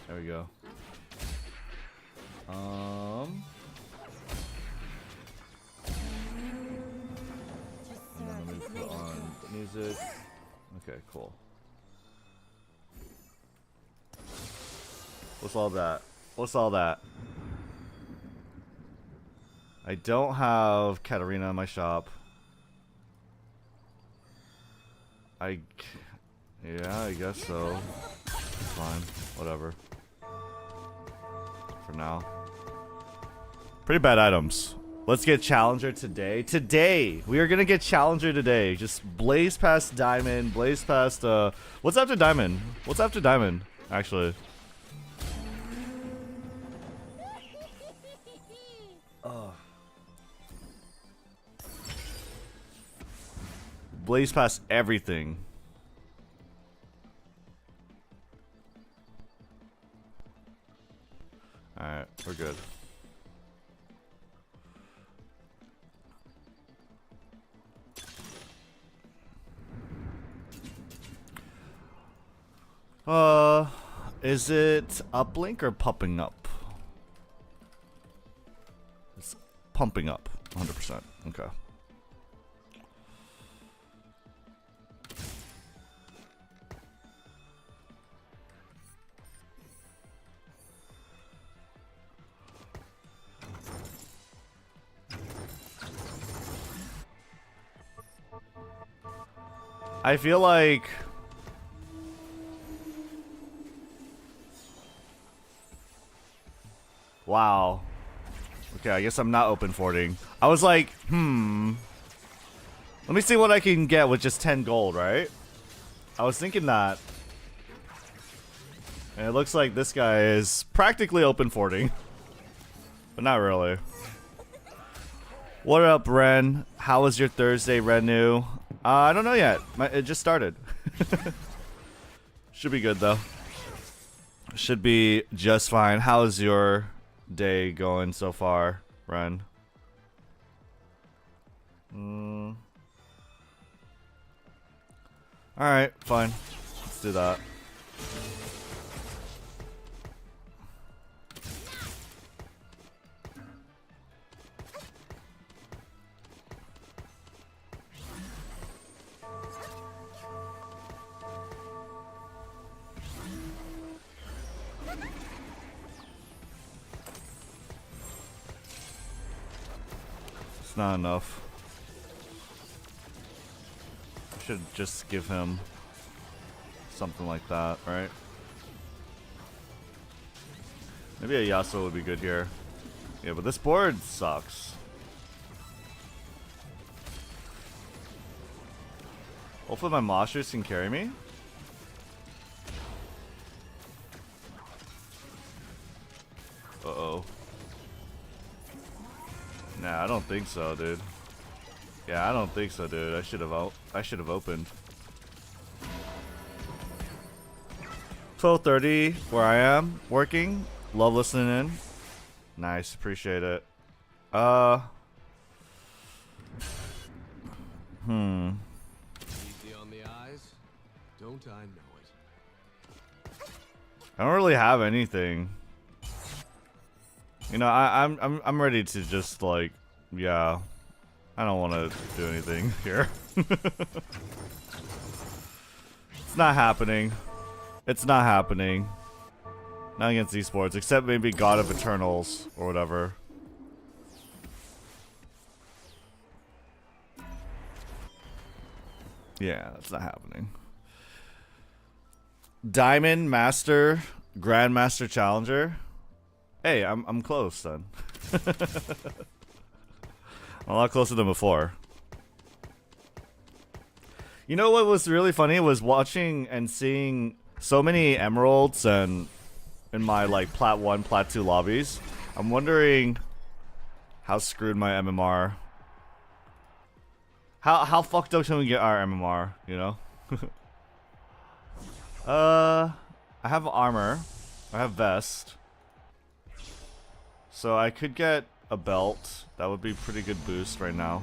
There we go. And then let me put on the music. Okay, cool. What's all that? What's all that? I don't have Katarina in my shop. Yeah, I guess so. It's fine. Whatever. For now. Pretty bad items. Let's get Challenger today. Today! We are gonna get Challenger today. Just blaze past Diamond. Blaze past, what's after Diamond? What's after Diamond, actually? Blaze past everything. Alright, we're good. Is it uplink or pumping up? It's pumping up, 100%. Okay. I feel like wow. Okay, I guess I'm not open forting. I was like, let me see what I can get with just 10 gold, right? I was thinking that. And it looks like this guy is practically open forting. But not really. What up, Ren? How was your Thursday, Rednu? I don't know yet. It just started. Should be good, though. Should be just fine. How's your day going so far, Ren? Alright, fine. Let's do that. It's not enough. I should just give him something like that, right? Maybe a Yasuo would be good here. Yeah, but this board sucks. Hopefully my monsters can carry me. Uh-oh. Nah, I don't think so, dude. Yeah, I don't think so, dude. I should have opened. 12:30 where I am working. Love listening in. Nice, appreciate it. Easy on the eyes. Don't I know it? I don't really have anything. You know, I'm ready to just like, yeah. I don't want to do anything here. It's not happening. It's not happening. Not against esports, except maybe God of Eternals or whatever. Yeah, that's not happening. Diamond Master, Grandmaster Challenger. Hey, I'm close then. A lot closer than before. You know what was really funny was watching and seeing so many emeralds and in my like plat 1, plat 2 lobbies. I'm wondering how screwed my MMR. How fucked up can we get our MMR, you know? I have armor. I have vest. So I could get a belt. That would be a pretty good boost right now.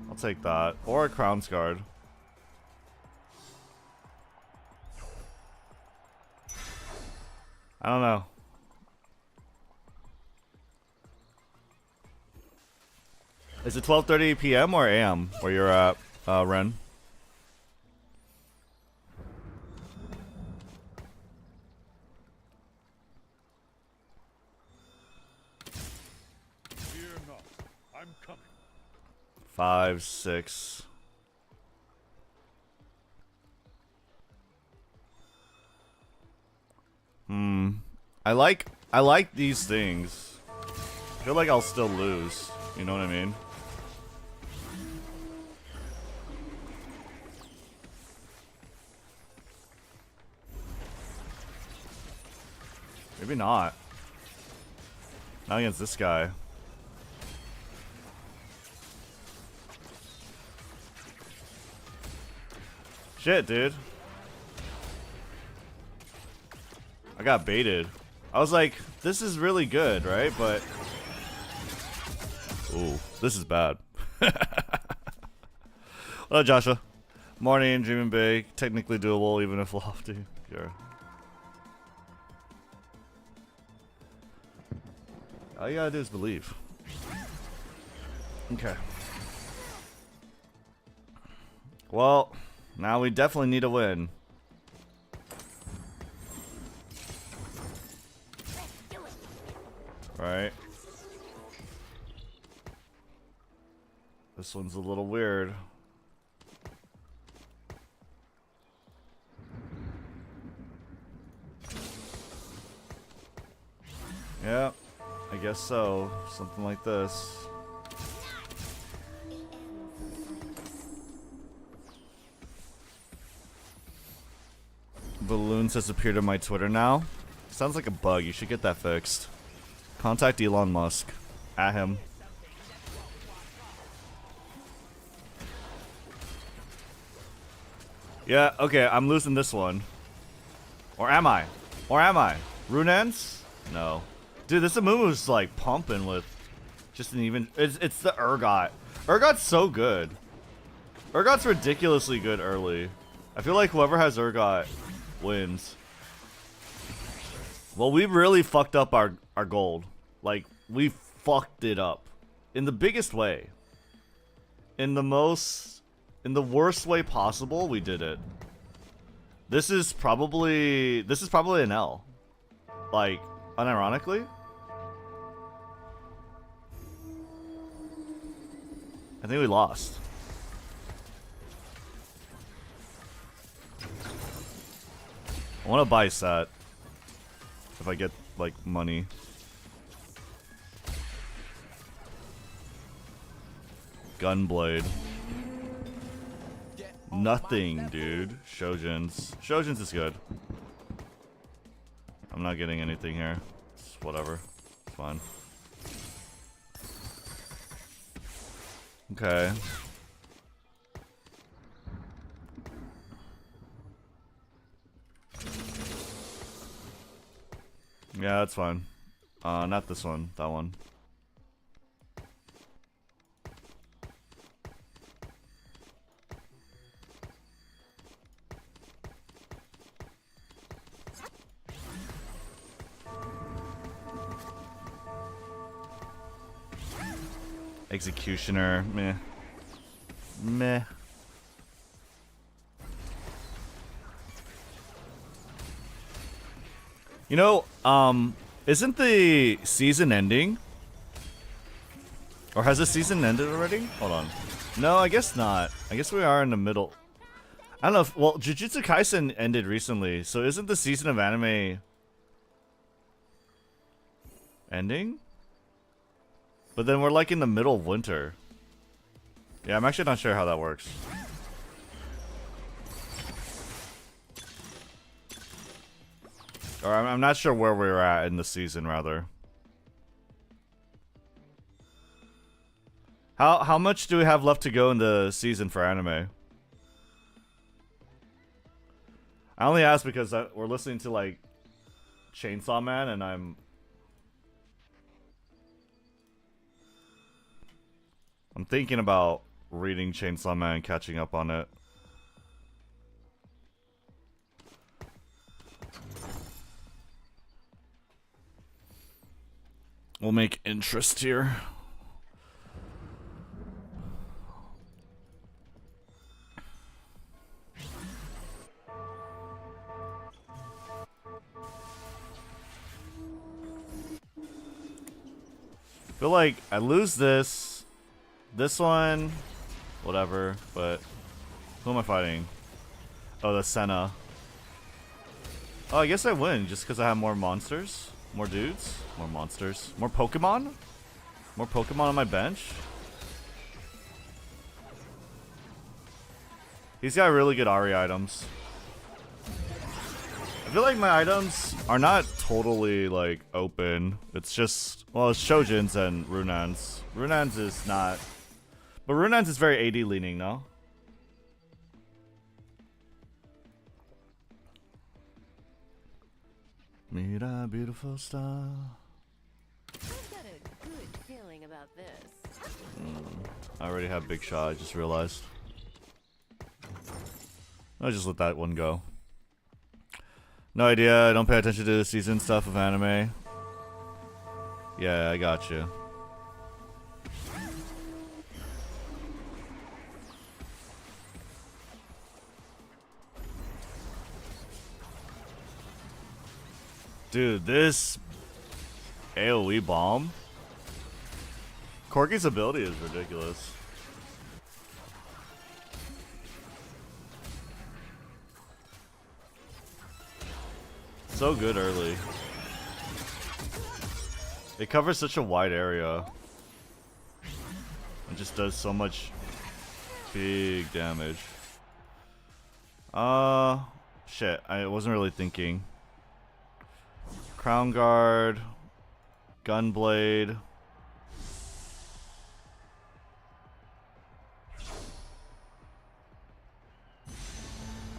I'll take that. Or a crown's guard. I don't know. Is it 12:30 p.m. or a.m. where you're at, Ren? Fear not. I'm coming. 5, 6. I like these things. I feel like I'll still lose. You know what I mean? Maybe not. Not against this guy. Shit, dude. I got baited. I was like, this is really good, right? But... ooh, this is bad. Hello, Joshua. Morning, dreaming big. Technically doable, even if lofty. Sure. All you gotta do is believe. Okay. Well, now we definitely need a win. Right. This one's a little weird. Yeah, I guess so. Something like this. Balloons has appeared on my Twitter now. Sounds like a bug. You should get that fixed. Contact Elon Musk. At him. Yeah, okay, I'm losing this one. Or am I? Or am I? Runans? No. Dude, this Amumu's like pumping with just an even... It's the Urgot. Urgot's so good. Urgot's ridiculously good early. I feel like whoever has Urgot wins. Well, we really fucked up our gold. Like, we fucked it up. In the biggest way. In the worst way possible, we did it. This is probably an L. Like, unironically. I think we lost. I want to buy set. If I get, like, money. Gunblade. Nothing, dude. Shojin's is good. I'm not getting anything here. It's whatever. It's fine. Okay. Yeah, that's fine. Not this one. That one. Executioner, meh. Meh. You know, isn't the season ending? Or has the season ended already? Hold on. No, I guess not. I guess we are in the middle. I don't know if, well, Jujutsu Kaisen ended recently, so isn't the season of anime ending? But then we're like in the middle of winter. Yeah, I'm actually not sure how that works. Or I'm not sure where we're at in the season, rather. How much do we have left to go in the season for anime? I only ask because we're listening to like Chainsaw Man, and I'm thinking about reading Chainsaw Man and catching up on it. We'll make interest here. Feel like I lose this one, whatever, but who am I fighting? Oh, the Senna. Oh, I guess I win just because I have more monsters, more dudes, more monsters, more Pokemon on my bench. He's got really good Ari items. I feel like my items are not totally like open. It's just, well, it's Shojin's and Runan's. Runan's is not, but Runan's is very AD leaning, no? Meet a beautiful star. I've got a good feeling about this. I already have Big Shot, I just realized. I'll just let that one go. No idea, I don't pay attention to the season stuff of anime. Yeah, I got you. Dude, this AoE bomb. Corky's ability is ridiculous. So good early. It covers such a wide area. It just does so much big damage. Shit, I wasn't really thinking. Crown Guard, Gunblade.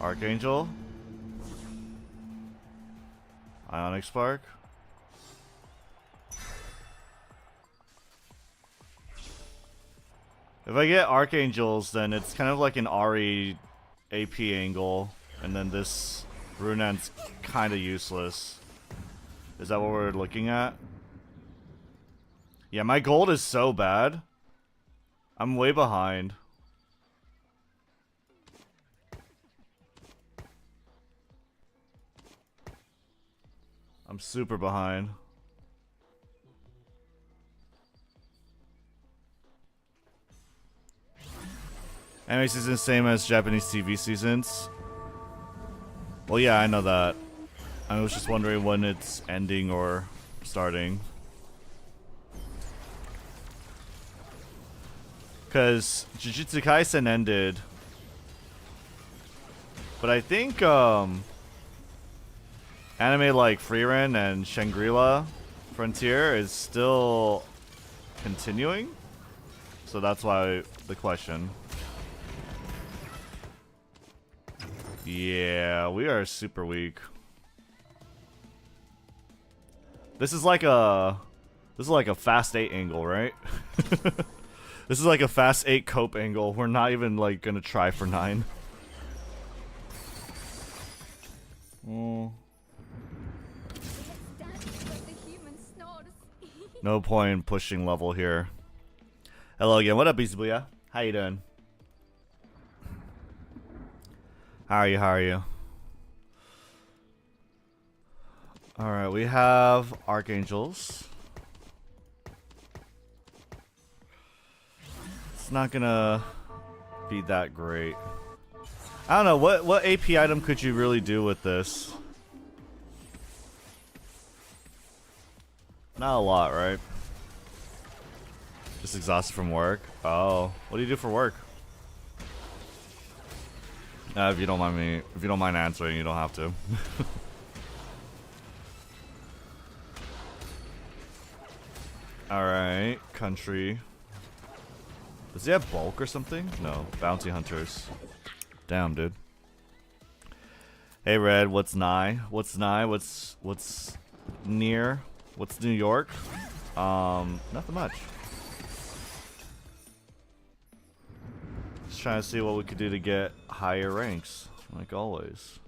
Archangel. Ionic Spark. If I get Archangels, then it's kind of like an Ari AP angle, and then this Runan's kind of useless. Is that what we're looking at? Yeah, my gold is so bad. I'm way behind. I'm super behind. Anime season is the same as Japanese TV seasons. Well, yeah, I know that. I was just wondering when it's ending or starting. Because Jujutsu Kaisen ended. But I think anime like Frieren and Shangri-La Frontier is still continuing. So that's why the question. Yeah, we are super weak. This is like a fast 8 angle, right? This is like a fast 8 cope angle. We're not even like gonna try for 9. No point in pushing level here. Hello again. What up, Beastbooyah? How you doing? How are you? How are you? Alright, we have Archangels. It's not gonna be that great. I don't know, what AP item could you really do with this? Not a lot, right? Just exhausted from work. Oh, what do you do for work? If you don't mind answering, you don't have to. Alright, country. Does he have bulk or something? No, bounty hunters. Damn, dude. Hey, Red, what's nigh? What's nigh? What's near? What's New York? Nothing much. Just trying to see what we could do to get higher ranks, like always.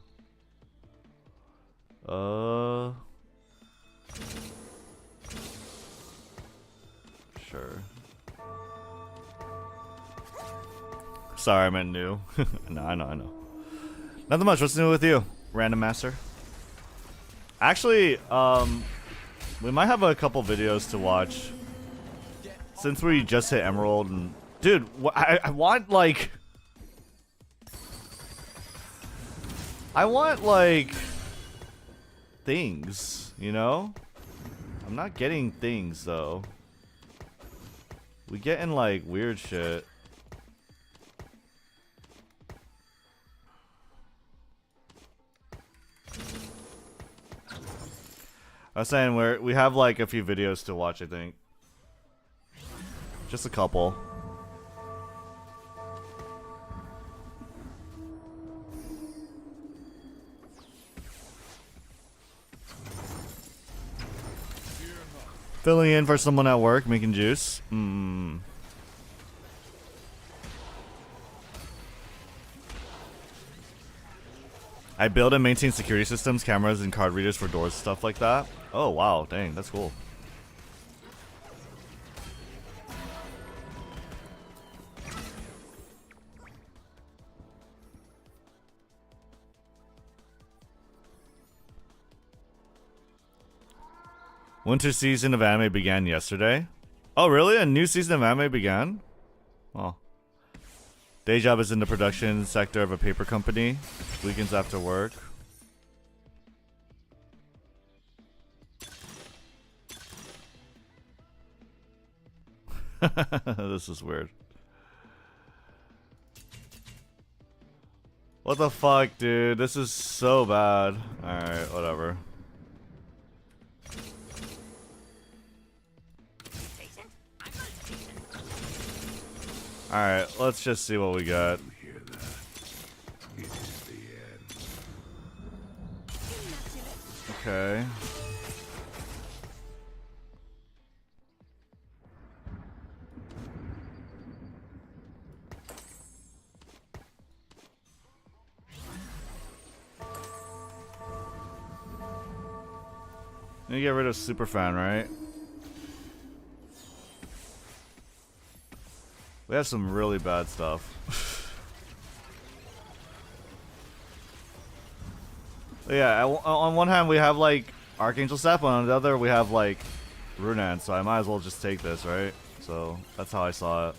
Sure. Sorry, I meant new. No, I know. Nothing much. What's new with you, Random Master? Actually, we might have a couple videos to watch since we just hit Emerald. And dude, I want like, things, you know? I'm not getting things though. We getting like weird shit. I was saying we have like a few videos to watch, I think. Just a couple. Filling in for someone at work, making juice. I build and maintain security systems, cameras, and card readers for doors, stuff like that. Oh wow, dang, that's cool. Winter season of anime began yesterday. Oh really? A new season of anime began? Oh. Day job is in the production sector of a paper company. Weekends after work. This is weird. What the fuck, dude? This is so bad. Alright, whatever. Alright, let's just see what we got. Okay. You get rid of Superfan, right? We have some really bad stuff. Yeah, on one hand we have like Archangel Step, on the other we have like Runan, so I might as well just take this, right? So that's how I saw it.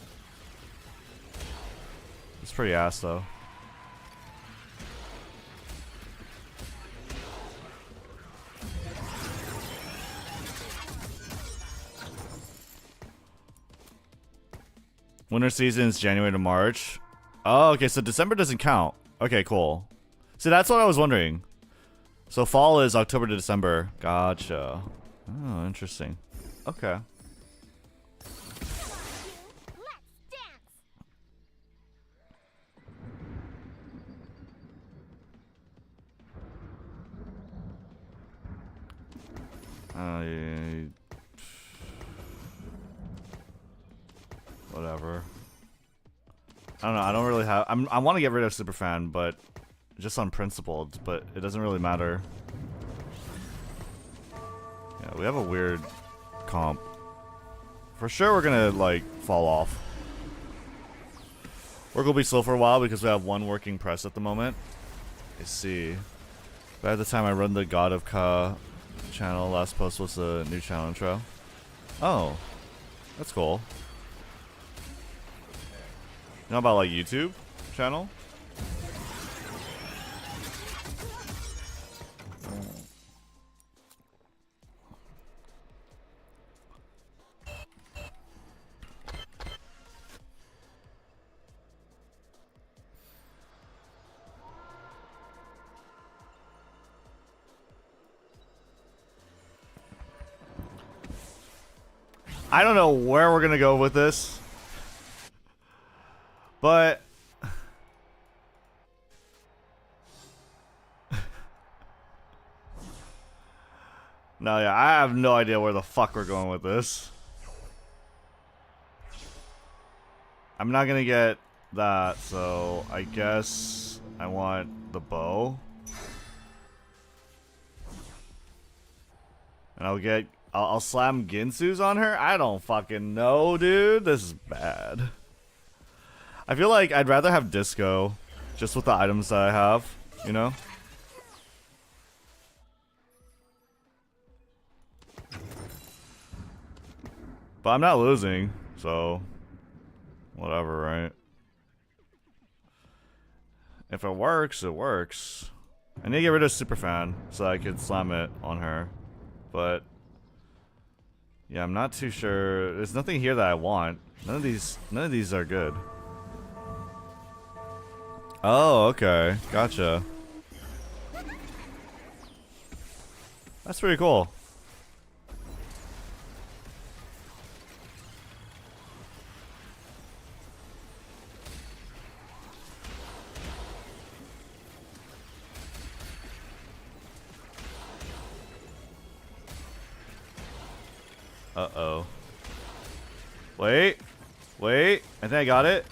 It's pretty ass though. Winter season is January to March. Oh, okay, so December doesn't count. Okay, cool. So that's what I was wondering. So fall is October to December. Gotcha. Oh, interesting. Okay. Whatever. I don't know. I don't really have. I want to get rid of Superfan, but just on principle. But it doesn't really matter. Yeah, we have a weird comp. For sure, we're gonna like fall off. Work will be slow for a while because we have one working press at the moment. I see. By the time I run the God of Ka channel, last post was the new channel intro. Oh, that's cool. You know about like YouTube channel? I don't know where we're gonna go with this, but no, yeah, I have no idea where the fuck we're going with this. I'm not gonna get that, so I guess I want the bow. And I'll slam Ginsu's on her? I don't fucking know, dude. This is bad. I feel like I'd rather have Disco, just with the items that I have, you know? But I'm not losing, so whatever, right? If it works, it works. I need to get rid of Superfan so I could slam it on her. But yeah, I'm not too sure. There's nothing here that I want. None of these are good. Oh, okay. Gotcha. That's pretty cool. Uh-oh. Wait. Wait. I think I got it.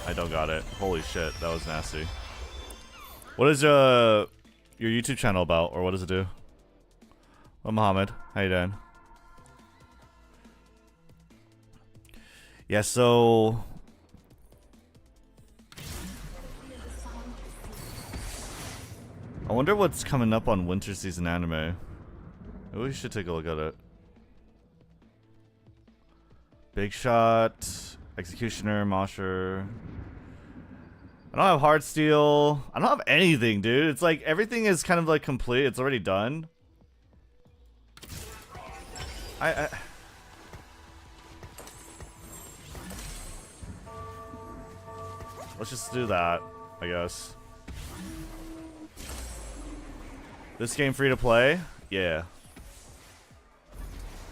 I don't got it. Holy shit. That was nasty. What is your YouTube channel about? Or what does it do? Oh, Mohammed. How you doing? Yeah, so... I wonder what's coming up on winter season anime. Maybe we should take a look at it. Big Shot, Executioner, Mosher. I don't have Heartsteel. I don't have anything, dude. It's like everything is kind of like complete. It's already done. Let's just do that, I guess. This game free to play? Yeah.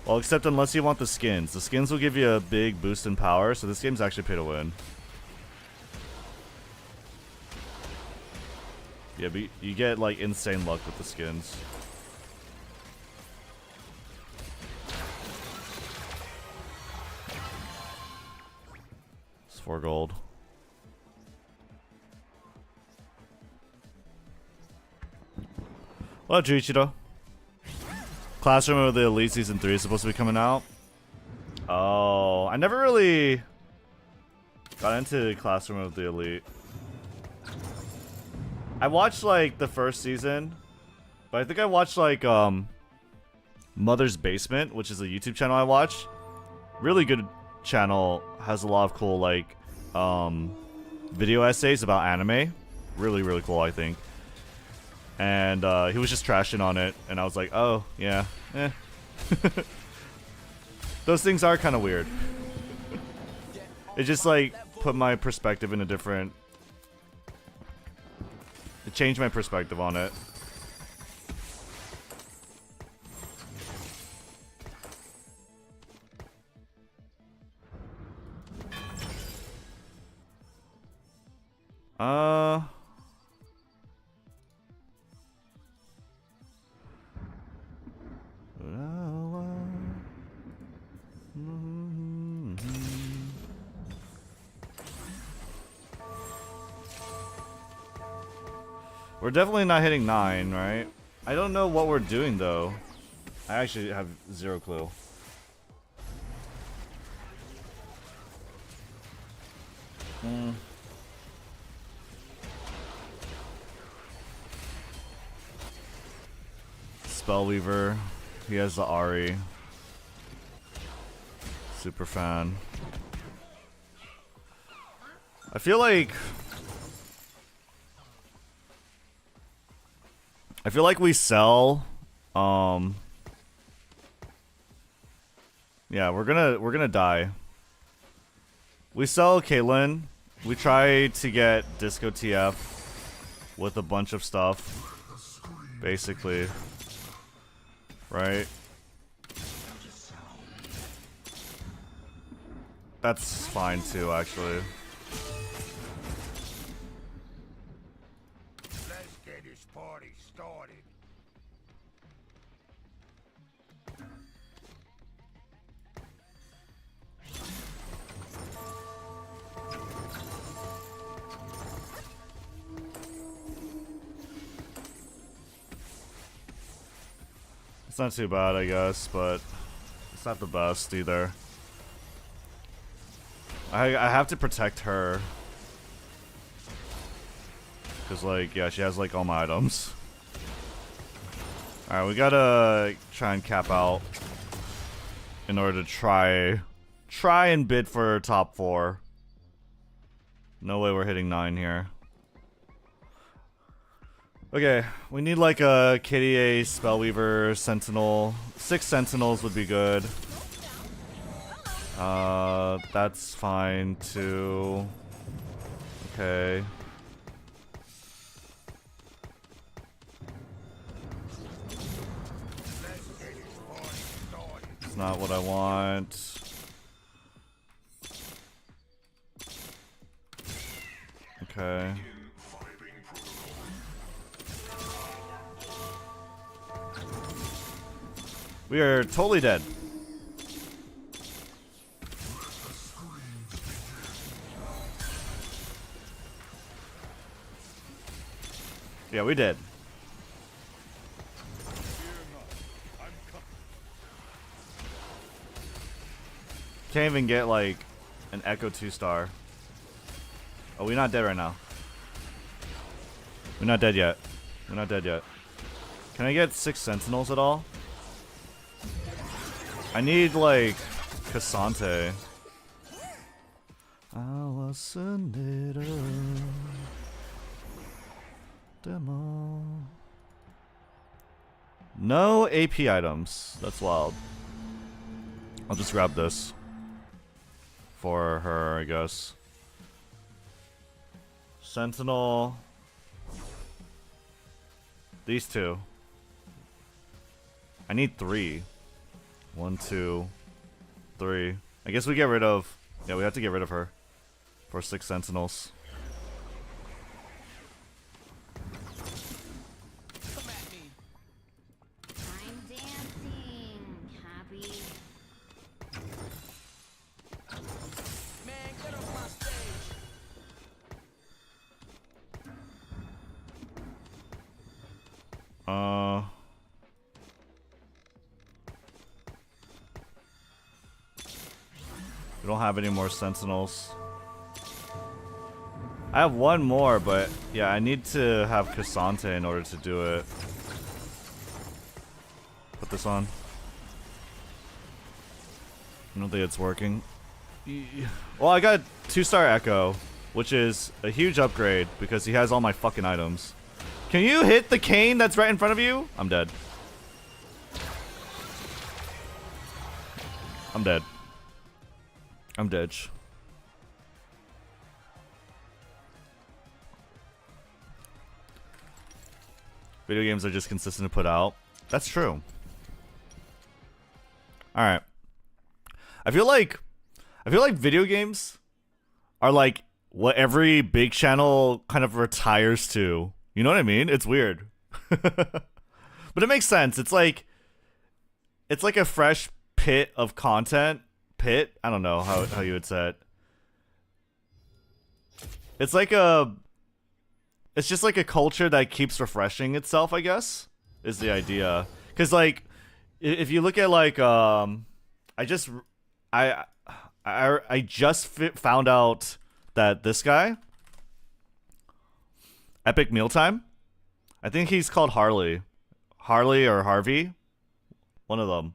Well, except unless you want the skins. The skins will give you a big boost in power, so this game's actually pay to win. Yeah, but you get like insane luck with the skins. It's 4 gold. What up, Juichiro? Classroom of the Elite Season 3 is supposed to be coming out. Oh, I never really got into Classroom of the Elite. I watched like the first season, but I think I watched like Mother's Basement, which is a YouTube channel I watch. Really good channel, has a lot of cool like video essays about anime. Really, really cool, I think. And he was just trashing on it, and I was like, oh, yeah, eh. Those things are kind of weird. It just like put my perspective in a different... It changed my perspective on it. We're definitely not hitting 9, right? I don't know what we're doing though. I actually have 0 clue. Spellweaver. He has the Ari. Super fan. I feel like we sell yeah, we're gonna die. We sell Caitlyn. We try to get Disco TF with a bunch of stuff. Basically. Right? That's fine too, actually. Let's get this party started. It's not too bad, I guess, but it's not the best either. I have to protect her. Because, like, yeah, she has, like, all my items. Alright, we gotta try and cap out in order to try and bid for top 4. No way we're hitting 9 here. Okay, we need like a Kitty, a Spellweaver, Sentinel. 6 Sentinels would be good. That's fine too. Okay. It's not what I want. Okay. We are totally dead. Yeah, we did. Can't even get like an Echo 2-star. Oh, we're not dead right now. We're not dead yet. We're not dead yet. Can I get 6 Sentinels at all? I need like Cassante. I was a little demo. No AP items. That's wild. I'll just grab this for her, I guess. Sentinel. These 2. I need 3. 1, 2, 3. I guess we get rid of... Yeah, we have to get rid of her for 6 Sentinels. Come at me. I'm dancing, happy. Man, get off my stage. We don't have any more Sentinels. I have 1 more, but yeah, I need to have Cassante in order to do it. Put this on. I don't think it's working. Well, I got 2-star Echo, which is a huge upgrade because he has all my fucking items. Can you hit the cane that's right in front of you? I'm dead. I'm dead. I'm dead. Video games are just consistent to put out. That's true. Alright. I feel like video games are like what every big channel kind of retires to. You know what I mean? It's weird. But it makes sense. It's like a fresh pit of content. Pit? I don't know how you would say it. It's like it's just like a culture that keeps refreshing itself, I guess, is the idea. Cause like, if you look at like, I just found out that this guy, Epic Mealtime, I think he's called Harley or Harvey, one of them,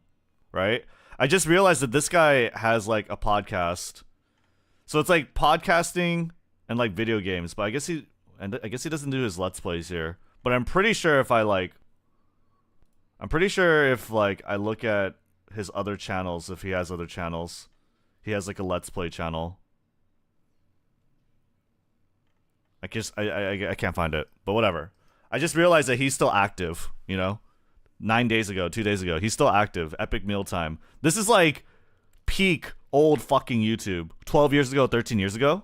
right? I just realized that this guy has like a podcast, so it's like podcasting and like video games. But I guess he doesn't do his Let's Plays here. But I'm pretty sure if I look at his other channels, if he has other channels, he has like a Let's Play channel. I can't find it, but whatever. I just realized that he's still active, you know? 2 days ago, he's still active. Epic Mealtime. This is like peak old fucking YouTube. 12 years ago, 13 years ago.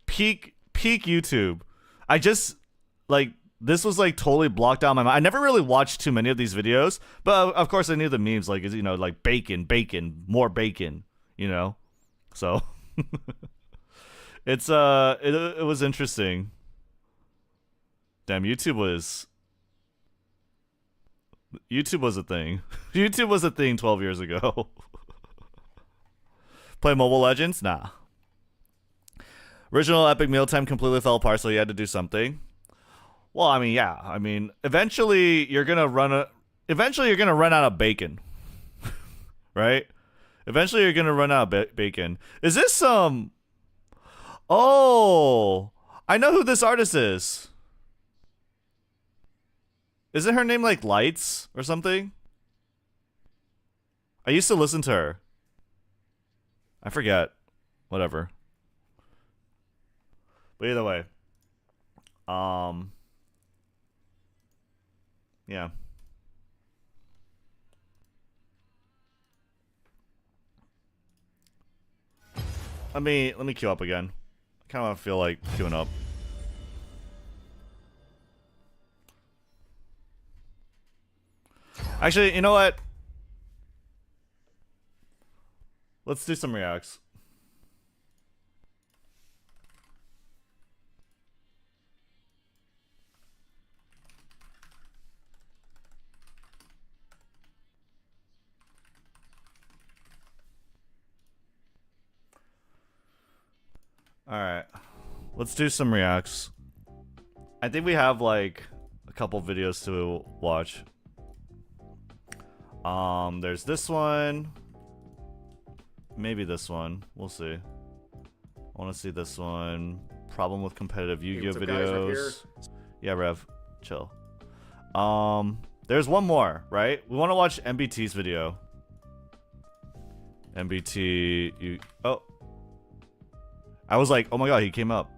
peak YouTube. I just, like, this was like totally blocked out my mind. I never really watched too many of these videos, but of course I knew the memes, like, you know, like bacon, more bacon, you know? So, it's, it was interesting. Damn, YouTube YouTube was a thing. YouTube was a thing 12 years ago. Play Mobile Legends? Nah. Original Epic Mealtime completely fell apart, so you had to do something. Well, I mean, yeah. I mean, eventually you're gonna run out of bacon, right? Eventually you're gonna run out of bacon. Is this some? Oh, I know who this artist is. Isn't her name like Lights or something? I used to listen to her. I forget. Whatever. But either way. Yeah. Let me queue up again. I kind of feel like queuing up. Actually, you know what? Let's do some reacts. Alright. Let's do some reacts. I think we have like a couple videos to watch. There's this one. Maybe this one. We'll see. I want to see this one. Problem with competitive Yu-Gi-Oh videos. Yeah, Rev. Chill. There's one more, right? We want to watch MBT's video. MBT. Oh. I was like, oh my god, he came up.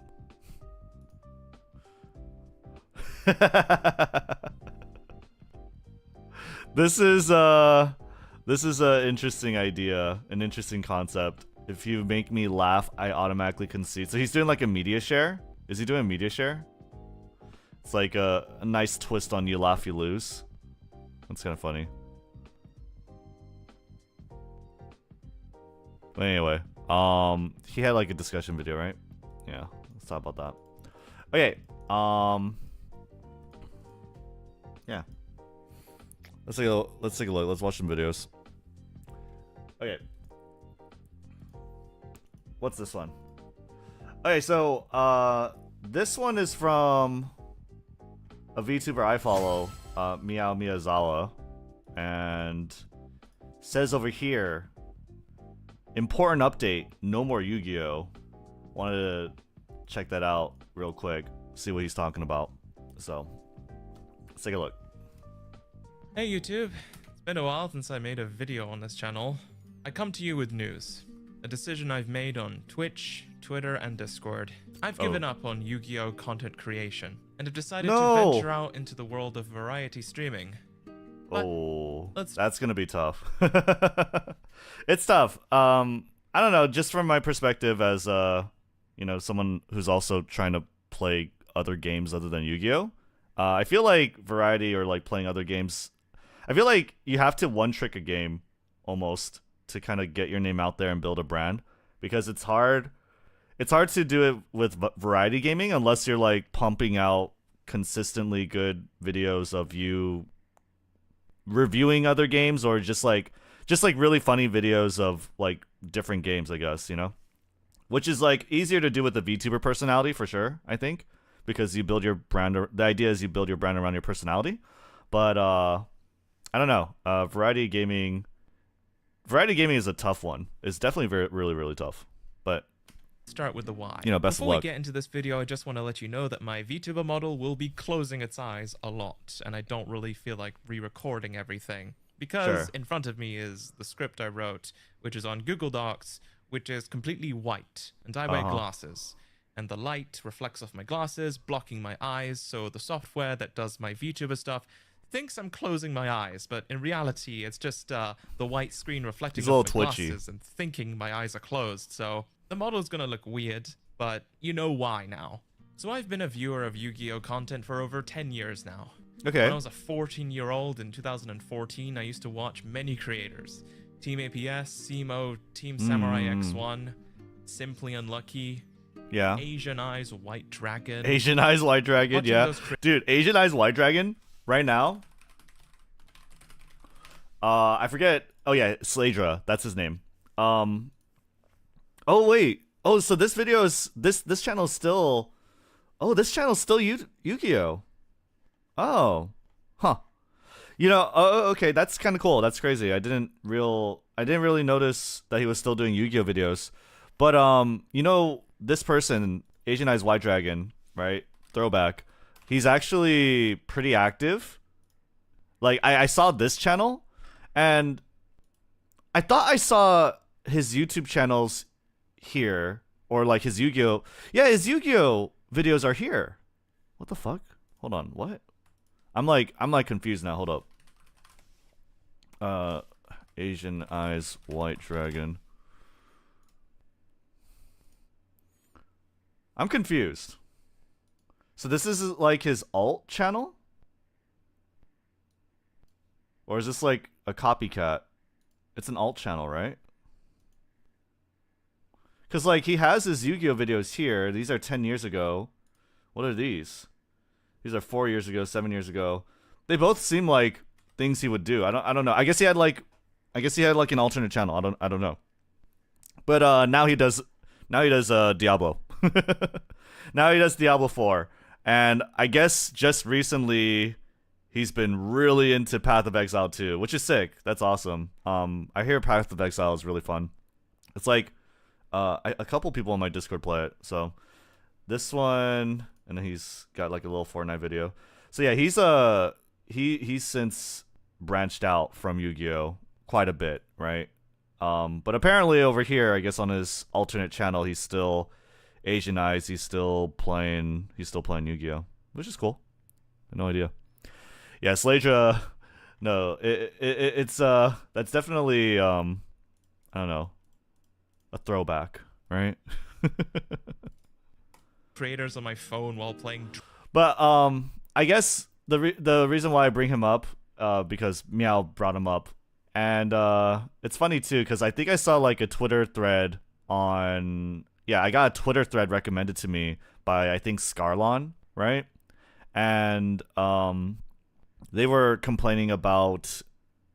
This is an interesting idea, an interesting concept. If you make me laugh, I automatically concede. So he's doing like a media share? Is he doing a media share? It's like a nice twist on you laugh, you lose. That's kind of funny. But anyway, he had like a discussion video, right? Yeah, let's talk about that. Okay, yeah. Let's take a look. Let's watch some videos. Okay. What's this one? Okay, so this one is from a VTuber I follow, Meow Miyazawa, and says over here, important update, no more Yu-Gi-Oh. Wanted to check that out real quick, see what he's talking about. So, let's take a look. Hey YouTube, it's been a while since I made a video on this channel. I come to you with news. A decision I've made on Twitch, Twitter, and Discord. I've given up on Yu-Gi-Oh content creation, and have decided to venture out into the world of variety streaming. But that's gonna be tough. It's tough. I don't know, just from my perspective as you know, someone who's also trying to play other games other than Yu-Gi-Oh! I feel like variety or like playing other games, I feel like you have to one-trick a game almost to kind of get your name out there and build a brand, because it's hard to do it with variety gaming unless you're like pumping out consistently good videos of you reviewing other games, or just like really funny videos of like different games, I guess, you know, which is like easier to do with the VTuber personality for sure, I think, because you build your brand, the idea is you build your brand around your personality. But I don't know, variety gaming is a tough one. It's definitely really tough, but start with the why. You know, best Before of luck. we get into this video, I just want to let you know that my VTuber model will be closing its eyes a lot, and I don't really feel like re-recording everything, because in front of me is the script I wrote, which is on Google Docs, which is completely white, and I wear glasses, and the light reflects off my glasses, blocking my eyes, so the software that does my VTuber stuff thinks I'm closing my eyes, but in reality, it's just the white screen reflecting off my glasses and thinking my eyes are closed, so the model's gonna look weird, but you know why now. So I've been a viewer of Yu-Gi-Oh content for over 10 years now. Okay. When I was a 14-year-old in 2014, I used to watch many creators. Team APS, Simo, Team Samurai X1, Simply Unlucky, yeah, Asian Eyes White Dragon. Asian Eyes White Dragon, Watching yeah. Dude, Asian Eyes White Dragon, right now, I forget. Oh yeah, Sladra. That's his name. Oh wait. Oh, so this video is this channel is still. Oh, this channel's still Yu-Gi-Oh. Oh, huh. You know. Oh, okay. That's kind of cool. That's crazy. I didn't really notice that he was still doing Yu-Gi-Oh videos. But you know, this person, Asian Eyes White Dragon, right? Throwback. He's actually pretty active. Like I saw this channel, and I thought I saw his YouTube channels here, or like his Yu-Gi-Oh. Yeah, his Yu-Gi-Oh videos are here. What the fuck? Hold on. What? I'm like confused now. Hold up. Asian Eyes White Dragon. I'm confused. So this is like his alt channel? Or is this like a copycat? It's an alt channel, right? Because like he has his Yu-Gi-Oh videos here. These are 10 years ago. What are these? These are 4 years ago, 7 years ago. They both seem like things he would do. I don't know. I guess he had like an alternate channel. I don't know. But now he does Diablo. Now he does Diablo 4. And I guess just recently he's been really into Path of Exile 2, which is sick. That's awesome. I hear Path of Exile is really fun. It's like a couple people on my Discord play it. So this one, and then he's got like a little Fortnite video. So yeah, he's since branched out from Yu-Gi-Oh quite a bit, right? But apparently over here, I guess on his alternate channel, he's still Asian Eyes. He's still playing Yu-Gi-Oh, which is cool. I had no idea. Yeah, Sladra. No, it's that's definitely I don't know, a throwback, right? Creators on my phone while playing. But I guess the reason why I bring him up, because Meow brought him up, and it's funny too because I think I saw like a Twitter thread on. Yeah, I got a Twitter thread recommended to me by I think Scarlon, right? And they were complaining about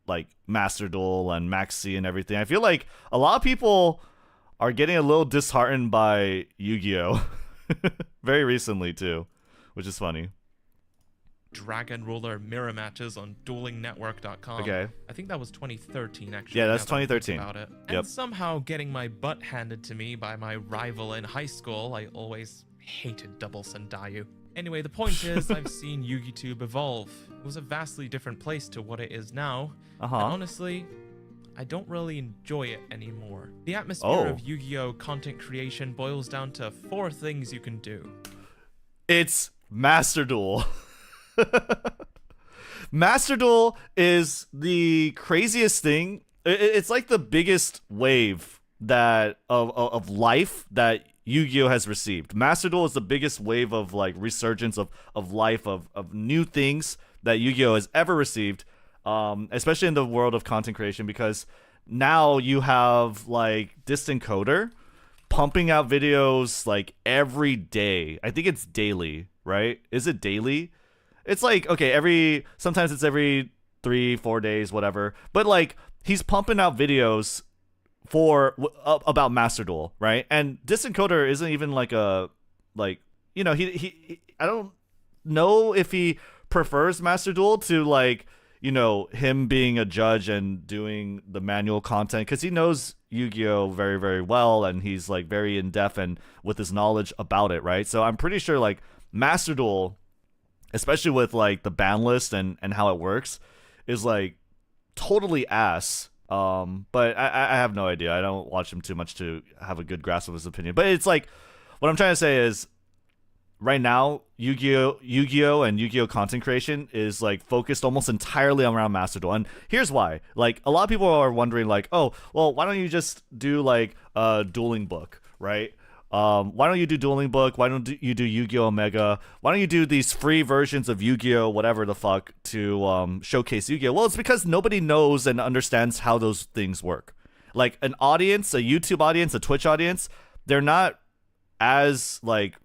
like Master Duel and Maxi and everything. I feel like a lot of people are getting a little disheartened by Yu-Gi-Oh! Very recently too, which is funny. Dragon Ruler mirror matches on duelingnetwork.com. Okay. I think that was 2013 actually. Yeah, that's now that I think 2013. About it. Yep. And somehow getting my butt handed to me by my rival in high school. I always hated double Sendayu. Anyway, the point is I've seen YugiTube evolve. It was a vastly different place to what it is now. And honestly, I don't really enjoy it anymore. The atmosphere of Yu-Gi-Oh! Content creation boils down to 4 things you can do. It's Master Duel. Master Duel is the craziest thing. It's like the biggest wave that of life that Yu-Gi-Oh has received. Master Duel is the biggest wave of like resurgence of life of new things that Yu-Gi-Oh has ever received, especially in the world of content creation, because now you have like Distant Coder pumping out videos like every day. I think it's daily, right? Is it daily? It's like, okay, sometimes it's every 3-4 days, whatever. But like he's pumping out videos about Master Duel, right? And Distant Coder isn't even like a he I don't know if he prefers Master Duel to like, him being a judge and doing the manual content, because he knows Yu-Gi-Oh very, very well, and he's like very in depth and with his knowledge about it, right? So I'm pretty sure like Master Duel, especially with like the ban list and how it works, is like totally ass. But I have no idea. I don't watch him too much to have a good grasp of his opinion. But it's like, what I'm trying to say is, right now, Yu-Gi-Oh and Yu-Gi-Oh content creation is like focused almost entirely around Master Duel. And here's why. Like, a lot of people are wondering like, oh, well, why don't you just do like a dueling book, right? Why don't you do Dueling Book? Why don't you do Yu-Gi-Oh! Omega? Why don't you do these free versions of Yu-Gi-Oh! Whatever the fuck to showcase Yu-Gi-Oh! Well, it's because nobody knows and understands how those things work. Like an audience, a YouTube audience, a Twitch audience, they're not as like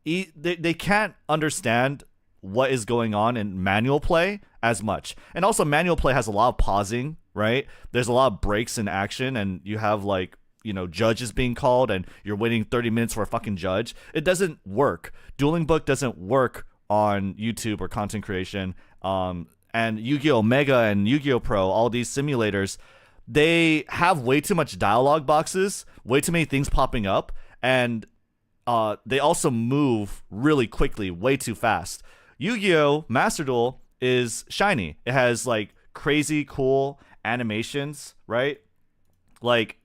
they can't understand what is going on in manual play as much. And also manual play has a lot of pausing, right? There's a lot of breaks in action, and you have like, you know, judges being called and you're waiting 30 minutes for a fucking judge. It doesn't work. Dueling Book doesn't work on YouTube or content creation. And Yu-Gi-Oh! Mega and Yu-Gi-Oh! Pro, all these simulators, they have way too much dialogue boxes, way too many things popping up, and they also move really quickly, way too fast. Yu-Gi-Oh! Master Duel is shiny. It has like crazy cool animations, right? Like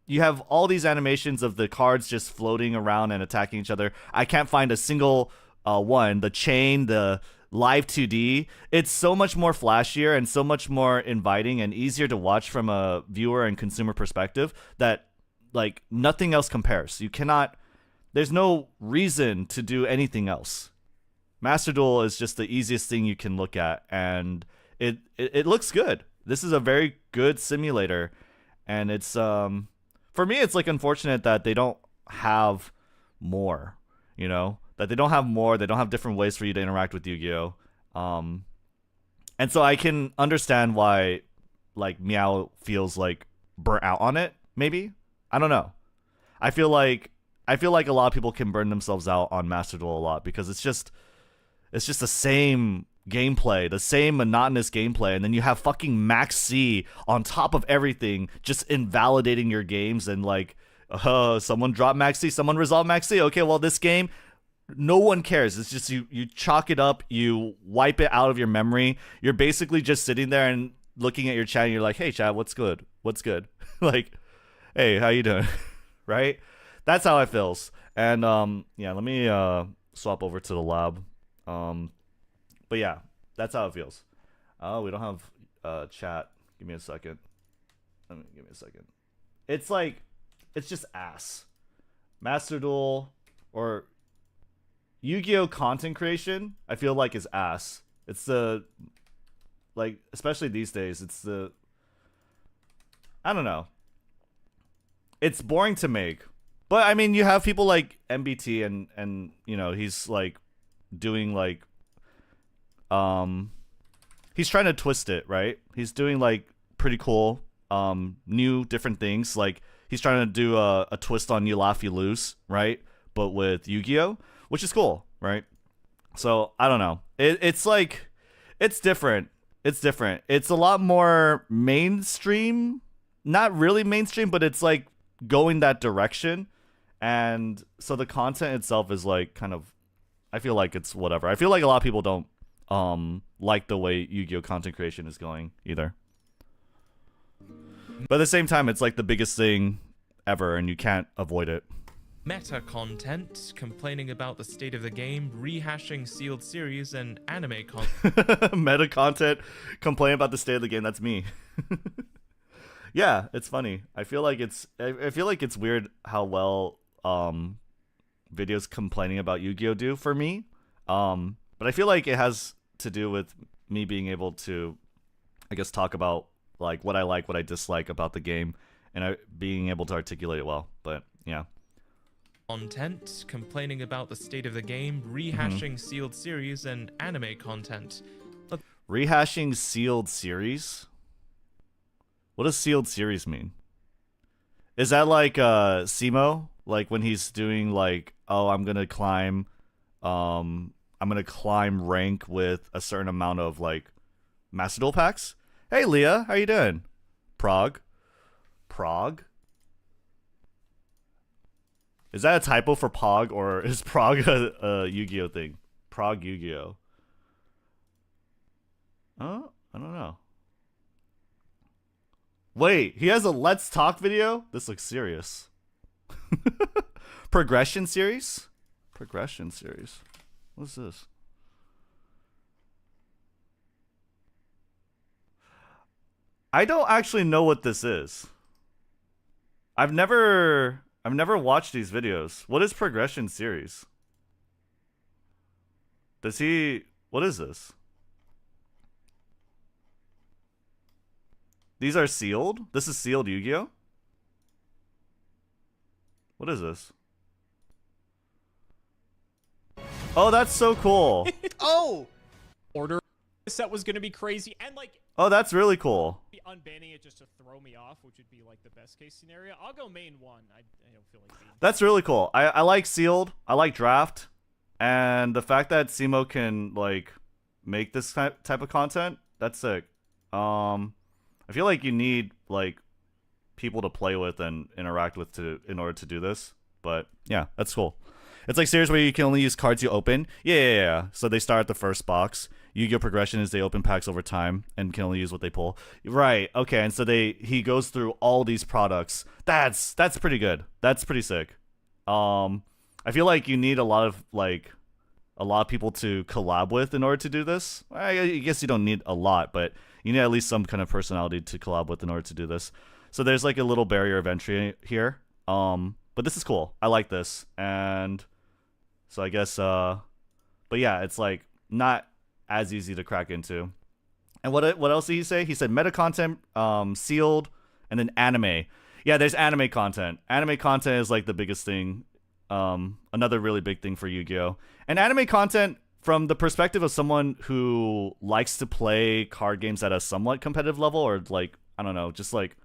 you have all these animations of the cards just floating around and attacking each other. I can't find a single one. The chain, the live 2D, it's so much more flashier and so much more inviting and easier to watch from a viewer and consumer perspective that like nothing else compares. You cannot, there's no reason to do anything else. Master Duel is just the easiest thing you can look at, and it looks good. This is a very good simulator, and it's for me it's like unfortunate that they don't have more, you know, that they don't have more, they don't have different ways for you to interact with Yu-Gi-Oh. And so I can understand why like Meow feels like burnt out on it, maybe. I don't know. I feel like a lot of people can burn themselves out on Master Duel a lot because it's just the same gameplay, the same monotonous gameplay, and then you have fucking Max C on top of everything, just invalidating your games and like, someone dropped Max C, someone resolved Max C. Okay, well this game, no one cares. It's just you chalk it up, you wipe it out of your memory. You're basically just sitting there and looking at your chat and you're like, hey chat, what's good? What's good? Like, hey, how you doing? Right? That's how it feels. And yeah, let me swap over to the lab. But yeah, that's how it feels. Oh, we don't have chat. Give me a second. Give me a second. It's like, it's just ass. Master Duel or Yu-Gi-Oh! Content creation, I feel like is ass. It's the, like, especially these days, it's the, I don't know. It's boring to make. But I mean, you have people like MBT and you know, he's like doing like he's trying to twist it, right? He's doing like pretty cool new different things. Like he's trying to do a twist on You Laugh You Lose, right? But with Yu-Gi-Oh, which is cool, right? So I don't know. It's like it's different. It's different. It's a lot more mainstream. Not really mainstream, but it's like going that direction. And so the content itself is like kind of, I feel like it's whatever. I feel like a lot of people don't like the way Yu-Gi-Oh! Content creation is going either. But at the same time, it's like the biggest thing ever and you can't avoid it. Meta content, complaining about the state of the game, rehashing sealed series, and anime content. Meta content, complaining about the state of the game, that's me. Yeah, it's funny. I feel like it's weird how well videos complaining about Yu-Gi-Oh! Do for me. But I feel like it has to do with me being able to, I guess, talk about like what I like, what I dislike about the game, and being able to articulate it well. But yeah. Content, complaining about the state of the game, rehashing sealed series, and anime content. Rehashing sealed series? What does sealed series mean? Is that like Simo? Like when he's doing like, oh, I'm gonna climb rank with a certain amount of like Master Duel packs? Hey Leah, how you doing? Prague? Is that a typo for Pog, or is Prague a Yu-Gi-Oh thing? Prague Yu-Gi-Oh. I don't know. Wait, he has a Let's Talk video? This looks serious. Progression series? Progression series. What's this? I don't actually know what this is. I've never watched these videos. What is progression series? What is this? These are sealed? This is sealed Yu-Gi-Oh? What is this? Oh, that's so cool. Oh! Order set was gonna be crazy, and like Oh, that's really cool. unbanning it just to throw me off, which would be like the best case scenario. I'll go main 1. I don't feel like being. That's really cool. I like sealed. I like draft, and the fact that Simo can like make this type of content, that's sick. I feel like you need like people to play with and interact with in order to do this. But yeah, that's cool. It's like series where you can only use cards you open. Yeah. So they start at the first box. Yu-Gi-Oh progression is they open packs over time and can only use what they pull. Right. Okay. And so he goes through all these products. That's pretty good. That's pretty sick. I feel like you need a lot of people to collab with in order to do this. I guess you don't need a lot, but you need at least some kind of personality to collab with in order to do this. So there's like a little barrier of entry here. But this is cool. I like this. And so I guess but yeah, it's like not as easy to crack into. And what else did he say? He said meta content, sealed, and then anime. Yeah, there's anime content. Anime content is like the biggest thing. Another really big thing for Yu-Gi-Oh! And anime content, from the perspective of someone who likes to play card games at a somewhat competitive level, or like, I don't know, just like,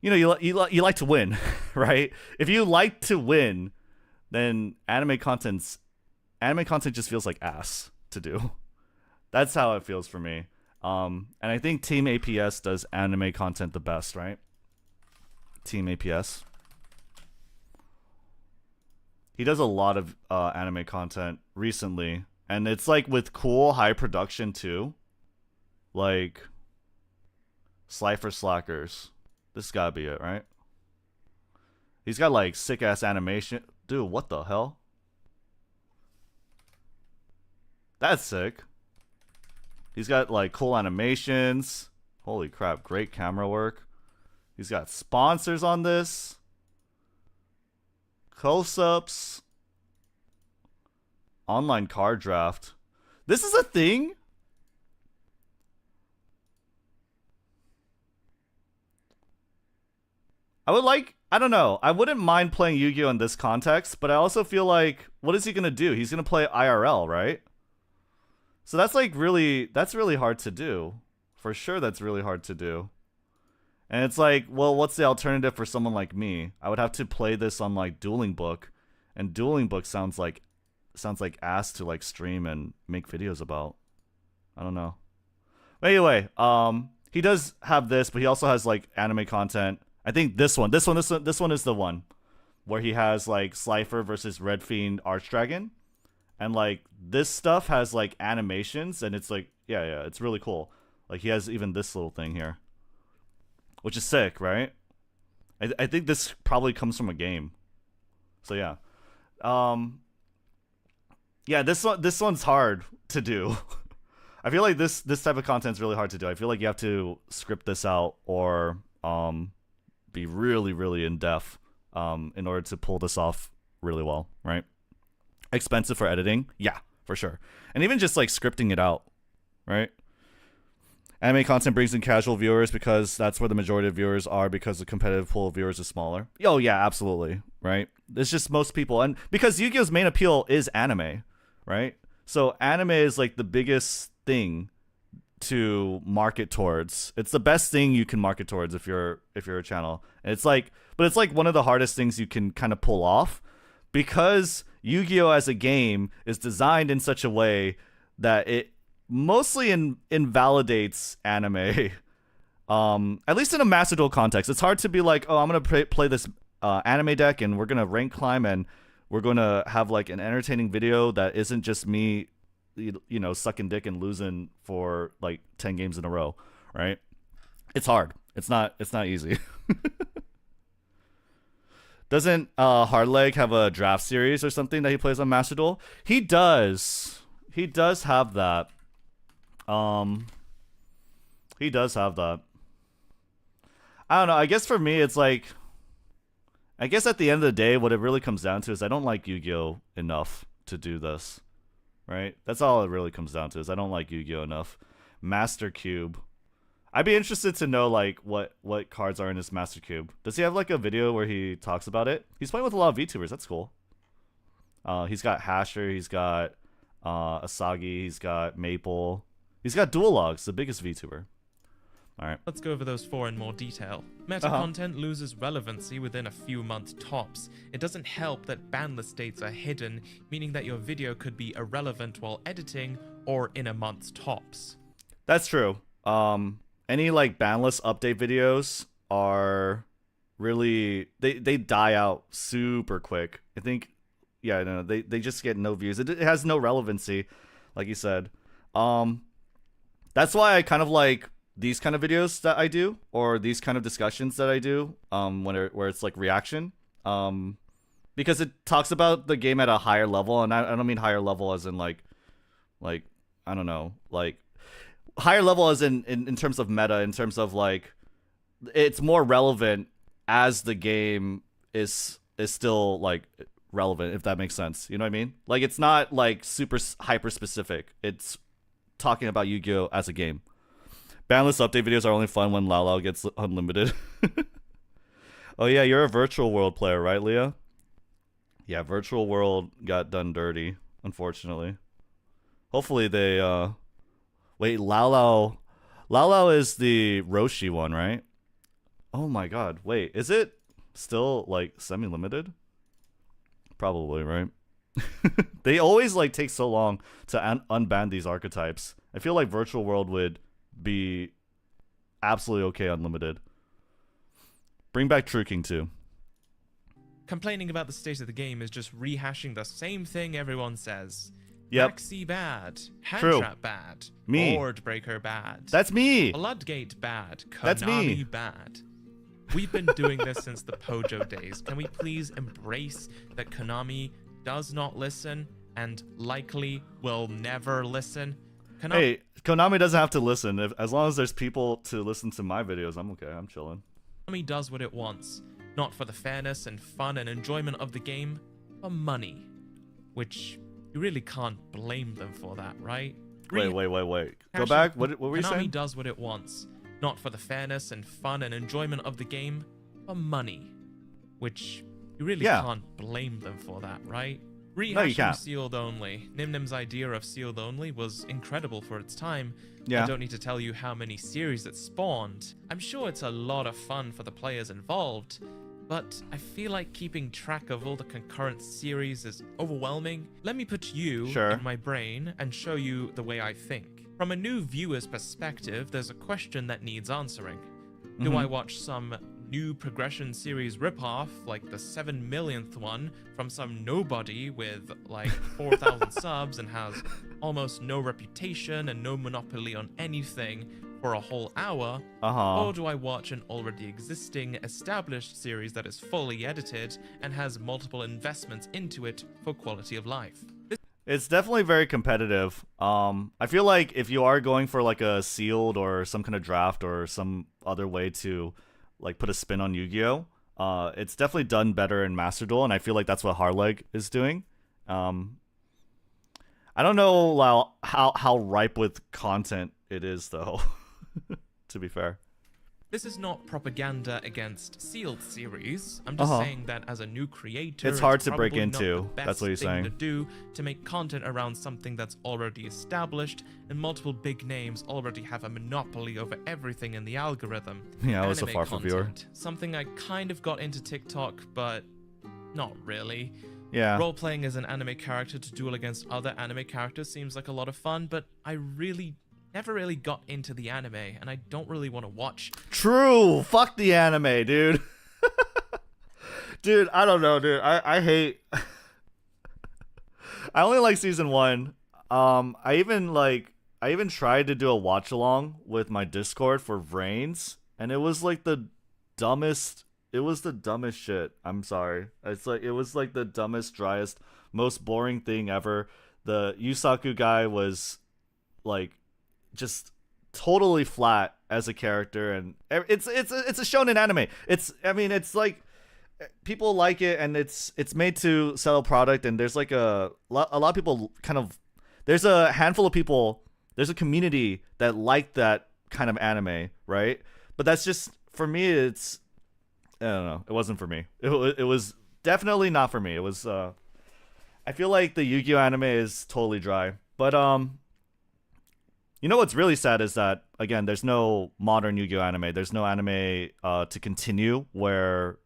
you know, you like to win, right? If you like to win, then anime content just feels like ass to do. That's how it feels for me. And I think Team APS does anime content the best, right? Team APS. He does a lot of anime content recently, and it's like with cool high production too. Like Slifer Slackers. This gotta be it, right? He's got like sick ass animation. Dude, what the hell? That's sick. He's got like cool animations. Holy crap, great camera work. He's got sponsors on this. Close-ups. Online card draft. This is a thing? I don't know. I wouldn't mind playing Yu-Gi-Oh! In this context, but I also feel like, what is he going to do? He's going to play IRL, right? So that's really hard to do. For sure, that's really hard to do. And it's like, well, what's the alternative for someone like me? I would have to play this on like Dueling Book, and Dueling Book sounds like ass to like stream and make videos about. I don't know. But anyway, he does have this, but he also has like anime content. I think this one is the one where he has like Slifer versus Red Fiend Archdragon, and like this stuff has like animations, and it's like yeah, it's really cool. Like he has even this little thing here, which is sick, right? I think this probably comes from a game. So yeah, yeah, this one's hard to do. I feel like this type of content is really hard to do. I feel like you have to script this out or be really in depth in order to pull this off really well, right? Expensive for editing, yeah, for sure, and even just like scripting it out, right? Anime content brings in casual viewers because that's where the majority of viewers are, because the competitive pool of viewers is smaller. Oh yeah, absolutely, right? It's just most people, and because Yu-Gi-Oh's main appeal is anime, right? So anime is like the biggest thing to market towards. It's the best thing you can market towards if you're a channel. And it's like, but it's like one of the hardest things you can kind of pull off, because Yu-Gi-Oh as a game is designed in such a way that it mostly invalidates anime. At least in a Master Duel context. It's hard to be like, oh, I'm gonna play this anime deck and we're gonna rank climb and we're gonna have like an entertaining video that isn't just me, you know, sucking dick and losing for like 10 games in a row, right? It's hard. It's not easy. Doesn't Hardleg have a draft series or something that he plays on Master Duel? He does. He does have that. He does have that. I don't know. I guess for me, it's like, I guess at the end of the day, what it really comes down to is I don't like Yu-Gi-Oh enough to do this, right? That's all it really comes down to, is I don't like Yu-Gi-Oh enough. Master Cube. I'd be interested to know like what cards are in his Master Cube. Does he have like a video where he talks about it? He's playing with a lot of VTubers. That's cool. He's got Hasher, he's got Asagi, he's got Maple, he's got Duologs, the biggest VTuber. All right. Let's go over those four in more detail. Meta content loses relevancy within a few months tops. It doesn't help that ban list dates are hidden, meaning that your video could be irrelevant while editing or in a month's tops. That's true. Any like ban list update videos are really they die out super quick. I think they just get no views. It has no relevancy, like you said. That's why I kind of like these kind of videos that I do, or these kind of discussions that I do, where it's like reaction, because it talks about the game at a higher level, and I don't mean higher level as in like I don't know, like higher level as in terms of meta, in terms of like it's more relevant as the game is still like relevant, if that makes sense. You know what I mean? Like it's not like super hyper specific. It's talking about Yu-Gi-Oh as a game. Banless update videos are only fun when Lao Lao gets unlimited. Oh yeah, you're a virtual world player, right, Leah? Yeah, virtual world got done dirty, unfortunately. Hopefully they wait, Lao Lao is the Roshi one, right? Oh my god, wait, is it still like semi-limited? Probably, right? They always like take so long to unban these archetypes. I feel like virtual world would be absolutely okay unlimited. Bring back True King too. Complaining about the state of the game is just rehashing the same thing everyone says. Yep. Maxi bad. Hand True. Trap bad. Me. Board Breaker bad. That's me. Floodgate bad. Konami That's me. bad. We've been doing this since the Pojo days. Can we please embrace that Konami does not listen and likely will never listen? Hey, Konami doesn't have to listen. As long as there's people to listen to my videos, I'm okay. I'm chilling. Konami does what it wants, not for the fairness and fun and enjoyment of the game, for money. Which you really can't blame them for that, right? Wait. Go back. What were you saying? Konami does what it wants, not for the fairness and fun and enjoyment of the game, for money. Which you really can't blame them for that, right? Rehashing sealed only. Nimnim's idea of sealed only was incredible for its time. Yeah. I don't need to tell you how many series it spawned. I'm sure it's a lot of fun for the players involved, but I feel like keeping track of all the concurrent series is overwhelming. Let me put you in my brain and show you the way I think. From a new viewer's perspective, there's a question that needs answering. Do I watch some new progression series ripoff, like the 7 millionth one, from some nobody with like 4,000 subs and has almost no reputation and no monopoly on anything for a whole hour? Or do I watch an already existing established series that is fully edited and has multiple investments into it for quality of life? It's definitely very competitive. I feel like if you are going for like a sealed or some kind of draft or some other way to like put a spin on Yu-Gi-Oh, it's definitely done better in Master Duel, and I feel like that's what Harleg is doing. I don't know how ripe with content it is though. To be fair. This is not propaganda against sealed series. I'm just saying that as a new creator, it's hard to break probably into. not the best That's what he's thing saying. To do to make content around something that's already established, and multiple big names already have a monopoly over everything in the algorithm. Yeah, I was a Anime far from viewer. content. Something I kind of got into TikTok, but not really. Yeah. Role-playing as an anime character to duel against other anime characters seems like a lot of fun, but I never really got into the anime, and I don't really want to watch. True. Fuck the anime, dude. Dude, I don't know, dude. I hate. I only like season 1. I even tried to do a watch along with my Discord for Vrains, and it was like the dumbest. It was the dumbest shit. I'm sorry. It was like the dumbest, driest, most boring thing ever. The Yusaku guy was like just totally flat as a character, and it's a shonen anime. It's like people like it, and it's made to sell a product, and there's like a lot of people kind of, there's a handful of people, there's a community that like that kind of anime, right? But that's just, for me, it's, I don't know, it wasn't for me. It was definitely not for me. It was I feel like the Yu-Gi-Oh anime is totally dry. But you know what's really sad is that again, there's no modern Yu-Gi-Oh anime. There's no anime to continue where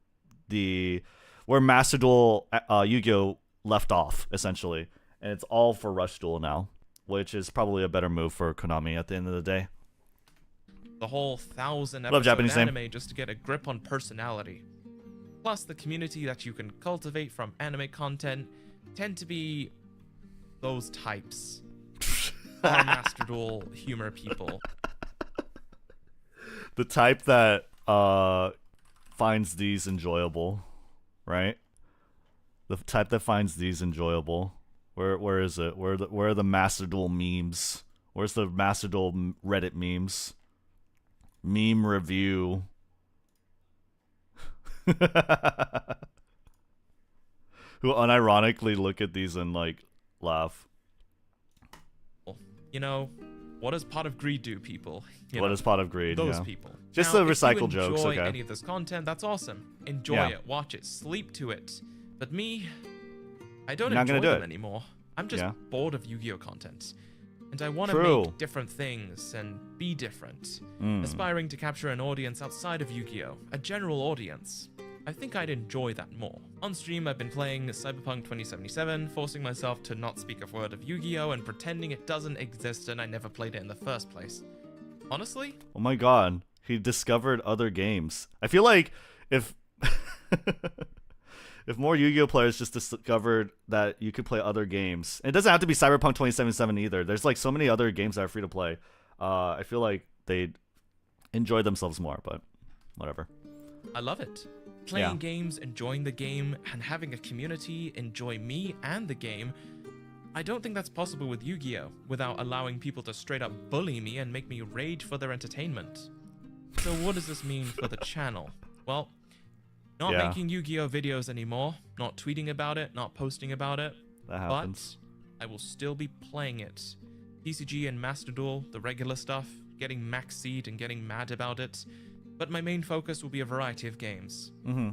Master Duel Yu-Gi-Oh left off essentially, and it's all for Rush Duel now, which is probably a better move for Konami at the end of the day. The whole 1,000 Love episode Japanese name. anime just to get a grip on personality. Plus, the community that you can cultivate from anime content tend to be those types. Our Master Duel humor people. The type that finds these enjoyable, right? The type that finds these enjoyable. Where is it? Where are the Master Duel memes? Where's the Master Duel Reddit memes? Meme review. Who unironically look at these and like laugh. You know, what does Pot of Greed do, people? What does Pot of Greed? Those yeah. people. Just now, the recycle if you jokes, enjoy okay. any of this content, that's awesome. Enjoy Yeah. it, watch it, sleep to it. But me, I don't You're not enjoy gonna do them it. anymore. I'm just Yeah. bored of Yu-Gi-Oh content. And I want to True. make different things and be different. Mm. Aspiring to capture an audience outside of Yu-Gi-Oh! A general audience. I think I'd enjoy that more. On stream, I've been playing Cyberpunk 2077, forcing myself to not speak a word of Yu-Gi-Oh! And pretending it doesn't exist and I never played it in the first place. Honestly, Oh my god, he discovered other games. I feel like if if more Yu-Gi-Oh players just discovered that you could play other games, it doesn't have to be Cyberpunk 2077 either. There's like so many other games that are free to play. I feel like they'd enjoy themselves more, but whatever. I love it. Playing Yeah. games, enjoying the game, and having a community enjoy me and the game. I don't think that's possible with Yu-Gi-Oh! Without allowing people to straight up bully me and make me rage for their entertainment. So what does this mean for the channel? Well, not Yeah. making Yu-Gi-Oh! Videos anymore, not tweeting about it, not posting about it, That happens. but I will still be playing it. TCG and Master Duel, the regular stuff, getting max seed and getting mad about it. But my main focus will be a variety of games.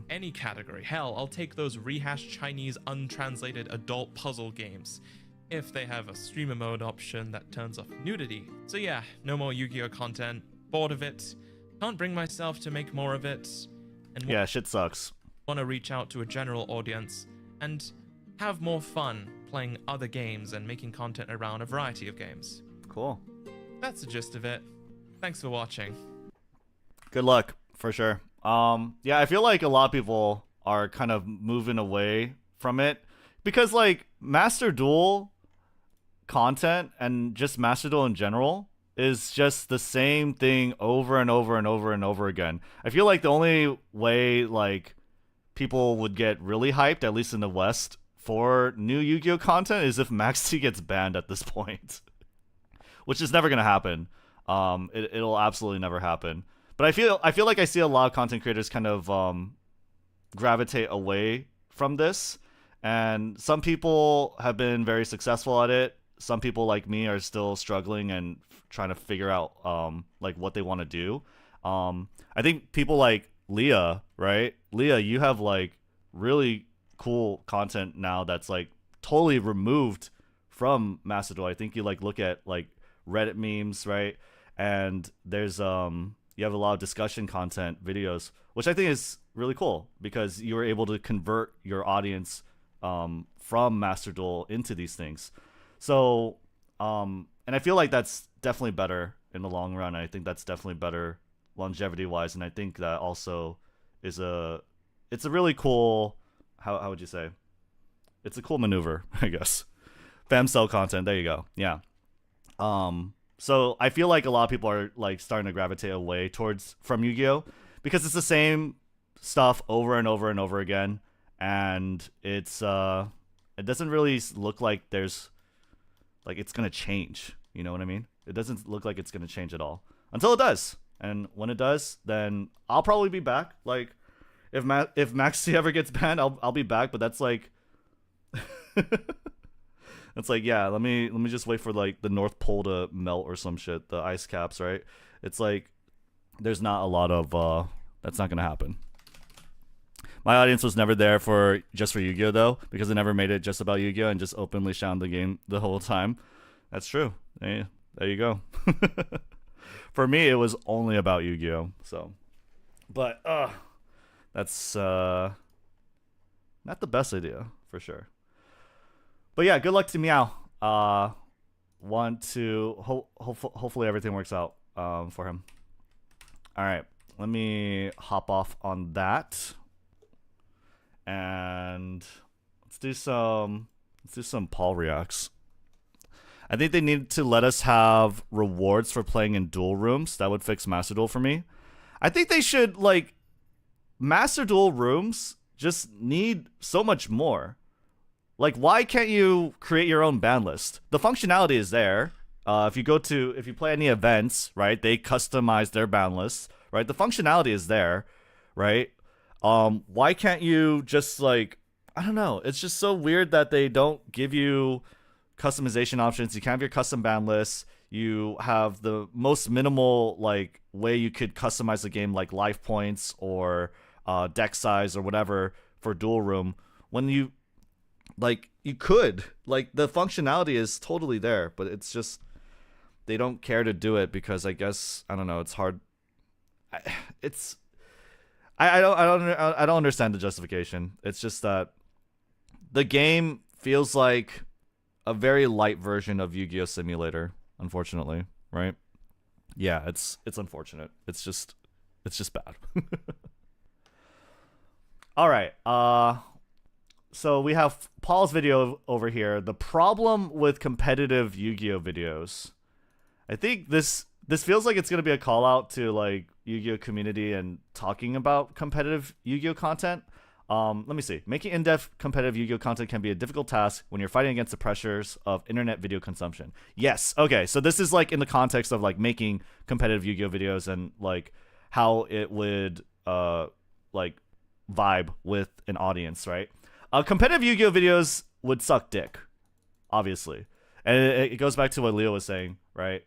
Any category. Hell, I'll take those rehashed Chinese untranslated adult puzzle games, if they have a streamer mode option that turns off nudity. So yeah, no more Yu-Gi-Oh content. Bored of it. Can't bring myself to make more of it. And Yeah, shit sucks. want to reach out to a general audience and have more fun playing other games and making content around a variety of games. Cool. That's the gist of it. Thanks for watching. Good luck, for sure. Yeah, I feel like a lot of people are kind of moving away from it because like Master Duel content and just Master Duel in general is just the same thing over and over and over and over again. I feel like the only way like people would get really hyped, at least in the West, for new Yu-Gi-Oh content is if Max T gets banned at this point, which is never gonna happen. It'll absolutely never happen. But I feel like I see a lot of content creators kind of gravitate away from this, and some people have been very successful at it. Some people like me are still struggling and trying to figure out like what they want to do. I think people like Leah, right? Leah, you have like really cool content now that's like totally removed from Master Duel. I think you like look at like Reddit memes, right? And there's you have a lot of discussion content videos, which I think is really cool because you were able to convert your audience from Master Duel into these things. So, and I feel like that's definitely better in the long run. I think that's definitely better longevity-wise, and I think that also is it's a really cool, how would you say? It's a cool maneuver, I guess. Femcell content, there you go. Yeah. So I feel like a lot of people are like starting to gravitate away from Yu-Gi-Oh because it's the same stuff over and over and over again, and it doesn't really look like there's like it's gonna change. You know what I mean? It doesn't look like it's gonna change at all until it does, and when it does, then I'll probably be back. Like if Max T ever gets banned, I'll be back. But that's like. It's like, yeah, let me just wait for like the North Pole to melt or some shit, the ice caps, right? It's like there's not a lot of that's not gonna happen. My audience was never there for Yu-Gi-Oh though, because I never made it just about Yu-Gi-Oh and just openly shined the game the whole time. That's true. There you go. For me, it was only about Yu-Gi-Oh. So, but that's not the best idea for sure. But yeah, good luck to Meow. Hopefully everything works out for him. All right, let me hop off on that, and let's do some Paul reacts. I think they need to let us have rewards for playing in duel rooms. That would fix Master Duel for me. I think they should, like, Master Duel rooms just need so much more. Like, why can't you create your own ban list? The functionality is there. If you play any events, right, they customize their ban lists, right? The functionality is there, right? Why can't you just, like, I don't know. It's just so weird that they don't give you customization options. You can have your custom ban lists. You have the most minimal, like, way you could customize the game, like life points or deck size or whatever for duel room. When you, like, you could, like, the functionality is totally there, but it's just they don't care to do it because I guess, I don't know, it's hard. I don't understand the justification. It's just that the game feels like a very light version of Yu-Gi-Oh! Simulator, unfortunately, right? Yeah, it's unfortunate. It's just bad. All right. So we have Paul's video over here. The problem with competitive Yu-Gi-Oh! Videos. I think this feels like it's going to be a call out to, like, Yu-Gi-Oh! Community and talking about competitive Yu-Gi-Oh! Content. Let me see. Making in-depth competitive Yu-Gi-Oh! Content can be a difficult task when you're fighting against the pressures of internet video consumption. Yes. Okay. So this is, like, in the context of, like, making competitive Yu-Gi-Oh! Videos and, like, how it would like vibe with an audience, right? Competitive Yu-Gi-Oh! Videos would suck dick, obviously. And it goes back to what Leo was saying, right?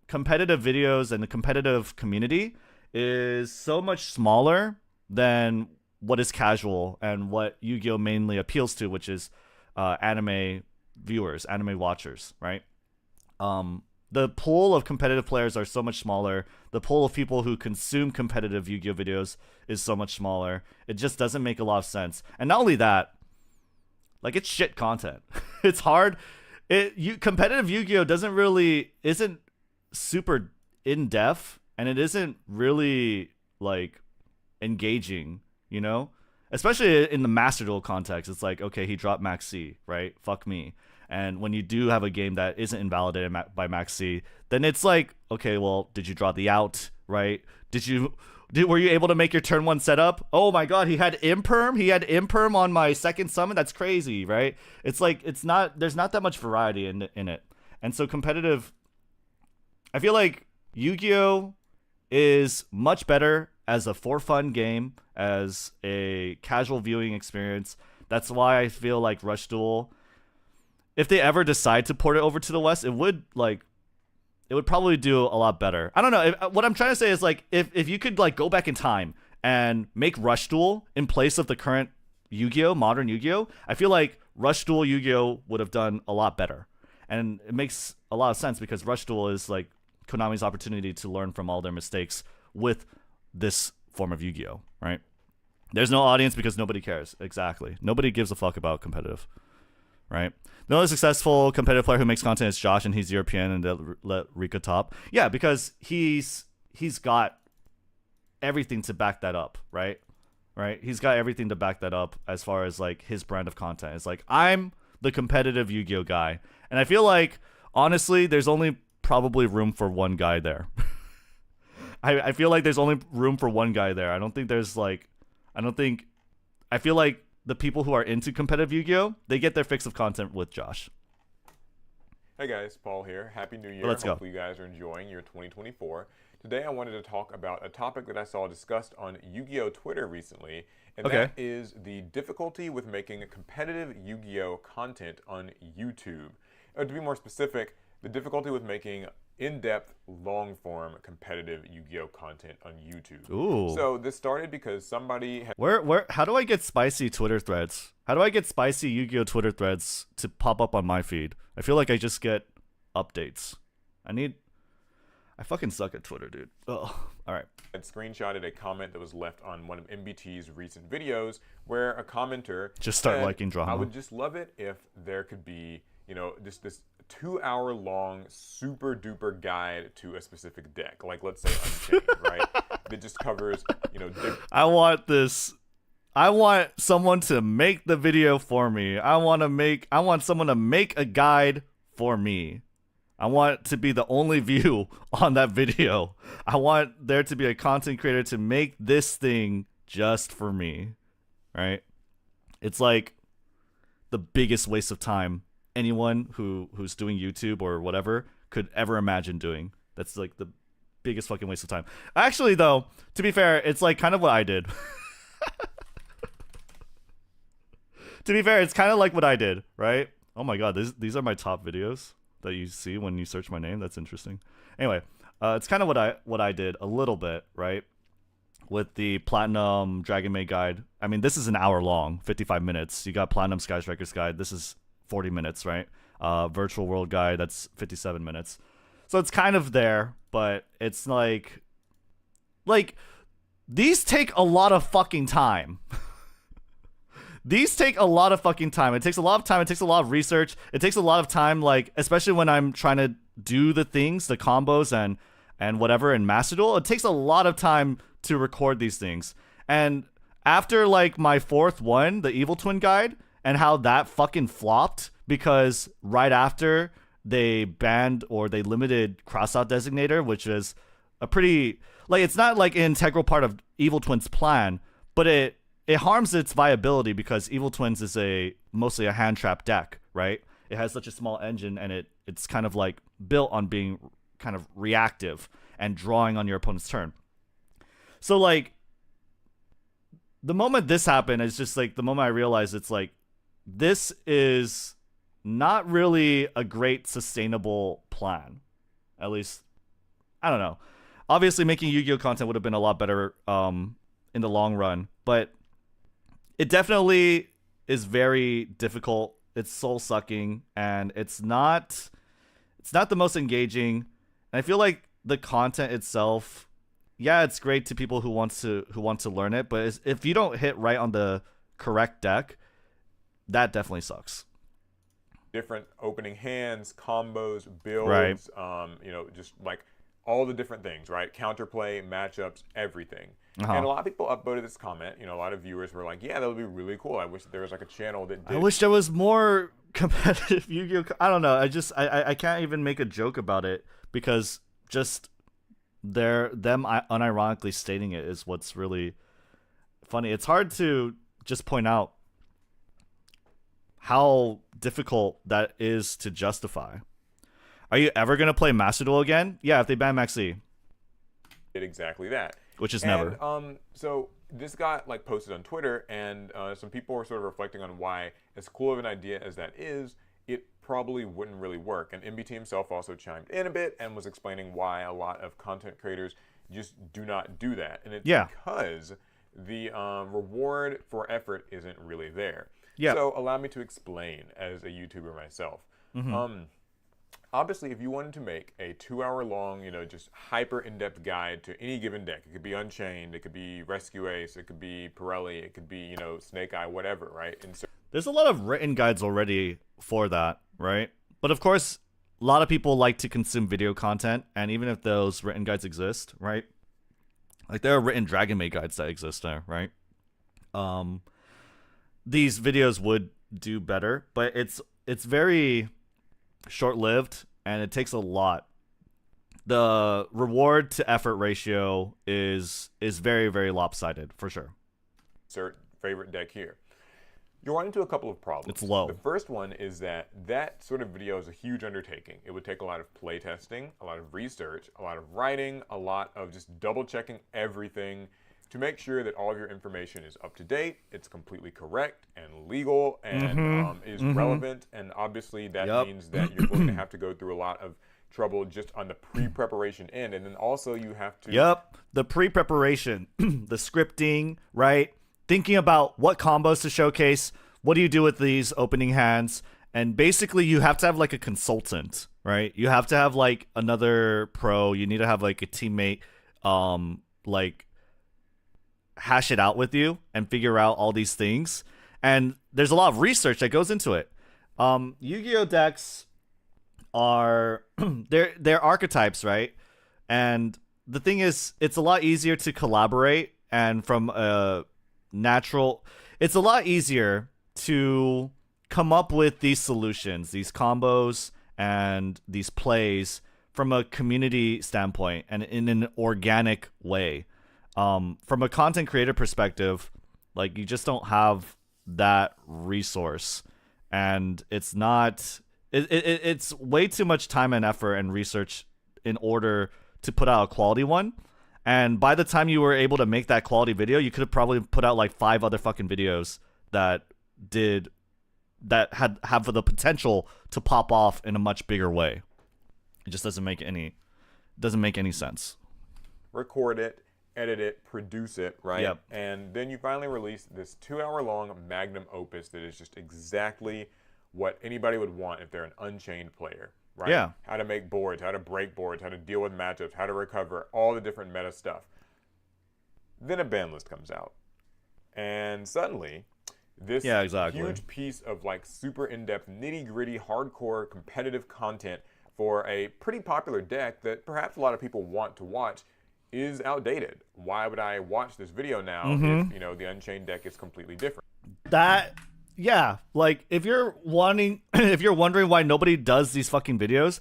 Competitive videos and the competitive community is so much smaller than what is casual and what Yu-Gi-Oh! Mainly appeals to, which is anime viewers, anime watchers, right? The pool of competitive players are so much smaller. The pool of people who consume competitive Yu-Gi-Oh! Videos is so much smaller. It just doesn't make a lot of sense. And not only that, like, it's shit content. It's hard. Competitive Yu-Gi-Oh! Isn't super in-depth, and it isn't really, like, engaging, you know? Especially in the Master Duel context, it's like, okay, he dropped Max C, right? Fuck me. And when you do have a game that isn't invalidated by Max C, then it's like, okay, well, did you draw the out, right? Were you able to make your turn one setup? Oh my god, he had imperm. He had imperm on my second summon. That's crazy, right? It's like there's not that much variety in it. And so competitive, I feel like Yu-Gi-Oh! Is much better as a for fun game, as a casual viewing experience. That's why I feel like Rush Duel, if they ever decide to port it over to the West, it would probably do a lot better. I don't know. What I'm trying to say is, like, if you could, like, go back in time and make Rush Duel in place of the current Yu-Gi-Oh! Modern Yu-Gi-Oh! I feel like Rush Duel Yu-Gi-Oh! Would have done a lot better. And it makes a lot of sense because Rush Duel is, like, Konami's opportunity to learn from all their mistakes with this form of Yu-Gi-Oh!, right? There's no audience because nobody cares. Exactly. Nobody gives a fuck about competitive, right? The only successful competitive player who makes content is Josh, and he's European, and they'll let Rika top. Yeah, because he's got everything to back that up, right? Right? He's got everything to back that up as far as, like, his brand of content. It's like, I'm the competitive Yu-Gi-Oh! Guy. And I feel like, honestly, there's only probably room for one guy there. I feel like there's only room for one guy there. I feel like the people who are into competitive Yu-Gi-Oh! They get their fix of content with Josh. Hey guys, Paul here. Happy New Year. Let's go. Hopefully you guys are enjoying your 2024. Today I wanted to talk about a topic that I saw discussed on Yu-Gi-Oh! Twitter recently, and that is the difficulty with making competitive Yu-Gi-Oh! Content on YouTube. To be more specific, the difficulty with making in-depth, long-form competitive Yu-Gi-Oh content on YouTube. Ooh. So this started because somebody had How do I get spicy Twitter threads? How do I get spicy Yu-Gi-Oh Twitter threads to pop up on my feed? I feel like I just get updates. I fucking suck at Twitter, dude. Oh, all right. had screenshotted a comment that was left on one of MBT's recent videos where a commenter Just start said, liking drama. I would just love it if there could be, you know, just this 2-hour long super duper guide to a specific deck, like let's say Unchained, right? That just covers, you know, I want this. I want someone to make the video for me. I want someone to make a guide for me. I want to be the only view on that video. I want there to be a content creator to make this thing just for me. Right? It's like the biggest waste of time anyone who's doing YouTube or whatever could ever imagine doing. That's like the biggest fucking waste of time. Actually, though, to be fair, it's like kind of what I did. To be fair, it's kind of like what I did, right? Oh my god, these are my top videos that you see when you search my name. That's interesting. Anyway, it's kind of what I did a little bit, right? With the Platinum Dragon Maid guide. I mean, this is an hour long, 55 minutes. You got Platinum Sky Strikers guide. This is 40 minutes, right? Virtual World guide, that's 57 minutes. So it's kind of there, but it's like these take a lot of fucking time. These take a lot of fucking time. It takes a lot of time. It takes a lot of research. It takes a lot of time, like, especially when I'm trying to do the things, the combos and whatever in Master Duel. It takes a lot of time to record these things. And after, like, my fourth one, the Evil Twin guide, and how that fucking flopped because right after they banned or they limited Crossout Designator, which is a pretty, like, it's not like an integral part of Evil Twin's plan, but it harms its viability because Evil Twins is mostly a hand trap deck, right? It has such a small engine and it's kind of like built on being kind of reactive and drawing on your opponent's turn. So like the moment this happened is just like the moment I realized it's like this is not really a great sustainable plan. At least I don't know. Obviously making Yu-Gi-Oh content would have been a lot better in the long run, but it definitely is very difficult. It's soul sucking and it's not the most engaging. And I feel like the content itself, yeah, it's great to people who want to learn it, but if you don't hit right on the correct deck, that definitely sucks. different opening hands, combos, builds, Right. You know, just like all the different things, right? Counterplay, matchups, everything. Uh-huh. And a lot of people upvoted this comment. You know, a lot of viewers were like, yeah, that would be really cool. I wish there was like a channel that did. I wish there was more competitive Yu-Gi-Oh. I don't know. I can't even make a joke about it because just them unironically stating it is what's really funny. It's hard to just point out how difficult that is to justify. Are you ever going to play Master Duel again? Yeah, if they ban Max E. Did exactly that. Which is and, never. So this got like posted on Twitter, and some people were sort of reflecting on why, as cool of an idea as that is, it probably wouldn't really work. And MBT himself also chimed in a bit and was explaining why a lot of content creators just do not do that. And it's because the reward for effort isn't really there. Yeah. So allow me to explain as a YouTuber myself. Mm-hmm. Obviously, if you wanted to make a 2-hour-long, you know, just hyper in-depth guide to any given deck, it could be Unchained, it could be Rescue Ace, it could be Pirelli, it could be, you know, Snake Eye, whatever, right? And so There's a lot of written guides already for that, right? But of course, a lot of people like to consume video content, and even if those written guides exist, right? Like there are written Dragon Maid guides that exist there, right? These videos would do better, but it's very short-lived and it takes a lot. The reward to effort ratio is very, very lopsided for sure. insert favorite deck here. You'll run into a couple of problems. It's low. The first one is that sort of video is a huge undertaking. It would take a lot of play testing, a lot of research, a lot of writing, a lot of just double checking everything to make sure that all of your information is up to date, it's completely correct and legal and is relevant. And obviously that means that you're going to have to go through a lot of trouble just on the pre-preparation end, and then also you have to. Yep, the pre-preparation, the scripting, right? Thinking about what combos to showcase. What do you do with these opening hands? And basically, you have to have like a consultant, right? You have to have like another pro. You need to have like a teammate, like hash it out with you and figure out all these things. And there's a lot of research that goes into it. Yu-Gi-Oh decks are they're archetypes, right? And the thing is, it's a lot easier to collaborate, and from a natural, it's a lot easier to come up with these solutions, these combos, and these plays from a community standpoint and in an organic way. From a content creator perspective, like, you just don't have that resource, and it's not it's way too much time and effort and research in order to put out a quality one. And by the time you were able to make that quality video, you could have probably put out like 5 other fucking videos that have the potential to pop off in a much bigger way. It just doesn't make any sense. Record it, edit it, produce it, right? Yep. And then you finally release this 2-hour-long magnum opus that is just exactly what anybody would want if they're an Unchained player, right? Yeah. How to make boards, how to break boards, how to deal with matchups, how to recover, all the different meta stuff. Then a ban list comes out. And suddenly, this huge piece of like super in-depth, nitty-gritty, hardcore, competitive content for a pretty popular deck that perhaps a lot of people want to watch is outdated. Why would I watch this video now if, you know, the Unchained deck is completely different? Yeah, like, if you're wondering why nobody does these fucking videos,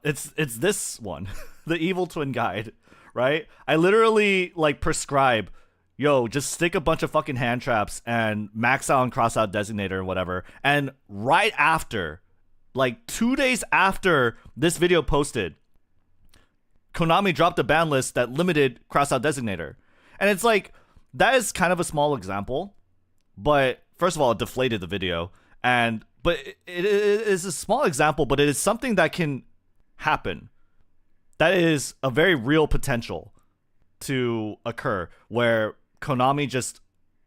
it's this one, the Evil Twin Guide, right? I literally like prescribe, yo, just stick a bunch of fucking hand traps and max out and cross out designator or whatever. And right after, like 2 days after this video posted, Konami dropped a ban list that limited cross out designator. And it's like, that is kind of a small example, but first of all, it deflated the video, but it is a small example, but it is something that can happen. That is a very real potential to occur, where Konami just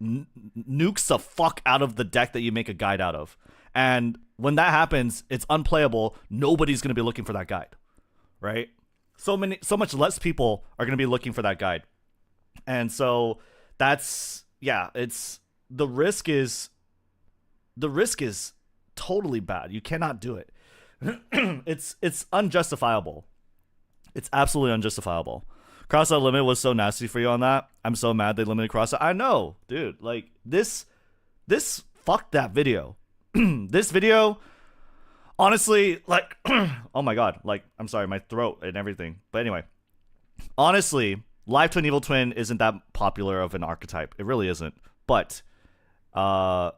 nukes the fuck out of the deck that you make a guide out of. And when that happens, it's unplayable. Nobody's going to be looking for that guide, right? So much less people are going to be looking for that guide. And so that's, yeah, the risk is totally bad. You cannot do it. It's unjustifiable. It's absolutely unjustifiable. Crossout limit was so nasty for you on that. I'm so mad they limited crossout. I know, dude. Like, this fucked that video. This video, honestly, like, oh my god, like, I'm sorry, my throat and everything. But anyway, honestly, Live Twin Evil Twin isn't that popular of an archetype. It really isn't. But the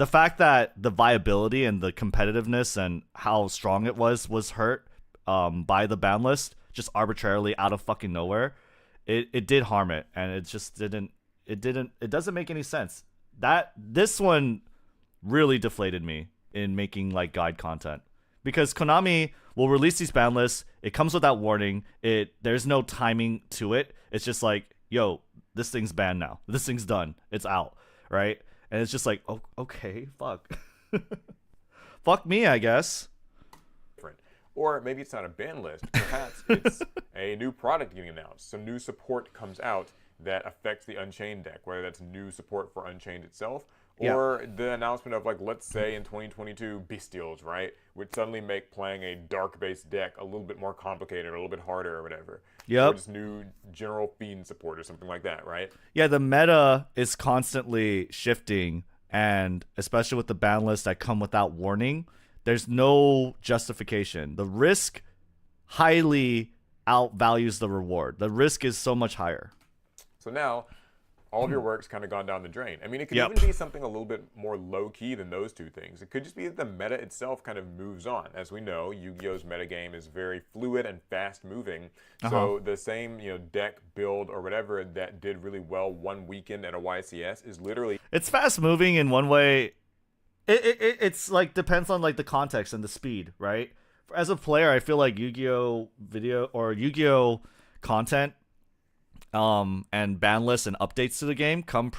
fact that the viability and the competitiveness and how strong it was hurt by the ban list, just arbitrarily out of fucking nowhere, it did harm it, and it doesn't make any sense. This one really deflated me in making like guide content, because Konami will release these ban lists. It comes with that warning. There's no timing to it. It's just like, yo, this thing's banned now. This thing's done. It's out, right? And it's just like, oh, okay, fuck. Fuck me, I guess. Or maybe it's not a ban list. Perhaps it's a new product getting announced. Some new support comes out that affects the Unchained deck, whether that's new support for Unchained itself, or the announcement of, like, let's say in 2022, Bestials, right? Would suddenly make playing a dark-based deck a little bit more complicated, or a little bit harder, or whatever. Yep. Or just new general Fiend support or something like that, right? Yeah, the meta is constantly shifting, and especially with the ban lists that come without warning, there's no justification. The risk highly outvalues the reward. The risk is so much higher. So now, all of your work's kind of gone down the drain. I mean, it could Yep. even be something a little bit more low-key than those two things. It could just be that the meta itself kind of moves on. As we know, Yu-Gi-Oh's metagame is very fluid and fast-moving. So the same, deck build or whatever that did really well one weekend at a YCS is literally... It's fast-moving in one way. It's like, depends on like the context and the speed, right? as a player, I feel like Yu-Gi-Oh video or Yu-Gi-Oh content, and ban lists and updates to the game come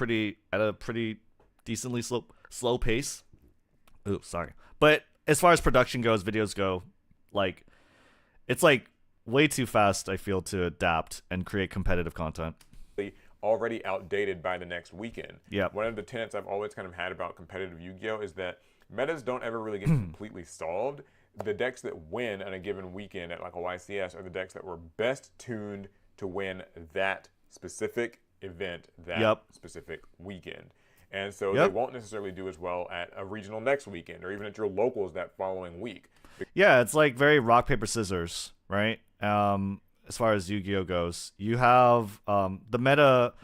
at a pretty decently slow pace. Ooh, sorry. But as far as production goes, videos go, like, it's like way too fast, I feel, to adapt and create competitive content. Already outdated by the next weekend. Yeah. One of the tenets I've always kind of had about competitive Yu-Gi-Oh is that metas don't ever really get completely solved. The decks that win on a given weekend at like a YCS are the decks that were best tuned to win that specific event, that specific weekend. And so they won't necessarily do as well at a regional next weekend or even at your locals that following week. Yeah, it's like very rock, paper, scissors, right? As far as Yu-Gi-Oh goes, you have the meta,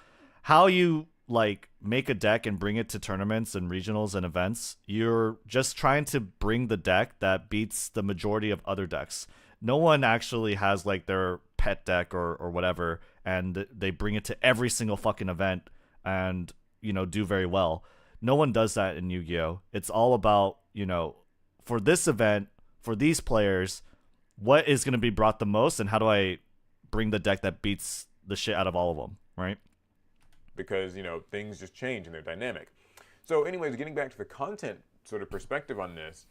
how you like make a deck and bring it to tournaments and regionals and events. You're just trying to bring the deck that beats the majority of other decks. No one actually has like their pet deck or whatever, and they bring it to every single fucking event and, you know, do very well. No one does that in Yu-Gi-Oh. It's all about, you know, for this event, for these players, what is going to be brought the most, and how do I bring the deck that beats the shit out of all of them, right? Because, you know, things just change and they're dynamic. So anyways, getting back to the content sort of perspective on this,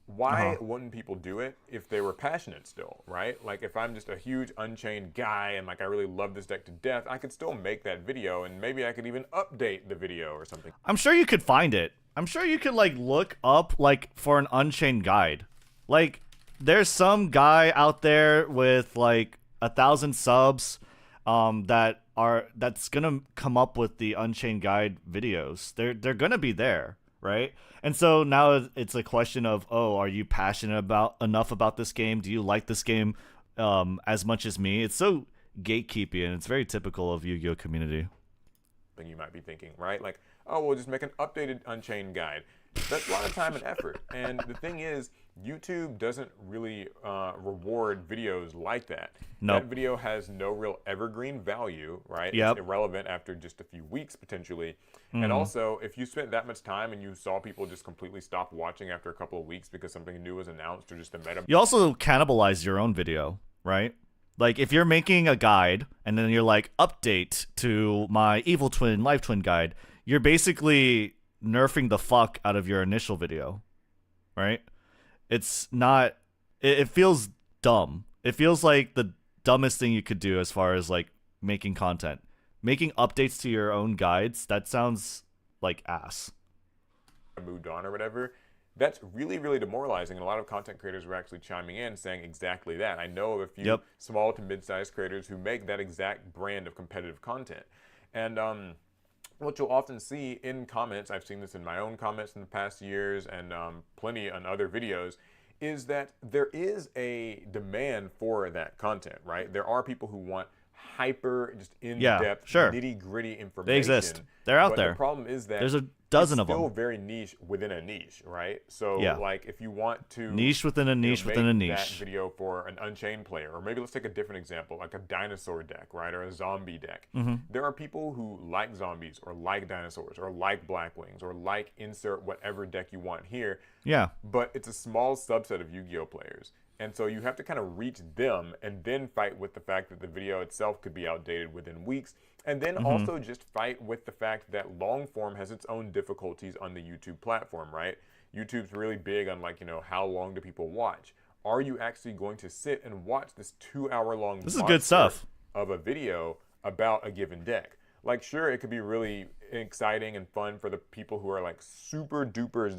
why wouldn't people do it if they were passionate still, right? Like if I'm just a huge Unchained guy and like I really love this deck to death, I could still make that video and maybe I could even update the video or something. I'm sure you could find it. I'm sure you could like look up like for an Unchained guide. Like there's some guy out there with like 1,000 subs that's gonna come up with the Unchained guide videos. They're gonna be there, right? And so now it's a question of, oh, are you passionate enough about this game? Do you like this game as much as me? It's so gatekeepy, and it's very typical of Yu-Gi-Oh community. You might be thinking, right? Like, oh, we'll just make an updated Unchained guide. That's a lot of time and effort. And the thing is, YouTube doesn't really reward videos like that. Nope. That video has no real evergreen value, right? Yep. It's irrelevant after just a few weeks, potentially. And also, if you spent that much time and you saw people just completely stop watching after a couple of weeks because something new was announced or just the meta... You also cannibalize your own video, right? Like, if you're making a guide, and then you're like, update to my Evil Twin, Live Twin guide, you're basically nerfing the fuck out of your initial video, right? It's not... It feels dumb. It feels like the dumbest thing you could do as far as, like, making content. Making updates to your own guides, that sounds like ass. Moved on or whatever. That's really, really demoralizing, and a lot of content creators were actually chiming in saying exactly that. I know of a few small to mid-sized creators who make that exact brand of competitive content. And what you'll often see in comments, I've seen this in my own comments in the past years and plenty on other videos, is that there is a demand for that content, right? There are people who want hyper, just in-depth, nitty-gritty information. They exist. They're out there. The problem is that there's a dozen of them. It's still very niche within a niche, right? So, like, if you want to niche within a niche within a niche, that video for an Unchained player, or maybe let's take a different example, like a dinosaur deck, right, or a zombie deck. There are people who like zombies, or like dinosaurs, or like Blackwings, or like insert whatever deck you want here. Yeah. But it's a small subset of Yu-Gi-Oh players. And so you have to kind of reach them and then fight with the fact that the video itself could be outdated within weeks. And then also just fight with the fact that long form has its own difficulties on the YouTube platform, right? YouTube's really big on, like, you know, how long do people watch? Are you actually going to sit and watch this 2-hour-long This is good stuff of a video about a given deck? Like, sure, it could be really exciting and fun for the people who are like super duper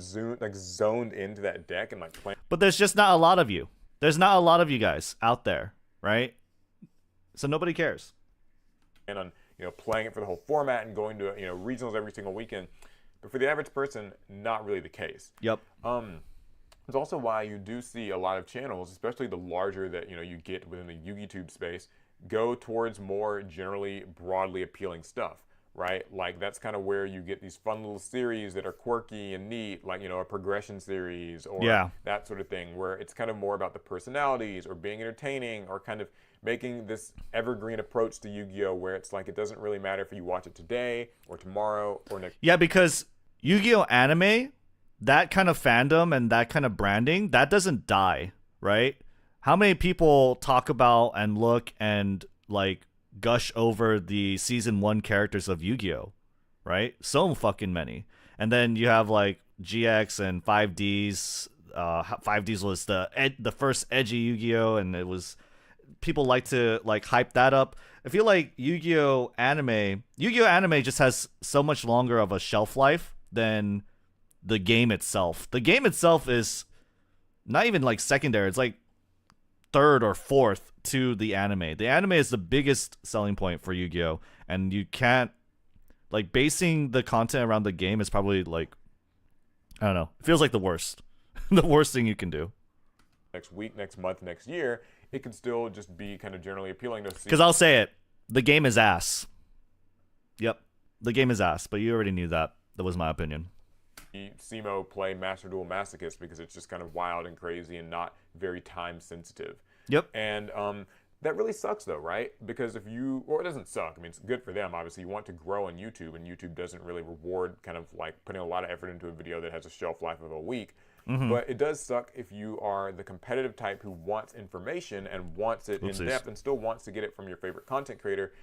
zoned into that deck and like playing. But there's just not a lot of you. There's not a lot of you guys out there, right? So nobody cares. And on, you know, playing it for the whole format and going to, you know, regionals every single weekend. But for the average person, not really the case. Yep. It's also why you do see a lot of channels, especially the larger that, you know, you get within the YugiTube space, go towards more generally broadly appealing stuff, right? Like, that's kind of where you get these fun little series that are quirky and neat, like, you know, a progression series or that sort of thing, where it's kind of more about the personalities or being entertaining or kind of making this evergreen approach to Yu-Gi-Oh! Where it's like, it doesn't really matter if you watch it today or tomorrow or next. Yeah, because Yu-Gi-Oh! Anime, that kind of fandom and that kind of branding, that doesn't die, right? How many people talk about and look and like gush over the season 1 characters of Yu-Gi-Oh, right? So fucking many. And then you have like GX and 5Ds. 5Ds was the first edgy Yu-Gi-Oh, and it was, people like to like hype that up. I feel like Yu-Gi-Oh anime just has so much longer of a shelf life than the game itself. The game itself is not even like secondary. It's like third or fourth to the anime. The anime is the biggest selling point for Yu-Gi-Oh, and you can't, like, basing the content around the game is probably like, I don't know. It feels like the worst. The worst thing you can do. Next week, next month, next year, it can still just be kind of generally appealing to see. Because I'll say it, the game is ass. Yep, the game is ass, but you already knew that. That was my opinion. Simo play Master Duel Masochist because it's just kind of wild and crazy and not very time sensitive. Yep. And that really sucks though, right? Because if you, or it doesn't suck, I mean, it's good for them, obviously. You want to grow on YouTube, and YouTube doesn't really reward kind of like putting a lot of effort into a video that has a shelf life of a week. But it does suck if you are the competitive type who wants information and wants it in depth and still wants to get it from your favorite content creator.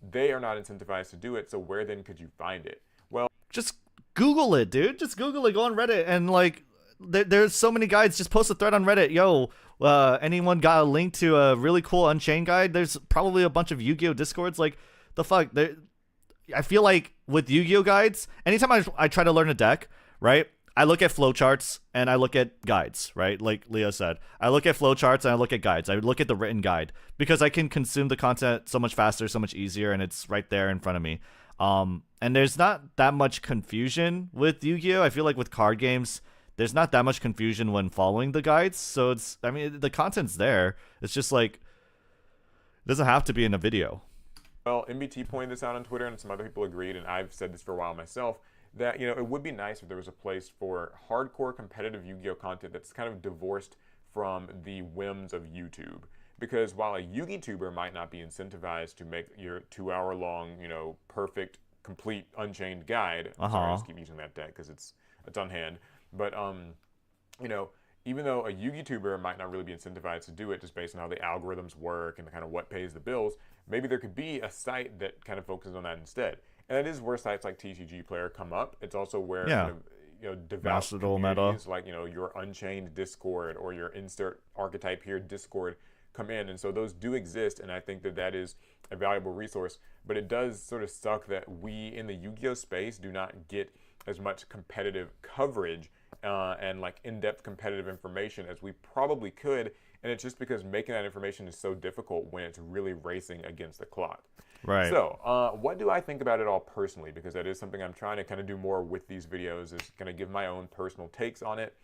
They are not incentivized to do it, so where then could you find it? Well, just Google it, dude. Just Google it. Go on Reddit, and like, there's so many guides. Just post a thread on Reddit. Yo, anyone got a link to a really cool Unchained guide? There's probably a bunch of Yu-Gi-Oh discords. Like, the fuck? I feel like with Yu-Gi-Oh guides, anytime I try to learn a deck, right? I look at flowcharts and I look at guides, right? Like Leo said, I look at flowcharts and I look at guides. I look at the written guide because I can consume the content so much faster, so much easier, and it's right there in front of me. And there's not that much confusion with Yu-Gi-Oh. I feel like with card games, there's not that much confusion when following the guides. So it's, I mean, the content's there. It's just like, it doesn't have to be in a video. Well, MBT pointed this out on Twitter, and some other people agreed, and I've said this for a while myself, that, you know, it would be nice if there was a place for hardcore competitive Yu-Gi-Oh content that's kind of divorced from the whims of YouTube. Because while a Yu-Gi-tuber might not be incentivized to make your 2-hour-long, you know, perfect, complete Unchained guide, sorry, I just keep using that deck because it's on hand, but, you know, even though a Yu-Gi-tuber might not really be incentivized to do it just based on how the algorithms work and kind of what pays the bills, maybe there could be a site that kind of focuses on that instead. And that is where sites like TCG Player come up. It's also where kind of, you know, devout communities like, you know, your Unchained Discord or your Insert Archetype Here Discord come in. And so those do exist, and I think that that is a valuable resource. But it does sort of suck that we in the Yu-Gi-Oh space do not get as much competitive coverage and like in-depth competitive information as we probably could. And it's just because making that information is so difficult when it's really racing against the clock. Right. So, what do I think about it all personally? Because that is something I'm trying to kind of do more with these videos, is going to give my own personal takes on it.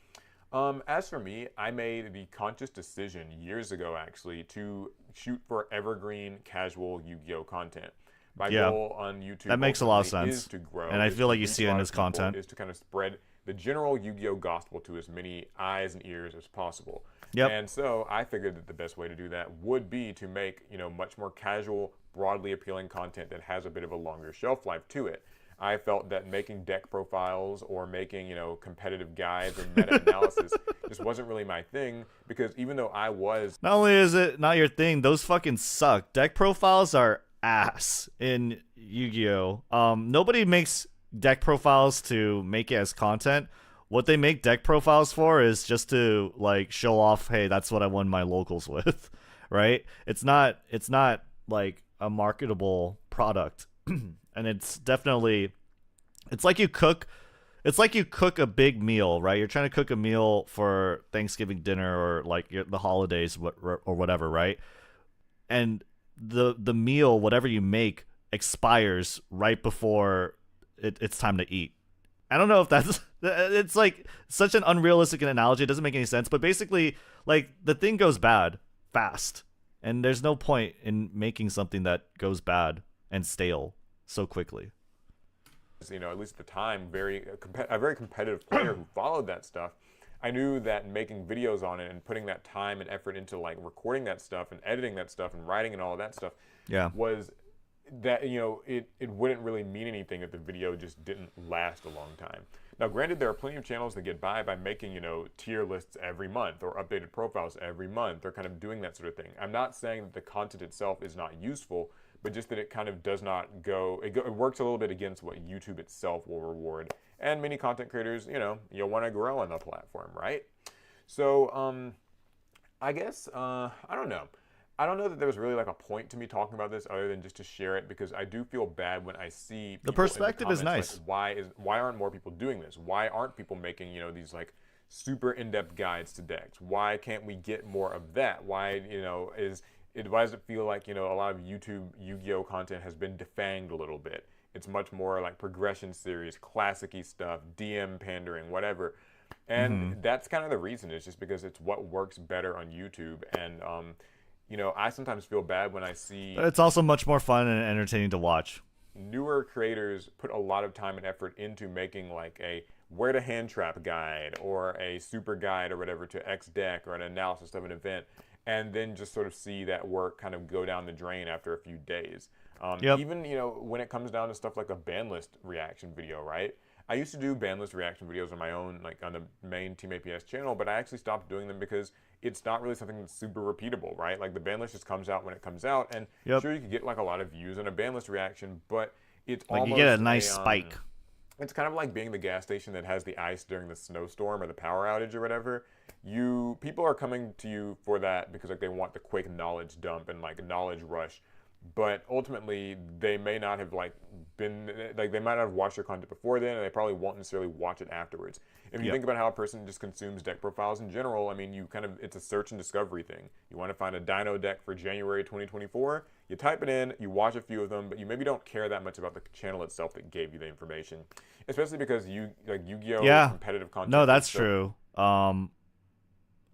As for me, I made the conscious decision years ago, actually, to shoot for evergreen, casual Yu-Gi-Oh content. My goal on YouTube that makes a lot of sense, is to grow, and I feel like you see it in his content, is to kind of spread the general Yu-Gi-Oh gospel to as many eyes and ears as possible. Yep. And so I figured that the best way to do that would be to make, you know, much more casual, broadly appealing content that has a bit of a longer shelf life to it. I felt that making deck profiles or making, you know, competitive guides and meta-analysis just wasn't really my thing, because even though I was... Not only is it not your thing, those fucking suck. Deck profiles are ass in Yu-Gi-Oh! Nobody makes deck profiles to make it as content. What they make deck profiles for is just to like show off, hey, that's what I won my locals with, right? It's not like a marketable product. And it's definitely, it's like you cook a big meal, right? You're trying to cook a meal for Thanksgiving dinner or like the holidays or whatever, right? And the meal, whatever you make, expires right before it's time to eat. I don't know if that's, it's like such an unrealistic analogy. It doesn't make any sense. But basically, like, the thing goes bad fast. And there's no point in making something that goes bad and stale so quickly. You know, at least at the time, a very competitive player who followed that stuff. I knew that making videos on it and putting that time and effort into like recording that stuff and editing that stuff and writing and all of that stuff was that, you know, it wouldn't really mean anything if the video just didn't last a long time. Now, granted, there are plenty of channels that get by making, you know, tier lists every month or updated profiles every month. They're kind of doing that sort of thing. I'm not saying that the content itself is not useful, but just that it kind of does not it works a little bit against what YouTube itself will reward. And many content creators, you know, you'll want to grow on the platform, right? So, I guess, I don't know. I don't know that there was really like a point to me talking about this other than just to share it, because I do feel bad when I see people The perspective in is the nice. comments, like, why aren't more people doing this? Why aren't people making, you know, these like super in-depth guides to decks? Why can't we get more of that? Why, you know, why does it feel like, you know, a lot of YouTube Yu-Gi-Oh content has been defanged a little bit? It's much more like progression series, classic-y stuff, DM pandering, whatever. And that's kind of the reason. It's just because it's what works better on YouTube. And you know, I sometimes feel bad when I see But it's also much more fun and entertaining to watch. newer creators put a lot of time and effort into making like a where to hand trap guide or a super guide or whatever to X deck or an analysis of an event, and then just sort of see that work kind of go down the drain after a few days. Even, you know, when it comes down to stuff like a ban list reaction video, right? I used to do ban list reaction videos on my own, like on the main Team APS channel, but I actually stopped doing them because it's not really something that's super repeatable, right? Like the ban list just comes out when it comes out, and sure, you could get like a lot of views on a ban list reaction, but it's Like almost you get a nice spike. It's kind of like being the gas station that has the ice during the snowstorm or the power outage or whatever. People are coming to you for that because like they want the quick knowledge dump and like knowledge rush. But ultimately, they may not have like been like they might not have watched your content before then, and they probably won't necessarily watch it afterwards. If you think about how a person just consumes deck profiles in general, I mean, it's a search and discovery thing. You want to find a Dino deck for January 2024, you type it in, you watch a few of them, but you maybe don't care that much about the channel itself that gave you the information, especially because Yu-Gi-Oh competitive content. No, that's true.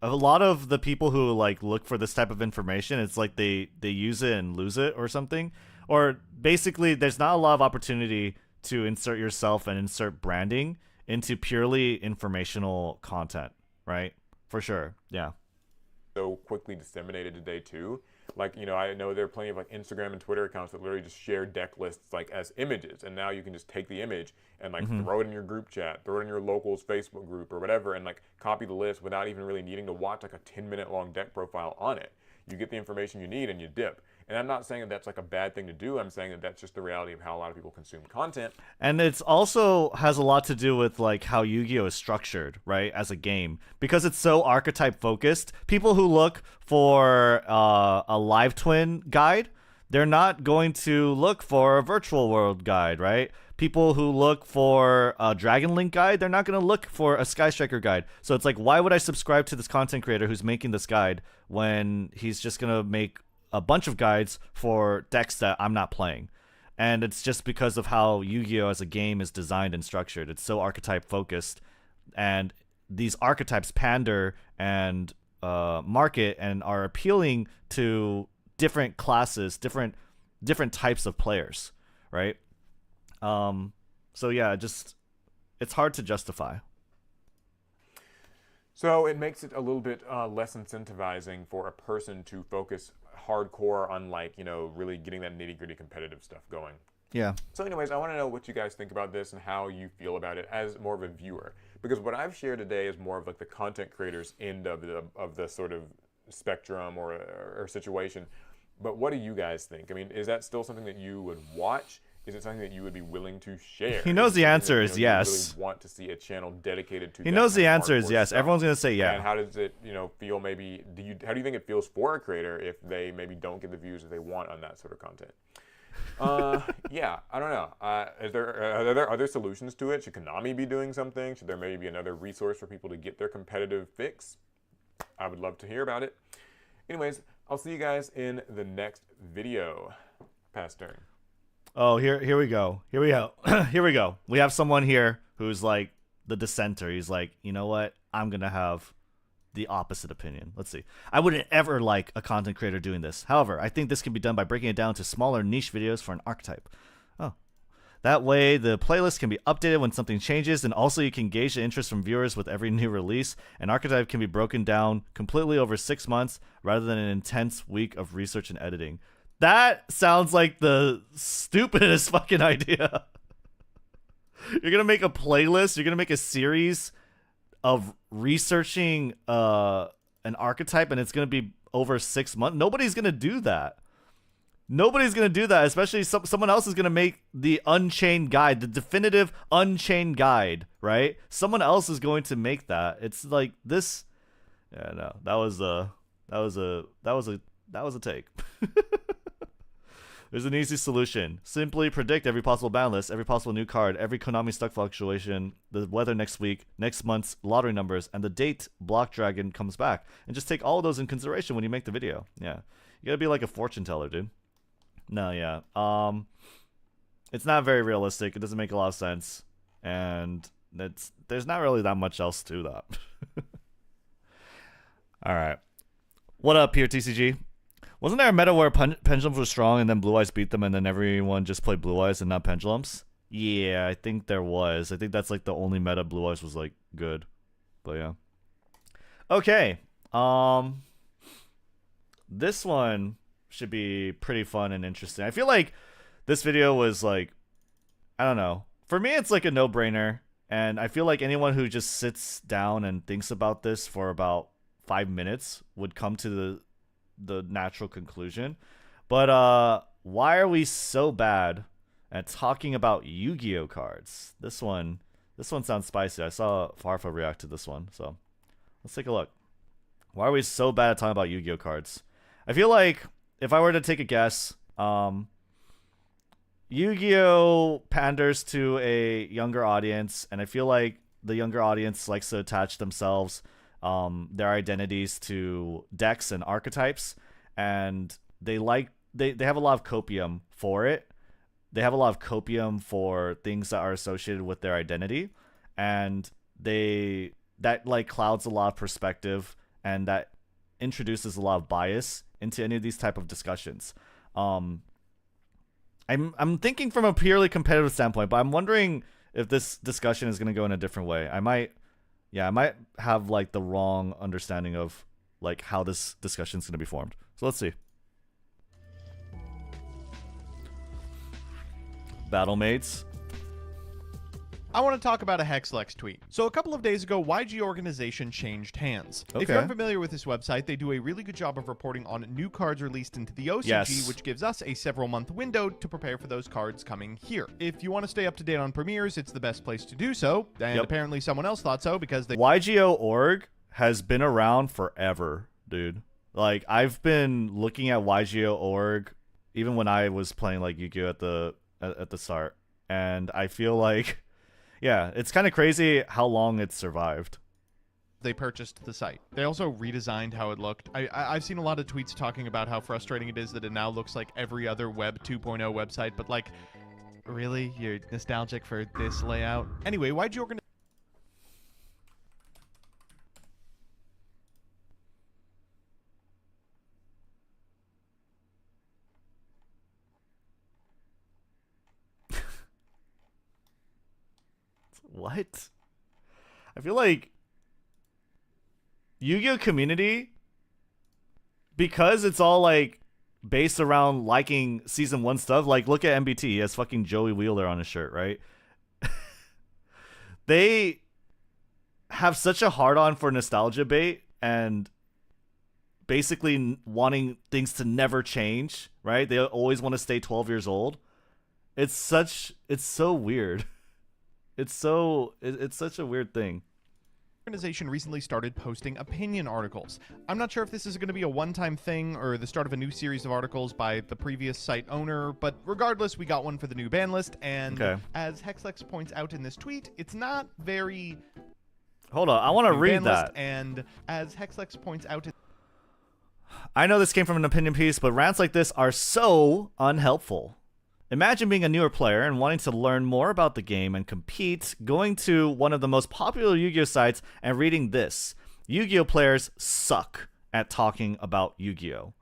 A lot of the people who like look for this type of information, it's like they use it and lose it or something, or basically there's not a lot of opportunity to insert yourself and insert branding into purely informational content, right? For sure. Yeah. So quickly disseminated today too. Like, you know, I know there are plenty of like Instagram and Twitter accounts that literally just share deck lists like as images, and now you can just take the image and like throw it in your group chat, throw it in your locals Facebook group or whatever, and like copy the list without even really needing to watch like a 10-minute long deck profile on it. You get the information you need and you dip. And I'm not saying that that's like a bad thing to do. I'm saying that that's just the reality of how a lot of people consume content. And it's also has a lot to do with like how Yu-Gi-Oh is structured, right, as a game, because it's so archetype focused. People who look for a live twin guide, they're not going to look for a virtual world guide, right? People who look for a Dragon Link guide, they're not going to look for a Sky Striker guide. So it's like, why would I subscribe to this content creator who's making this guide when he's just going to make a bunch of guides for decks that I'm not playing? And it's just because of how Yu-Gi-Oh as a game is designed and structured. It's so archetype focused, and these archetypes pander and market and are appealing to different classes, different types of players, right? So yeah, it's hard to justify. So it makes it a little bit less incentivizing for a person to focus hardcore on, like, you know, really getting that nitty-gritty competitive stuff going. Yeah. So anyways, I want to know what you guys think about this and how you feel about it as more of a viewer. Because what I've shared today is more of like the content creators end of the sort of spectrum or situation. But what do you guys think? I mean, is that still something that you would watch? Is it something that you would be willing to share? He knows the answer is yes. You really want to see a channel dedicated to. He knows the answer is yes. Stuff. Everyone's gonna say yeah. And how does it, you know, feel? Maybe how do you think it feels for a creator if they maybe don't get the views that they want on that sort of content? Yeah, I don't know. Are there other solutions to it? Should Konami be doing something? Should there maybe be another resource for people to get their competitive fix? I would love to hear about it. Anyways, I'll see you guys in the next video. Pass turn. Oh, here we go. Here we go. Here we go. We have someone here who's like the dissenter. He's like, you know what? I'm going to have the opposite opinion. Let's see. I wouldn't ever like a content creator doing this. However, I think this can be done by breaking it down to smaller niche videos for an archetype. Oh. That way, the playlist can be updated when something changes, and also you can gauge the interest from viewers with every new release. An archetype can be broken down completely over 6 months rather than an intense week of research and editing. That sounds like the stupidest fucking idea. You're gonna make a playlist. You're gonna make a series of researching an archetype, and it's gonna be over 6 months. Nobody's gonna do that. Nobody's gonna do that. Especially someone else is gonna make the Unchained guide, the definitive Unchained guide, right? Someone else is going to make that. It's like this. Yeah, no, that was a take. There's an easy solution. Simply predict every possible ban list, every possible new card, every Konami stock fluctuation, the weather next week, next month's lottery numbers, and the date Block Dragon comes back. And just take all of those in consideration when you make the video. Yeah. You gotta be like a fortune teller, dude. No, yeah. It's not very realistic. It doesn't make a lot of sense. And there's not really that much else to that. Alright. What up here, TCG? Wasn't there a meta where pendulums were strong and then blue eyes beat them and then everyone just played blue eyes and not pendulums? Yeah, I think there was. I think that's like the only meta blue eyes was like good. But yeah. Okay. This one should be pretty fun and interesting. I feel like this video was like, I don't know. For me, it's like a no-brainer. And I feel like anyone who just sits down and thinks about this for about 5 minutes would come to the natural conclusion. But why are we so bad at talking about Yu-Gi-Oh cards? This one sounds spicy. I saw Farfa react to this one, so let's take a look. Why are we so bad at talking about Yu-Gi-Oh cards? I feel like if I were to take a guess, Yu-Gi-Oh panders to a younger audience, and I feel like the younger audience likes to attach themselves, their identities to decks and archetypes, and they have a lot of copium for it. They have a lot of copium for things that are associated with their identity, and that like clouds a lot of perspective, and that introduces a lot of bias into any of these type of discussions. I'm thinking from a purely competitive standpoint, but I'm wondering if this discussion is going to go in a different way. I might have like the wrong understanding of like how this discussion is going to be formed. So let's see. Battlemates. I want to talk about a Hexlex tweet. So a couple of days ago, YG Organization changed hands. If Okay. you're unfamiliar with this website, they do a really good job of reporting on new cards released into the OCG, Yes. which gives us a several-month window to prepare for those cards coming here. If you want to stay up to date on premieres, it's the best place to do so, and Yep. apparently someone else thought so because they YGO.org has been around forever, dude. Like, I've been looking at YGO.org even when I was playing like Yu-Gi-Oh at the start, and I feel like, yeah, it's kind of crazy how long it's survived. they purchased the site. They also redesigned how it looked. I've seen a lot of tweets talking about how frustrating it is that it now looks like every other Web 2.0 website, but like, really? You're nostalgic for this layout? Anyway, YG Organization What? I feel like Yu-Gi-Oh community, because it's all like based around liking season 1 stuff, like look at MBT, he has fucking Joey Wheeler on his shirt, right? They have such a hard-on for nostalgia bait and basically wanting things to never change, right? They always want to stay 12 years old. It's so weird. It's such a weird thing. Organization recently started posting opinion articles. I'm not sure if this is going to be a one-time thing or the start of a new series of articles by the previous site owner, but regardless, we got one for the new ban list, and Okay. as Hexlex points out in this tweet, it's not very... Hold on, I want to new read ban list, that. and as Hexlex points out... I know this came from an opinion piece, but rants like this are so unhelpful. Imagine being a newer player and wanting to learn more about the game and compete, going to one of the most popular Yu-Gi-Oh sites and reading this. Yu-Gi-Oh players suck at talking about Yu-Gi-Oh.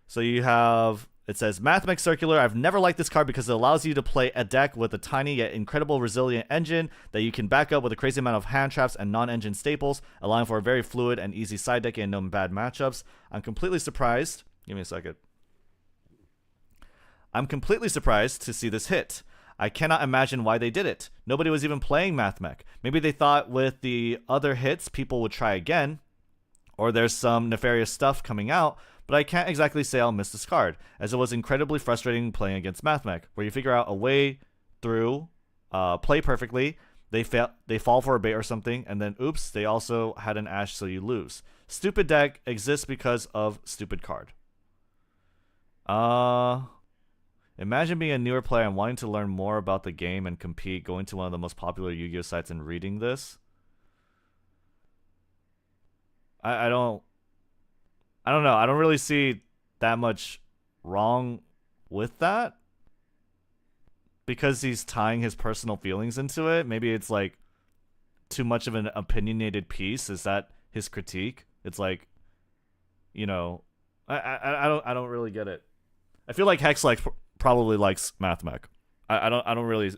So you have, it says, Mathematics Circular. I've never liked this card because it allows you to play a deck with a tiny yet incredible resilient engine that you can back up with a crazy amount of hand traps and non-engine staples, allowing for a very fluid and easy side decking and no bad matchups. I'm completely surprised. Give me a second. I'm completely surprised to see this hit. I cannot imagine why they did it. Nobody was even playing MathMech. Maybe they thought with the other hits, people would try again, or there's some nefarious stuff coming out, but I can't exactly say I'll miss this card, as it was incredibly frustrating playing against MathMech, where you figure out a way through, play perfectly, they fall for a bait or something, and then oops, they also had an Ash, so you lose. Stupid deck exists because of stupid card. Imagine being a newer player and wanting to learn more about the game and compete, going to one of the most popular Yu-Gi-Oh sites and reading this. I don't know. I don't really see that much wrong with that, because he's tying his personal feelings into it. Maybe it's like too much of an opinionated piece. Is that his critique? It's like, you know, I don't really get it. I feel like Hex probably likes MathMech. I don't really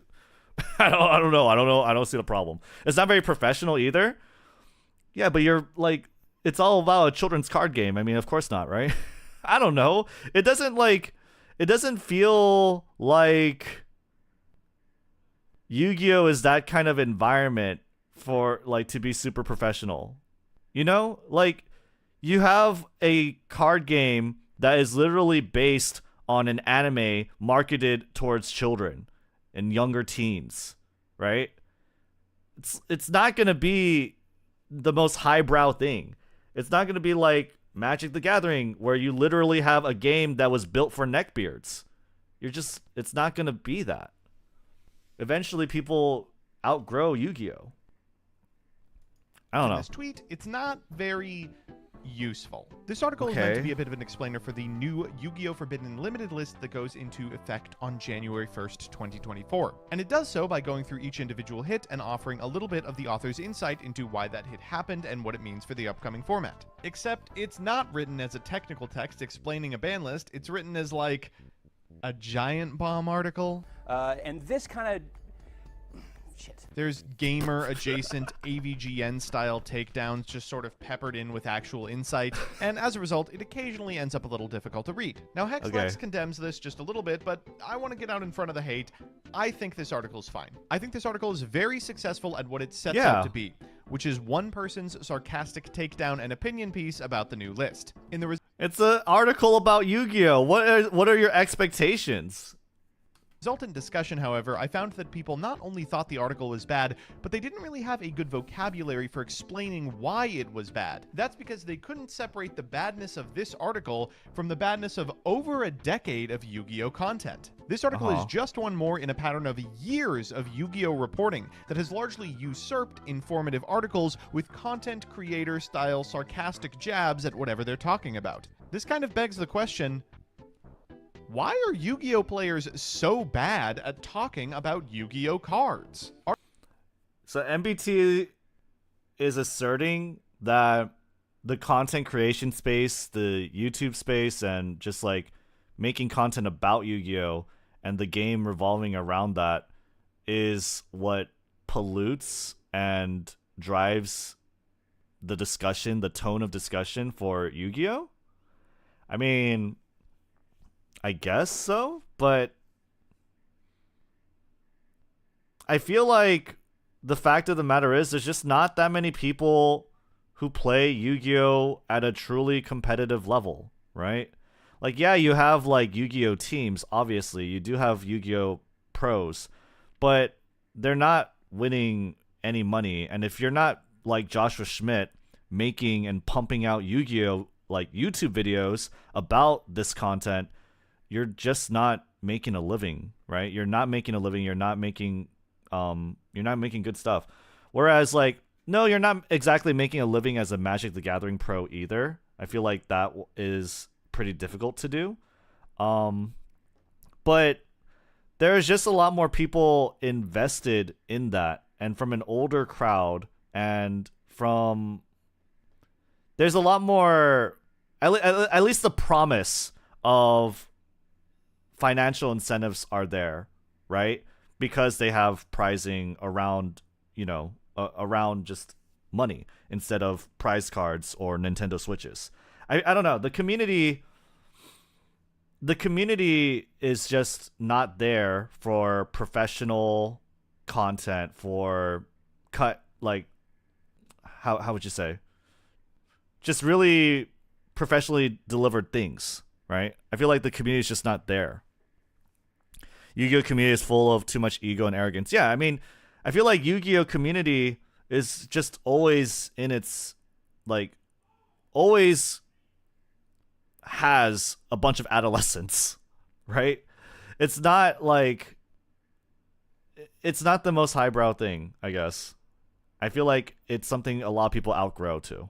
I don't know. I don't see the problem. It's not very professional either. Yeah, but you're like, it's all about a children's card game. I mean, of course not, right? I don't know. It doesn't feel like Yu-Gi-Oh is that kind of environment for like to be super professional. You know? Like, you have a card game that is literally based on an anime marketed towards children and younger teens, right? It's not going to be the most highbrow thing. It's not going to be like Magic the Gathering, where you literally have a game that was built for neckbeards. It's not going to be that. Eventually, people outgrow Yu-Gi-Oh. I don't know. This tweet, it's not very useful. This article is meant to be a bit of an explainer for the new Yu-Gi-Oh! Forbidden Limited list that goes into effect on January 1st, 2024. And it does so by going through each individual hit and offering a little bit of the author's insight into why that hit happened and what it means for the upcoming format. Except it's not written as a technical text explaining a ban list, it's written as like a giant bomb article. And this kind of... Shit. There's gamer-adjacent AVGN-style takedowns just sort of peppered in with actual insight, and as a result, it occasionally ends up a little difficult to read. Now, Hexlex condemns this just a little bit, but I want to get out in front of the hate. I think this article is fine. I think this article is very successful at what it sets out to be, which is one person's sarcastic takedown and opinion piece about the new list. It's an article about Yu-Gi-Oh! What are your expectations? Resultant discussion, however, I found that people not only thought the article was bad, but they didn't really have a good vocabulary for explaining why it was bad. That's because they couldn't separate the badness of this article from the badness of over a decade of Yu-Gi-Oh! Content. This article is just one more in a pattern of years of Yu-Gi-Oh! Reporting that has largely usurped informative articles with content creator-style sarcastic jabs at whatever they're talking about. This kind of begs the question, why are Yu-Gi-Oh! Players so bad at talking about Yu-Gi-Oh! Cards? So MBT is asserting that the content creation space, the YouTube space, and just like making content about Yu-Gi-Oh! And the game revolving around that is what pollutes and drives the discussion, the tone of discussion for Yu-Gi-Oh! I mean, I guess so, but I feel like the fact of the matter is there's just not that many people who play Yu-Gi-Oh! At a truly competitive level, right? Like, yeah, you have like Yu-Gi-Oh! Teams, obviously. You do have Yu-Gi-Oh! Pros, but they're not winning any money. And if you're not like Joshua Schmidt making and pumping out Yu-Gi-Oh! Like YouTube videos about this content, you're just not making a living, right? You're not making a living. You're not making good stuff. Whereas like, no, you're not exactly making a living as a Magic the Gathering pro either. I feel like that is pretty difficult to do. But there's just a lot more people invested in that, and from an older crowd, and there's a lot more, at least the promise of financial incentives are there, right? Because they have pricing around, around just money instead of prize cards or Nintendo Switches. I don't know. The community, the community is just not there for professional content, for how would you say? Just really professionally delivered things, right? I feel like the community is just not there. Yu-Gi-Oh community is full of too much ego and arrogance. Yeah, I mean, I feel like Yu-Gi-Oh community is just always in its, like, always has a bunch of adolescents, right? It's not like, it's not the most highbrow thing, I guess. I feel like it's something a lot of people outgrow too.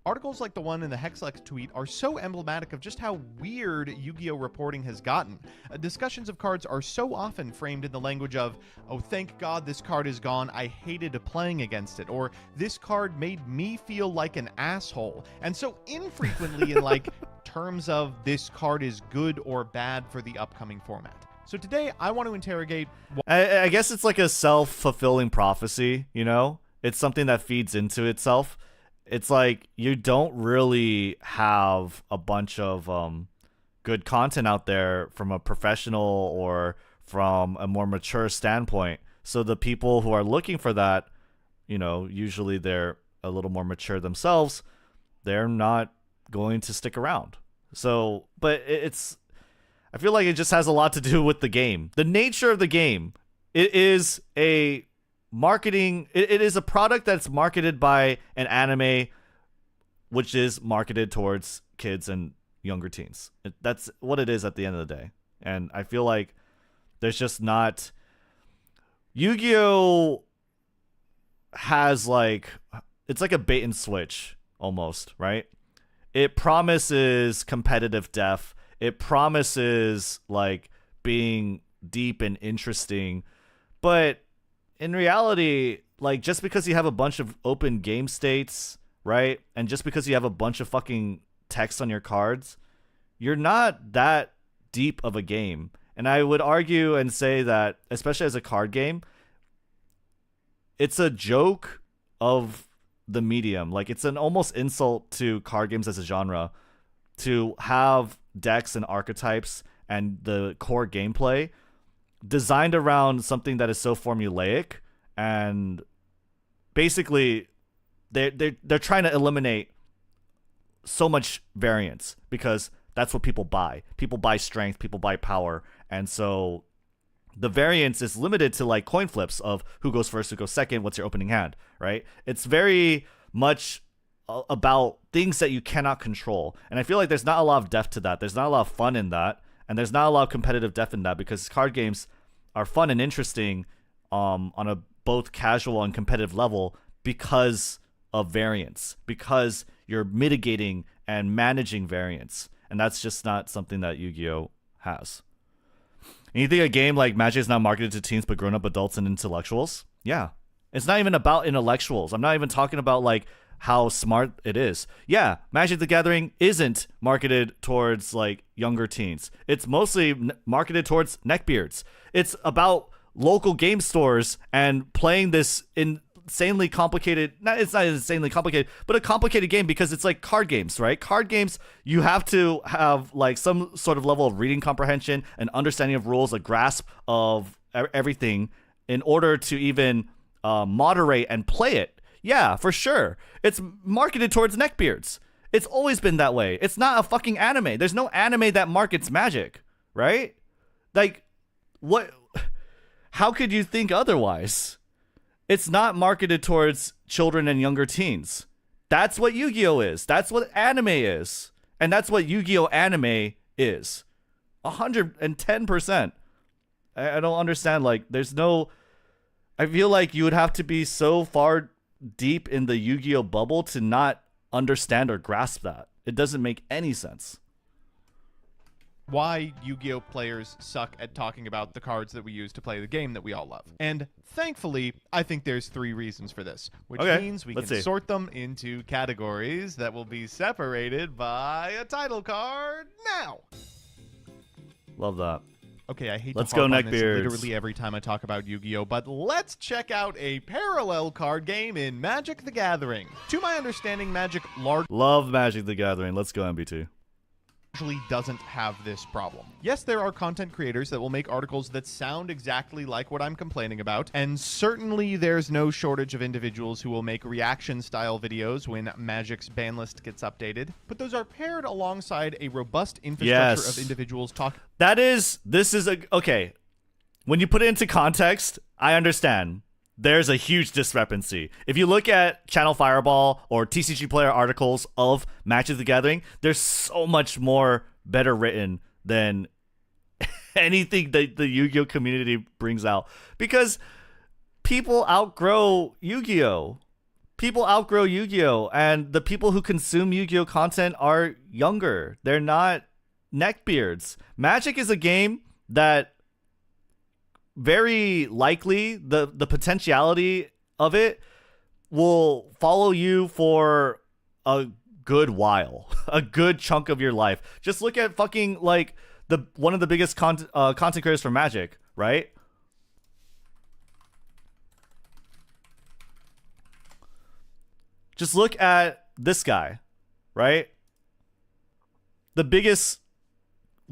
Articles like the one in the Hexlex tweet are so emblematic of just how weird Yu-Gi-Oh! Reporting has gotten. Discussions of cards are so often framed in the language of, oh, thank God this card is gone, I hated playing against it, or this card made me feel like an asshole, and so infrequently in, like, terms of this card is good or bad for the upcoming format. So today, I want to interrogate... I guess it's like a self-fulfilling prophecy, you know? It's something that feeds into itself. It's like you don't really have a bunch of good content out there from a professional or from a more mature standpoint. So the people who are looking for that, you know, usually they're a little more mature themselves. They're not going to stick around. So, but I feel like it just has a lot to do with the game. The nature of the game. It is a marketing, it is a product that's marketed by an anime which is marketed towards kids and younger teens. That's what it is at the end of the day. And I feel like there's just not... Yu-Gi-Oh has like... It's like a bait and switch almost, right? It promises competitive depth. It promises like being deep and interesting. But in reality, like, just because you have a bunch of open game states, right? And just because you have a bunch of fucking text on your cards, you're not that deep of a game. And I would argue and say that, especially as a card game, it's a joke of the medium. Like, it's an almost insult to card games as a genre to have decks and archetypes and the core gameplay designed around something that is so formulaic, and basically they're trying to eliminate so much variance because that's what people buy. People buy strength, people buy power, and so the variance is limited to like coin flips of who goes first, who goes second, what's your opening hand, right? It's very much about things that you cannot control, and I feel like there's not a lot of depth to that. There's not a lot of fun in that, and there's not a lot of competitive depth in that, because card games are fun and interesting on a both casual and competitive level because of variance, because you're mitigating and managing variance, and that's just not something that Yu-Gi-Oh has. And you think a game like Magic is not marketed to teens but grown-up adults and intellectuals? Yeah. It's not even about intellectuals. I'm not even talking about like how smart it is. Yeah, Magic the Gathering isn't marketed towards like younger teens. It's mostly marketed towards neckbeards. It's about local game stores and playing this insanely complicated, it's not insanely complicated, but a complicated game because it's like card games, right? Card games, you have to have like some sort of level of reading comprehension, an understanding of rules, a grasp of everything in order to even moderate and play it. Yeah, for sure. It's marketed towards neckbeards. It's always been that way. It's not a fucking anime. There's no anime that markets Magic, right? Like, what? How could you think otherwise? It's not marketed towards children and younger teens. That's what Yu-Gi-Oh is. That's what anime is. And that's what Yu-Gi-Oh anime is. 110%. I don't understand. Like, there's no... I feel like you would have to be so far deep in the Yu-Gi-Oh bubble to not understand or grasp that. It doesn't make any sense. Why Yu-Gi-Oh players suck at talking about the cards that we use to play the game that we all love. And thankfully, I think there's 3 reasons for this, which means we can sort them into categories that will be separated by a title card now. Love that. Okay, I hate Let's to go harp on this neckbeards. literally every time I talk about Yu-Gi-Oh, but let's check out a parallel card game in Magic the Gathering. To my understanding, Magic large... Love Magic the Gathering. Let's go, MBT. Actually doesn't have this problem. Yes, there are content creators that will make articles that sound exactly like what I'm complaining about, and certainly there's no shortage of individuals who will make reaction-style videos when Magic's ban list gets updated, but those are paired alongside a robust infrastructure of individuals talking. Okay. When you put it into context, I understand. There's a huge discrepancy. If you look at Channel Fireball or TCG Player articles of Magic the Gathering, they're so much more better written than anything that the Yu-Gi-Oh community brings out. Because people outgrow Yu-Gi-Oh! People outgrow Yu-Gi-Oh! And the people who consume Yu-Gi-Oh content are younger. They're not neckbeards. Magic is a game that very likely the potentiality of it will follow you for a good while, a good chunk of your life. Just look at fucking like one of the biggest content creators for Magic, right? Just look at this guy, right?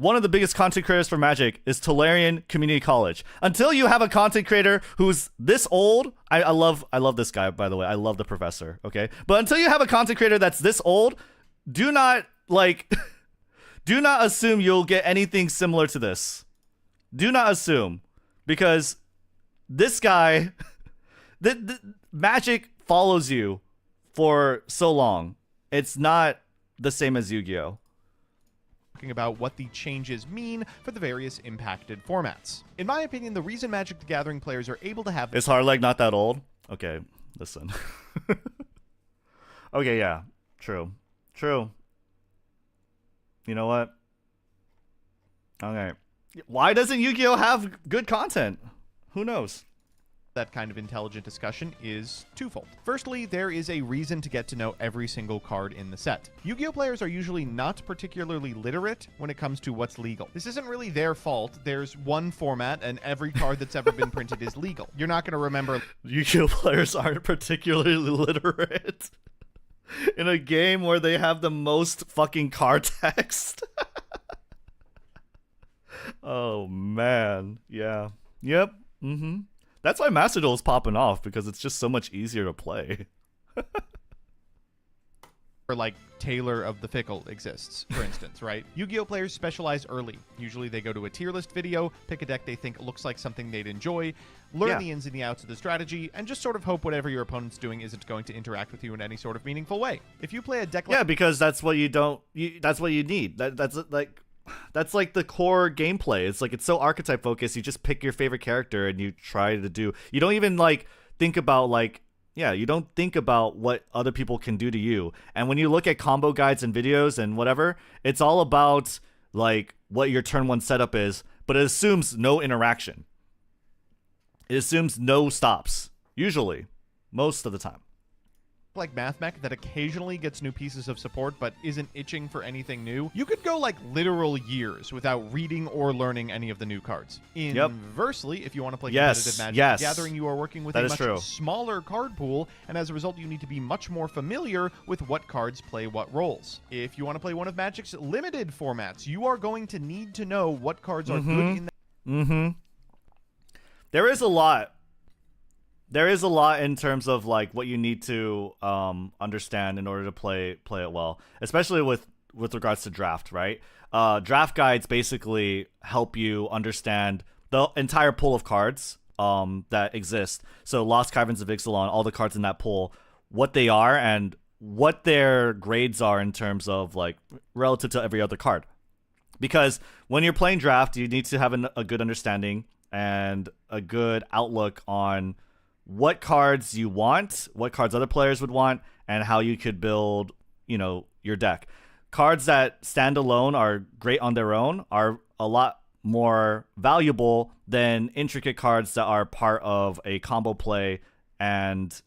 One of the biggest content creators for Magic is Tolarian Community College. Until you have a content creator who's this old, I love this guy, by the way. I love the professor, okay? But until you have a content creator that's this old, do not do not assume you'll get anything similar to this. Do not assume, because this guy, Magic follows you for so long. It's not the same as Yu-Gi-Oh! About what the changes mean for the various impacted formats. In my opinion, the reason Magic the Gathering players are able to have... Is Hardleg not that old? Okay, listen. Okay, yeah. True. You know what? Okay. Why doesn't Yu-Gi-Oh! Have good content? Who knows? That kind of intelligent discussion is twofold. Firstly, there is a reason to get to know every single card in the set. Yu-Gi-Oh! Players are usually not particularly literate when it comes to what's legal. This isn't really their fault. There's one format and every card that's ever been printed is legal. You're not going to remember... Yu-Gi-Oh! Players aren't particularly literate in a game where they have the most fucking card text. Oh, man. Yeah. Yep. Mm-hmm. That's why Master Duel is popping off, because it's just so much easier to play. Or like Taylor of the Fickle exists, for instance, right? Yu-Gi-Oh! Players specialize early. Usually they go to a tier list video, pick a deck they think looks like something they'd enjoy, learn the ins and the outs of the strategy, and just sort of hope whatever your opponent's doing isn't going to interact with you in any sort of meaningful way. If you play a deck like... Yeah, because that's what that's what you need. That's like the core gameplay. It's like, it's so archetype focused. You just pick your favorite character and you try to do. You don't even think about you don't think about what other people can do to you. And when you look at combo guides and videos and whatever, it's all about what your turn one setup is, but it assumes no interaction. It assumes no stops. Usually, most of the time. Like MathMech that occasionally gets new pieces of support but isn't itching for anything new, you could go literal years without reading or learning any of the new cards. Inversely, if you want to play competitive Magic the Gathering, you are working with a much smaller card pool, and as a result, you need to be much more familiar with what cards play what roles. If you want to play one of Magic's limited formats, you are going to need to know what cards are good in that. Mm-hmm. There is a lot. There is a lot in terms of what you need to understand in order to play it well, especially with regards to draft, right? Draft guides basically help you understand the entire pool of cards that exist. So Lost Caverns of Ixalan, all the cards in that pool, what they are and what their grades are in terms of relative to every other card. Because when you're playing draft, you need to have a good understanding and a good outlook on what cards you want, what cards other players would want, and how you could build, your deck. Cards that stand alone are great on their own, are a lot more valuable than intricate cards that are part of a combo play and,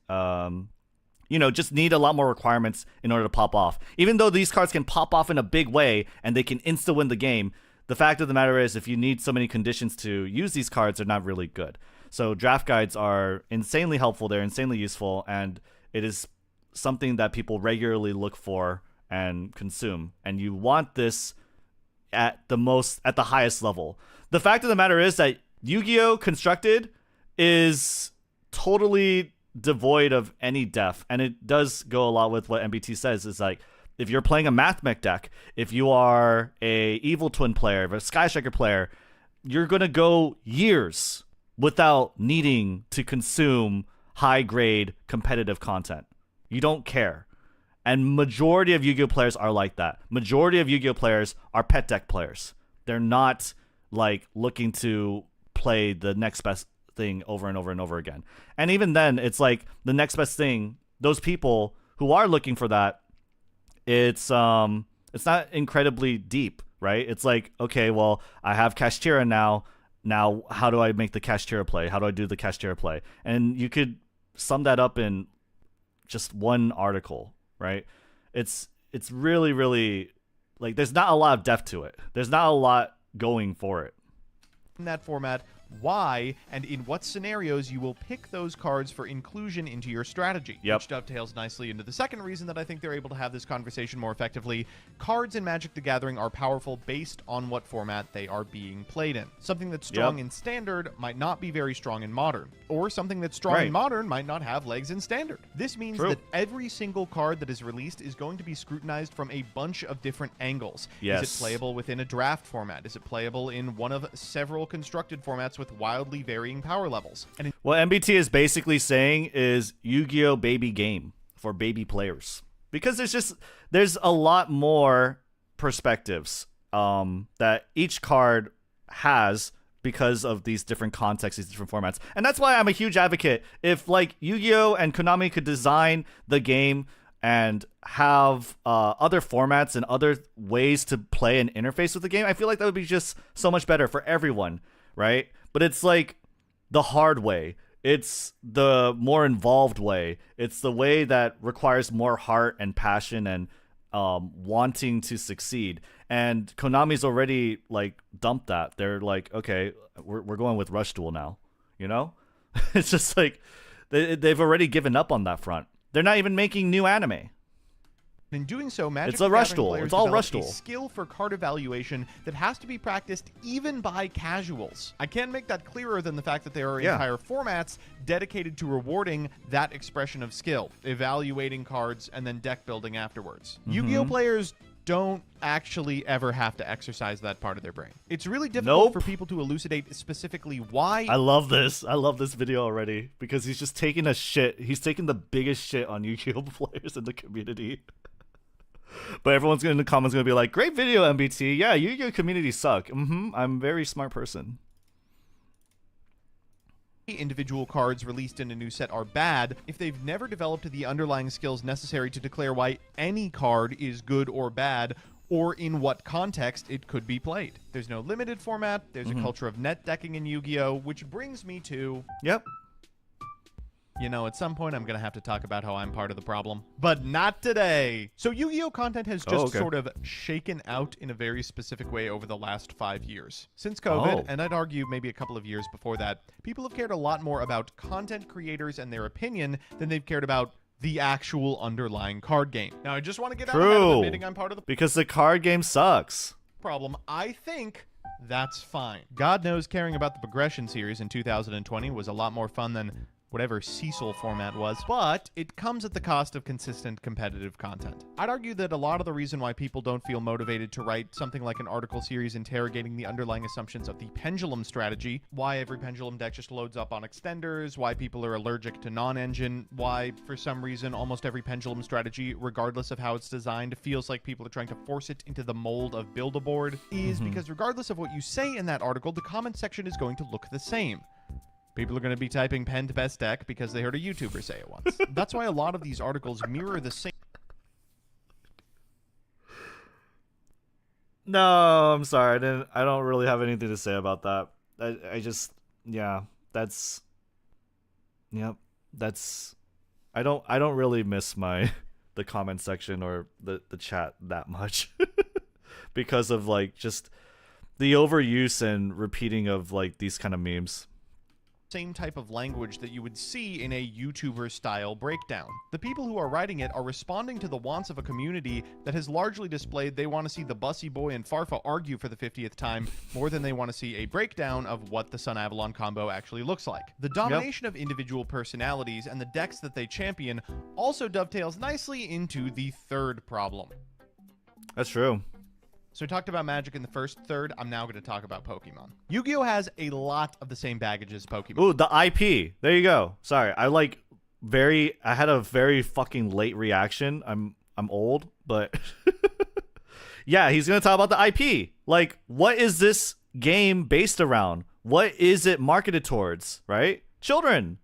just need a lot more requirements in order to pop off. Even though these cards can pop off in a big way and they can insta-win the game, the fact of the matter is if you need so many conditions to use these cards, they're not really good. So draft guides are insanely helpful. They're insanely useful, and it is something that people regularly look for and consume. And you want this at the highest level. The fact of the matter is that Yu-Gi-Oh! Constructed is totally devoid of any depth, and it does go a lot with what MBT says. Is like, if you're playing a Math Mech deck, if you are a Evil Twin player, if a Sky Striker player, you're gonna go years without needing to consume high grade competitive content. You don't care. And majority of Yu-Gi-Oh players are like that. Majority of Yu-Gi-Oh players are pet deck players. They're not like looking to play the next best thing over and over and over again. And even then, it's like the next best thing, those people who are looking for that, it's not incredibly deep, right? It's like, okay, well, I have Kashtira now. Now, how do I make the Kashtira play? How do I do the Kashtira play? And you could sum that up in just one article, right? It's really, really, like, there's not a lot of depth to it. There's not a lot going for it. In that format, why and in what scenarios you will pick those cards for inclusion into your strategy. Yep. Which dovetails nicely into the second reason that I think they're able to have this conversation more effectively. Cards in Magic the Gathering are powerful based on what format they are being played in. Something that's strong in Standard might not be very strong in Modern, or something that's strong in Modern might not have legs in Standard. This means that every single card that is released is going to be scrutinized from a bunch of different angles. Yes. Is it playable within a draft format? Is it playable in one of several constructed formats with wildly varying power levels? And what MBT is basically saying is Yu-Gi-Oh! Baby game for baby players. Because there's a lot more perspectives that each card has because of these different contexts, these different formats. And that's why I'm a huge advocate. If like Yu-Gi-Oh! And Konami could design the game and have other formats and other ways to play and interface with the game, I feel like that would be just so much better for everyone, right? But it's like the hard way. It's the more involved way. It's the way that requires more heart and passion and wanting to succeed. And Konami's already like dumped that. They're like, okay, we're going with Rush Duel now. You know, it's just like they've already given up on that front. They're not even making new anime. In doing so, Magic It's a Rush Duel. players It's all develop Rush a Duel. skill for card evaluation that has to be practiced even by casuals. I can't make that clearer than the fact that there are entire formats dedicated to rewarding that expression of skill, evaluating cards and then deck building afterwards. Yu-Gi-Oh! Players don't actually ever have to exercise that part of their brain. It's really difficult for people to elucidate specifically why. I love this. I love this video already because he's just taking a shit. He's taking the biggest shit on Yu-Gi-Oh! Players in the community. But everyone's in the comments going to be like, great video, MBT. Yeah, Yu-Gi-Oh! Community suck. I'm a very smart person. Individual cards released in a new set are bad if they've never developed the underlying skills necessary to declare why any card is good or bad, or in what context it could be played. There's no limited format. There's a culture of net decking in Yu-Gi-Oh!, which brings me to... Yep. You know, at some point I'm going to have to talk about how I'm part of the problem. But not today! So Yu-Gi-Oh! Content has just sort of shaken out in a very specific way over the last 5 years. Since COVID, and I'd argue maybe a couple of years before that, people have cared a lot more about content creators and their opinion than they've cared about the actual underlying card game. Now, I just want to get out of admitting I'm part of the because the card game sucks. problem. I think that's fine. God knows caring about the progression series in 2020 was a lot more fun than whatever Cecil format was, but it comes at the cost of consistent competitive content. I'd argue that a lot of the reason why people don't feel motivated to write something like an article series interrogating the underlying assumptions of the pendulum strategy, why every pendulum deck just loads up on extenders, why people are allergic to non-engine, why for some reason almost every pendulum strategy, regardless of how it's designed, feels like people are trying to force it into the mold of Build-A-Board, is because regardless of what you say in that article, the comment section is going to look the same. People are going to be typing penned best deck because they heard a YouTuber say it once. That's why a lot of these articles mirror the same. No, I'm sorry. I don't really have anything to say about that. I just, yeah, that's, yep, that's, I don't really miss the comment section or the chat that much because of like just the overuse and repeating of like these kind of memes. same type of language that you would see in a YouTuber style breakdown. The people who are writing it are responding to the wants of a community that has largely displayed they want to see the Bussy Boy and Farfa argue for the 50th time more than they want to see a breakdown of what the Sun Avalon combo actually looks like. The domination of individual personalities and the decks that they champion also dovetails nicely into the third problem. That's true. So we talked about Magic in the first third. I'm now going to talk about Pokemon. Yu-Gi-Oh! Has a lot of the same baggage as Pokemon. Ooh, the IP. There you go. Sorry, I had a very fucking late reaction. I'm old, but yeah, he's gonna talk about the IP. Like, what is this game based around? What is it marketed towards? Right? Children.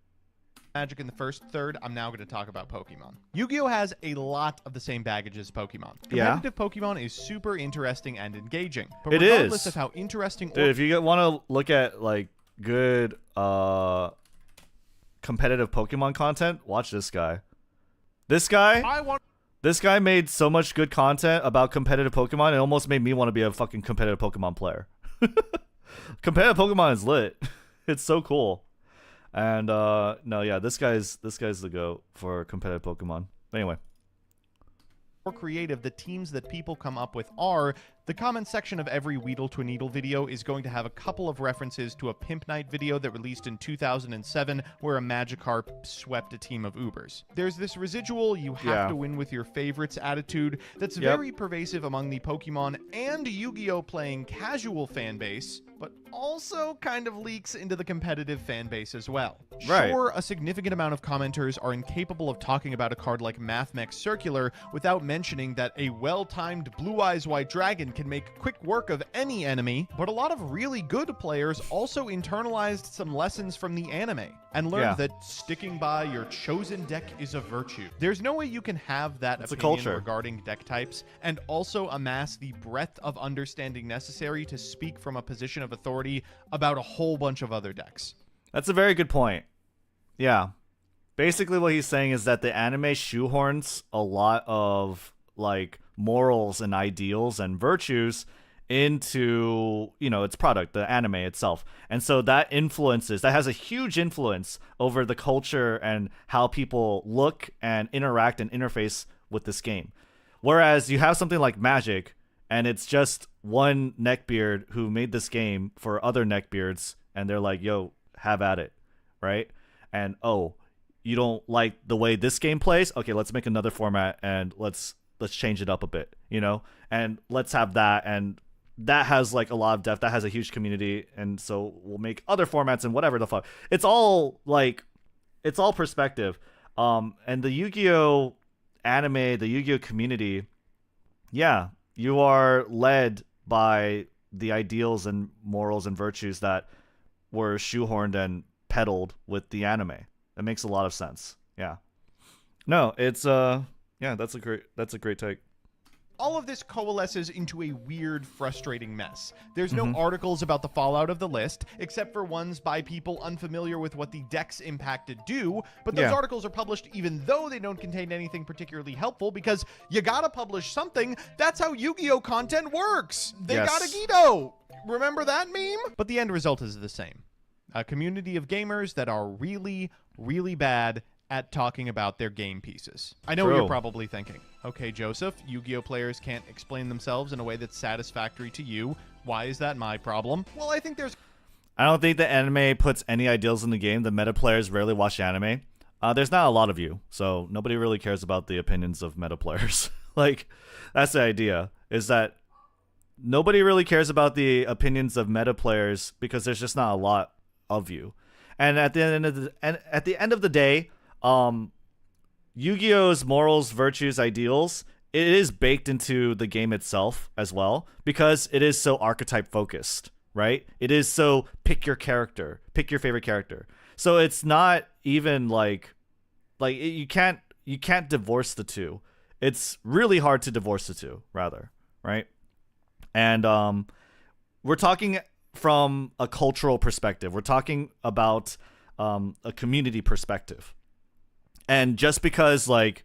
Magic in the first third. I'm now going to talk about Pokemon. Yu-Gi-Oh! Has a lot of the same baggage as Pokemon. Competitive Pokemon is super interesting and engaging. But it regardless is. of how interesting... Dude, if you want to look at, like, good competitive Pokemon content, watch this guy. This guy made so much good content about competitive Pokemon, it almost made me want to be a fucking competitive Pokemon player. Competitive Pokemon is lit. It's so cool. And no, yeah, this guy's the GOAT for competitive Pokemon. Anyway. More creative the teams that people come up with are, the comment section of every Weedle Tweedle video is going to have a couple of references to a Pimp Night video that released in 2007 where a Magikarp swept a team of Ubers. There's this residual you have to win with your favorites attitude that's very pervasive among the Pokemon and Yu-Gi-Oh! Playing casual fan base, but also kind of leaks into the competitive fan base as well. Right. Sure, a significant amount of commenters are incapable of talking about a card like Mathmech Circular without mentioning that a well-timed Blue Eyes White Dragon can make quick work of any enemy, but a lot of really good players also internalized some lessons from the anime and learned that sticking by your chosen deck is a virtue. There's no way you can have that opinion regarding deck types and also amass the breadth of understanding necessary to speak from a position of authority about a whole bunch of other decks. That's a very good point. Yeah. Basically what he's saying is that the anime shoehorns a lot of, like, morals and ideals and virtues into, you know, its product, the anime itself. And so that has a huge influence over the culture and how people look and interact and interface with this game. Whereas you have something like Magic, and it's just one neckbeard who made this game for other neckbeards, and they're like, yo, have at it, right? And, oh, you don't like the way this game plays? Okay, let's make another format, and let's change it up a bit, you know? And let's have that, and that has, like, a lot of depth. That has a huge community, and so we'll make other formats and whatever the fuck. It's all, like, it's all perspective. And the Yu-Gi-Oh! Anime, the Yu-Gi-Oh! Community, yeah, you are led by the ideals and morals and virtues that were shoehorned and peddled with the anime. That makes a lot of sense. Yeah. No, it's yeah, that's a great take. All of this coalesces into a weird, frustrating mess. There's no articles about the fallout of the list, except for ones by people unfamiliar with what the decks impacted do, but those articles are published even though they don't contain anything particularly helpful, because you gotta publish something. That's how Yu-Gi-Oh! Content works! They gotta Gito! Remember that meme? But the end result is the same. A community of gamers that are really, really bad at talking about their game pieces. I know what you're probably thinking. Okay, Joseph, Yu-Gi-Oh! Players can't explain themselves in a way that's satisfactory to you. Why is that my problem? Well, I think I don't think the anime puts any ideals in the game. The meta players rarely watch anime. There's not a lot of you, so nobody really cares about the opinions of meta players. Like, that's the idea, is that nobody really cares about the opinions of meta players because there's just not a lot of you. And at the end of the day, Yu-Gi-Oh's morals, virtues, ideals, it is baked into the game itself as well, because it is so archetype focused, right? It is so pick your character, pick your favorite character. So it's not even like you can't divorce the two. It's really hard to divorce the two, rather, right? And we're talking from a cultural perspective. We're talking about a community perspective. And just because, like,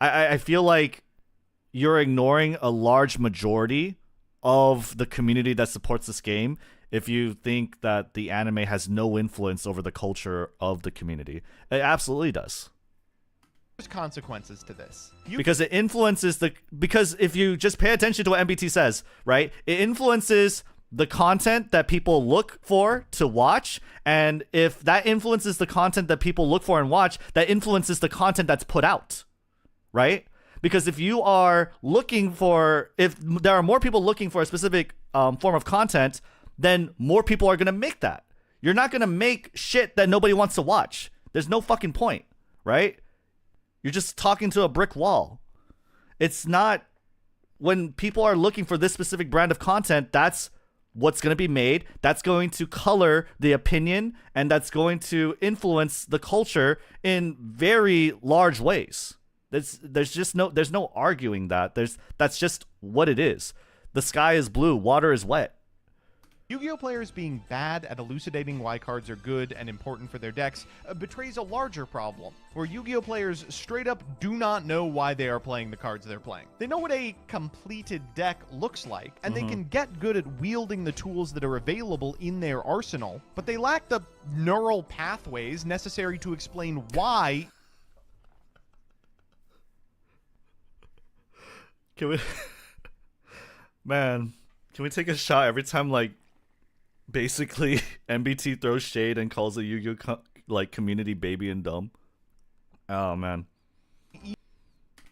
I feel like you're ignoring a large majority of the community that supports this game if you think that the anime has no influence over the culture of the community. It absolutely does. There's consequences to this. Because it influences because if you just pay attention to what MBT says, right? It influences the content that people look for to watch, and if that influences the content that people look for and watch, that influences the content that's put out, right? Because if you are looking for, if there are more people looking for a specific form of content, then more people are gonna make that. You're not gonna make shit that nobody wants to watch. There's no fucking point, right? You're just talking to a brick wall. It's not, when people are looking for this specific brand of content, that's what's going to be made. That's going to color the opinion, and that's going to influence the culture in very large ways. There's no arguing that. That's just what it is. The sky is blue, water is wet. Yu-Gi-Oh! Players being bad at elucidating why cards are good and important for their decks betrays a larger problem, where Yu-Gi-Oh! Players straight up do not know why they are playing the cards they're playing. They know what a completed deck looks like, and they can get good at wielding the tools that are available in their arsenal, but they lack the neural pathways necessary to explain why. Can we... Man, can we take a shot every time, like, basically MBT throws shade and calls a Yu-Gi-Oh community baby and dumb? Oh man.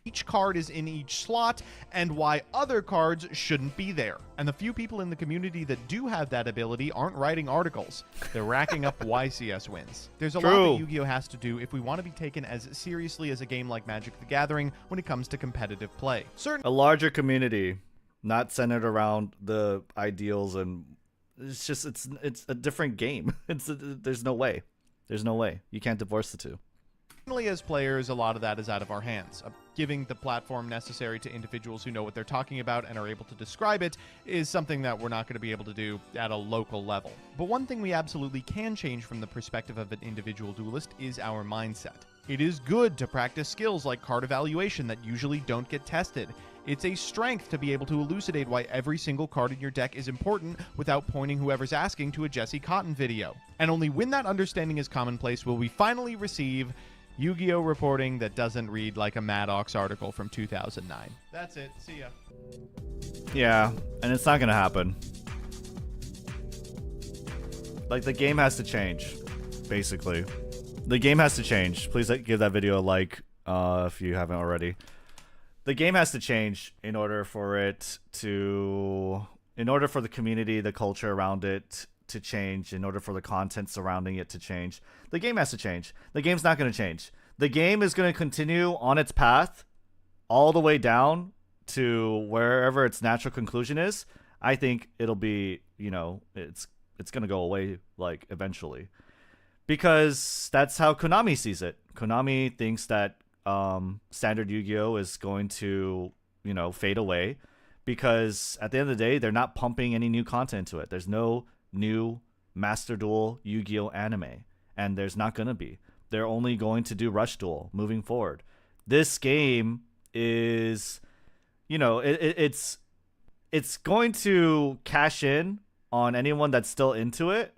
Each card is in each slot, and why other cards shouldn't be there. And the few people in the community that do have that ability aren't writing articles. They're racking up YCS wins. There's a lot that Yu-Gi-Oh! Has to do if we want to be taken as seriously as a game like Magic the Gathering when it comes to competitive play. A larger community, not centered around the ideals, and it's just it's a different game. There's no way. There's no way. You can't divorce the two. As players, a lot of that is out of our hands. Giving the platform necessary to individuals who know what they're talking about and are able to describe it is something that we're not going to be able to do at a local level. But one thing we absolutely can change from the perspective of an individual duelist is our mindset. It is good to practice skills like card evaluation that usually don't get tested. It's a strength to be able to elucidate why every single card in your deck is important without pointing whoever's asking to a Jesse Cotton video. And only when that understanding is commonplace will we finally receive Yu-Gi-Oh! Reporting that doesn't read like a Maddox article from 2009. That's it. See ya. Yeah, and it's not gonna happen. Like, the game has to change, basically. The game has to change. Please give that video a like if you haven't already. The game has to change in order for the community, the culture around it to change, in order for the content surrounding it to change. The game has to change. The game's not going to change. The game is going to continue on its path all the way down to wherever its natural conclusion is. I think it'll be, it's going to go away, like, eventually. Because that's how Konami sees it. Konami thinks that standard Yu-Gi-Oh! Is going to, fade away, because at the end of the day, they're not pumping any new content into it. There's no new Master Duel Yu-Gi-Oh! Anime, and there's not going to be. They're only going to do Rush Duel moving forward. This game is, it's going to cash in on anyone that's still into it,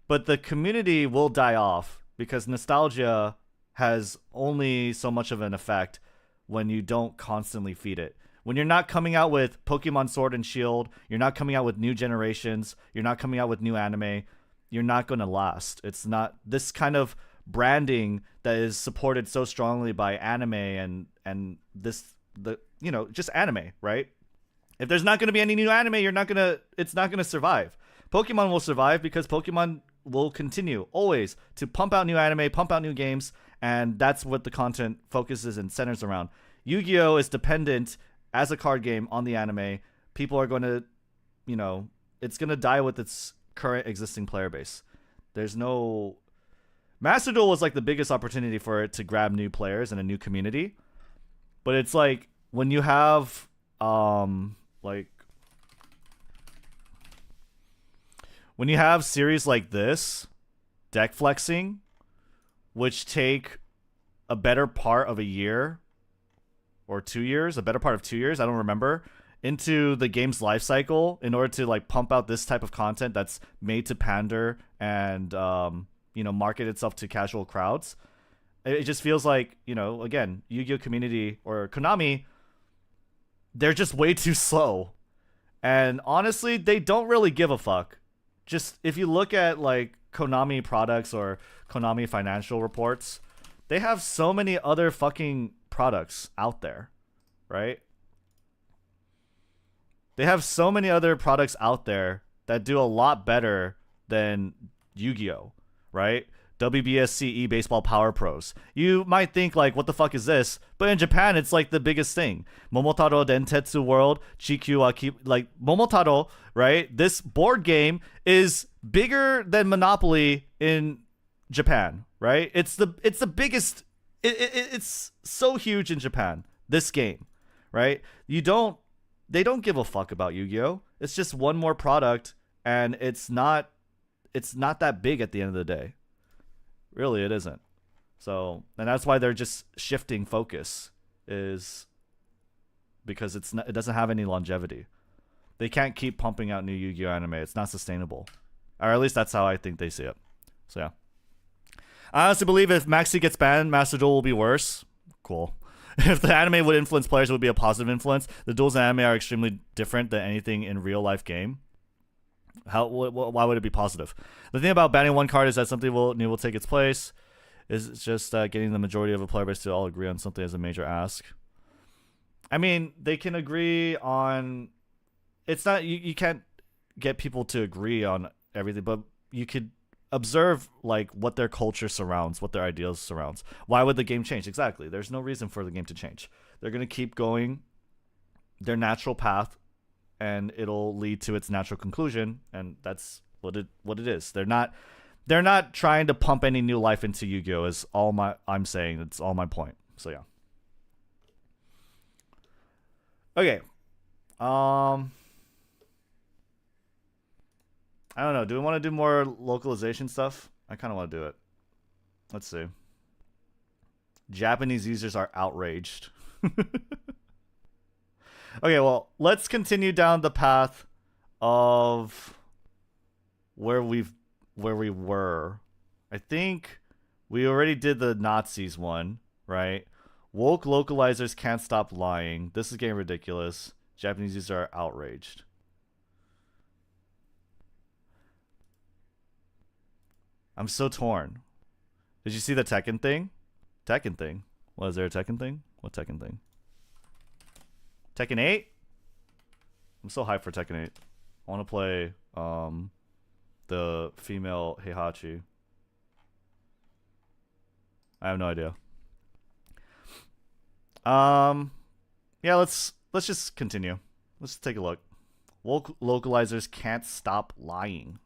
but the community will die off because nostalgia has only so much of an effect when you don't constantly feed it. When you're not coming out with Pokemon Sword and Shield, you're not coming out with new generations, you're not coming out with new anime, you're not going to last. It's not this kind of branding that is supported so strongly by anime and just anime, right? If there's not going to be any new anime, it's not going to survive. Pokemon will survive because Pokemon will continue always to pump out new anime, pump out new games, and that's what the content focuses and centers around. Yu-Gi-Oh! Is dependent as a card game on the anime. People are going to, it's going to die with its current existing player base. There's no... Master Duel was like the biggest opportunity for it to grab new players and a new community. But it's like, when you have, when you have series like this, deck flexing, which take a better part of a year or 2 years, a better part of 2 years, I don't remember, into the game's life cycle in order to like pump out this type of content that's made to pander and market itself to casual crowds. It just feels like, again, Yu-Gi-Oh community or Konami, they're just way too slow. And honestly, they don't really give a fuck. Just if you look at like Konami products or Konami financial reports, they have so many other fucking products out there, right? They have so many other products out there that do a lot better than Yu-Gi-Oh, right? WBSC Baseball Power Pros. You might think like, what the fuck is this? But in Japan, it's like the biggest thing. Momotaro Dentetsu World, Chikyu Aki, like Momotaro, right? This board game is bigger than Monopoly in Japan, right? It's the biggest. It's so huge in Japan. This game, right? They don't give a fuck about Yu-Gi-Oh. It's just one more product, and it's not that big at the end of the day. Really, it isn't. So, and that's why they're just shifting focus, is because it doesn't have any longevity. They can't keep pumping out new Yu-Gi-Oh anime. It's not sustainable. Or at least that's how I think they see it. So yeah. I honestly believe if Maxi gets banned, Master Duel will be worse. Cool. If the anime would influence players, it would be a positive influence. The duels in anime are extremely different than anything in real life game. Why would it be positive? The thing about banning one card is that something new will take its place. It's just getting the majority of a player base to all agree on something as a major ask. I mean, they can agree on. It's not you can't get people to agree on everything, but you could observe like what their culture surrounds, what their ideals surrounds. Why would the game change? Exactly. There's no reason for the game to change. They're gonna keep going their natural path, and it'll lead to its natural conclusion, and that's what it is. They're not trying to pump any new life into Yu-Gi-Oh! Is all I'm saying. It's all my point. So yeah. Okay. I don't know. Do we want to do more localization stuff? I kind of want to do it. Let's see. Japanese users are outraged. Okay, well, let's continue down the path of where we were. I think we already did the Nazis one, right? Woke localizers can't stop lying. This is getting ridiculous. Japanese users are outraged. I'm so torn. Did you see the Tekken thing? Tekken thing? Was there a Tekken thing? What Tekken thing? Tekken 8? I'm so hyped for Tekken 8. I want to play the female Heihachi. I have no idea. Yeah, let's just continue. Let's take a look. Woke localizers can't stop lying.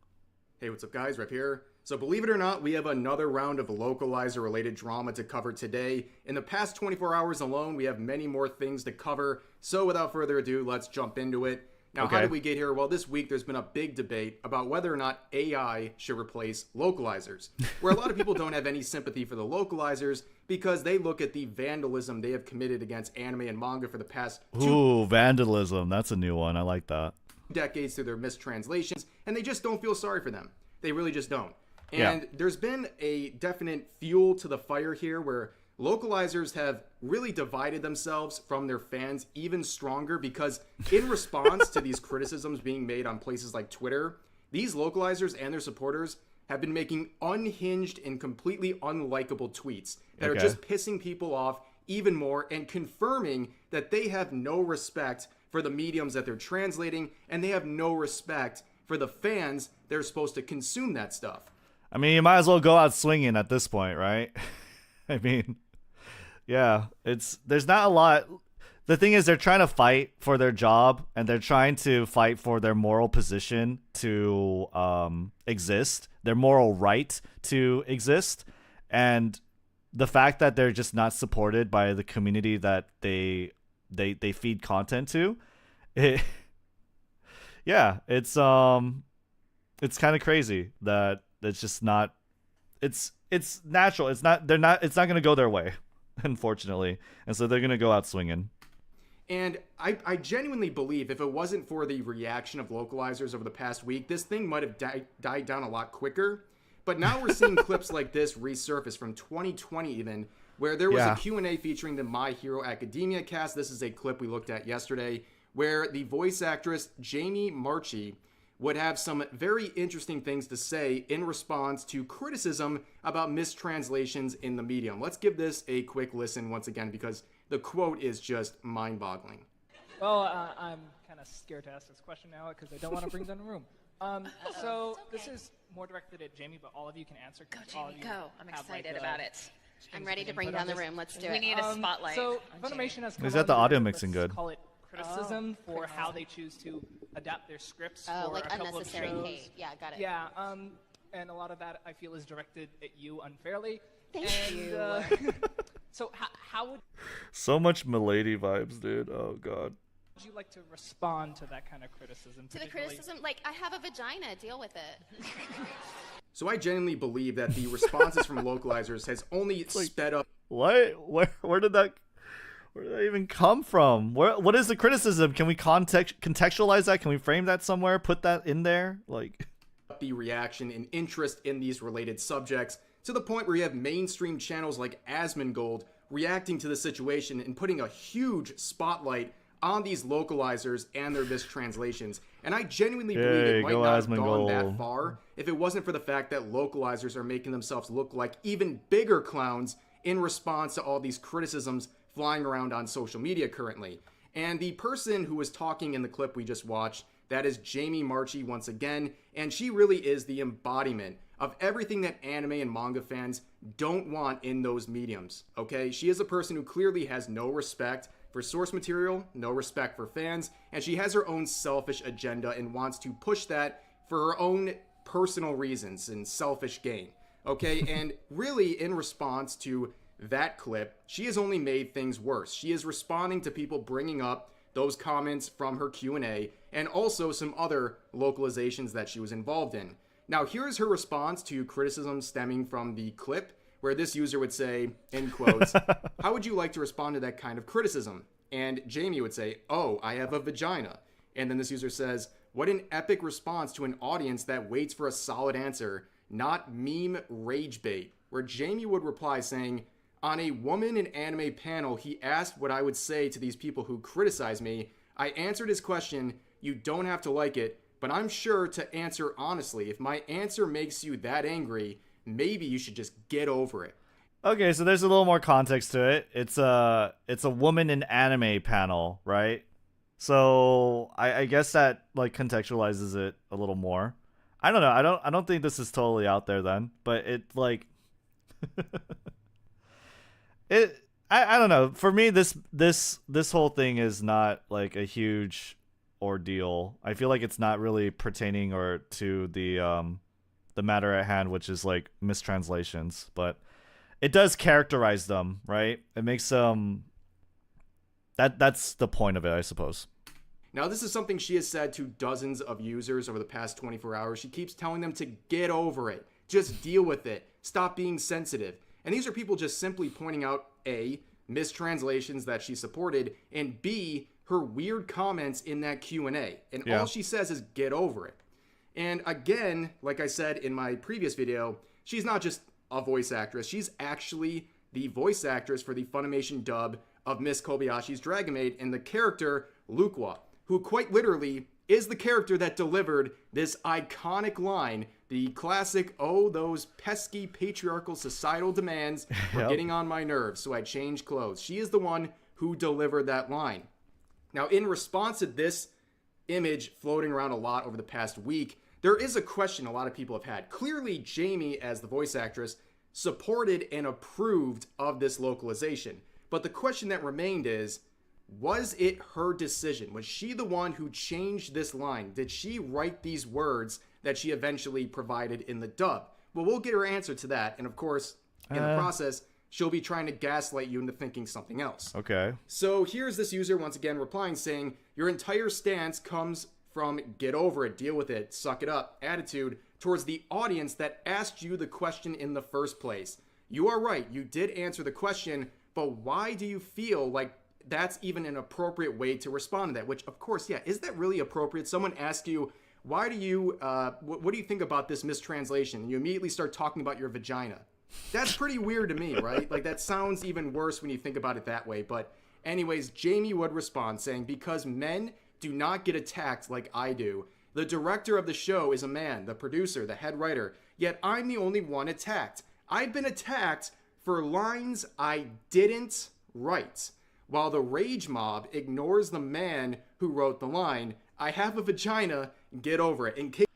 Hey, what's up guys? Rep here. So believe it or not, we have another round of localizer-related drama to cover today. In the past 24 hours alone, we have many more things to cover. So without further ado, let's jump into it. Now, How did we get here? Well, this week there's been a big debate about whether or not AI should replace localizers, where a lot of people don't have any sympathy for the localizers because they look at the vandalism they have committed against anime and manga for the past vandalism. That's a new one. I like that. Decades through their mistranslations, and they just don't feel sorry for them. They really just don't. And there's been a definite fuel to the fire here where localizers have really divided themselves from their fans even stronger because in response to these criticisms being made on places like Twitter, these localizers and their supporters have been making unhinged and completely unlikable tweets that are just pissing people off even more and confirming that they have no respect for the mediums that they're translating and they have no respect for the fans that are supposed to consume that stuff. I mean, you might as well go out swinging at this point, right? I mean, yeah, there's not a lot. The thing is, they're trying to fight for their job, and they're trying to fight for their moral position to exist, their moral right to exist, and the fact that they're just not supported by the community that they feed content to, it's kind of crazy that. It's just not. It's natural. It's not. They're not. It's not going to go their way, unfortunately. And so they're going to go out swinging. And I genuinely believe if it wasn't for the reaction of localizers over the past week, this thing might have died down a lot quicker. But now we're seeing clips like this resurface from 2020 even, where there was a Q&A featuring the My Hero Academia cast. This is a clip we looked at yesterday, where the voice actress Jamie Marchi would have some very interesting things to say in response to criticism about mistranslations in the medium. Let's give this a quick listen once again, because the quote is just mind-boggling. Well, I'm kind of scared to ask this question now because I don't want to bring down the room. So this is more directed at Jamie, but all of you can answer. Go, all of Jamie, you go. I'm have, excited like, about it. I'm ready to bring input down on the this. room. Let's do We it. need a spotlight. So on Jamie. Funimation has come Is that the under, audio mixing let's good? call it criticism for how they choose to adapt their scripts for Like a couple of unnecessary shows. hate. Yeah, got it. Yeah, and a lot of that I feel is directed at you unfairly. Thank you. So how would So much milady vibes, dude. Oh god. you like to respond to that kind of criticism? To the particularly- criticism, like, I have a vagina. Deal with it. So I genuinely believe that the responses from localizers has only sped up. What? Where did that even come from? What is the criticism? Can we contextualize that? Can we frame that somewhere? Put that in there? Like The reaction and interest in these related subjects to the point where you have mainstream channels like Asmongold reacting to the situation and putting a huge spotlight on these localizers and their mistranslations. And I genuinely believe it might not have gone that far if it wasn't for the fact that localizers are making themselves look like even bigger clowns in response to all these criticisms flying around on social media currently. And the person who was talking in the clip we just watched, that is Jamie Marchi once again, and she really is the embodiment of everything that anime and manga fans don't want in those mediums, okay? She is a person who clearly has no respect for source material, no respect for fans, and she has her own selfish agenda and wants to push that for her own personal reasons and selfish gain, okay? And really, in response to that clip, she has only made things worse. She is responding to people bringing up those comments from her Q&A and also some other localizations that she was involved in. Now, here's her response to criticism stemming from the clip, where this user would say, in quotes, "How would you like to respond to that kind of criticism?" And Jamie would say, "Oh, I have a vagina." And then this user says, "What an epic response to an audience that waits for a solid answer, not meme rage bait." Where Jamie would reply saying, "On a woman in anime panel, he asked what I would say to these people who criticize me. I answered his question, you don't have to like it, but I'm sure to answer honestly. If my answer makes you that angry, maybe you should just get over it." Okay, so there's a little more context to it. It's a woman in anime panel, right? So I guess that like contextualizes it a little more. I don't know. I don't think this is totally out there then, but it like I don't know. For me, this whole thing is not like a huge ordeal. I feel like it's not really pertaining or to the matter at hand, which is like mistranslations, but it does characterize them, right? It makes that's the point of it, I suppose. Now, this is something she has said to dozens of users over the past 24 hours. She keeps telling them to get over it. Just deal with it. Stop being sensitive. And these are people just simply pointing out A, mistranslations that she supported, and B, her weird comments in that Q&A. And all she says is get over it. And again, like I said in my previous video, she's not just a voice actress. She's actually the voice actress for the Funimation dub of Miss Kobayashi's Dragon Maid and the character Lukwa, who quite literally is the character that delivered this iconic line, the classic, "Oh, those pesky patriarchal societal demands were getting on my nerves, so I changed clothes." She is the one who delivered that line. Now, in response to this image floating around a lot over the past week, there is a question a lot of people have had. Clearly, Jamie, as the voice actress, supported and approved of this localization. But the question that remained is, was it her decision? Was she the one who changed this line? Did she write these words that she eventually provided in the dub? Well, we'll get her answer to that. And of course, in the process, she'll be trying to gaslight you into thinking something else. Okay. So here's this user once again replying saying, "Your entire stance comes from get over it, deal with it, suck it up attitude towards the audience that asked you the question in the first place. You are right, you did answer the question, but why do you feel like that's even an appropriate way to respond to that, which of course, yeah, is that really appropriate? Someone asks you, why do you, what do you think about this mistranslation? And you immediately start talking about your vagina. That's pretty weird to me, right? Like, that sounds even worse when you think about it that way. But anyways, Jamie would respond saying, because men do not get attacked like I do. The director of the show is a man, the producer, the head writer, yet I'm the only one attacked. I've been attacked for lines I didn't write, while the rage mob ignores the man who wrote the line, I have a vagina, get over it. In case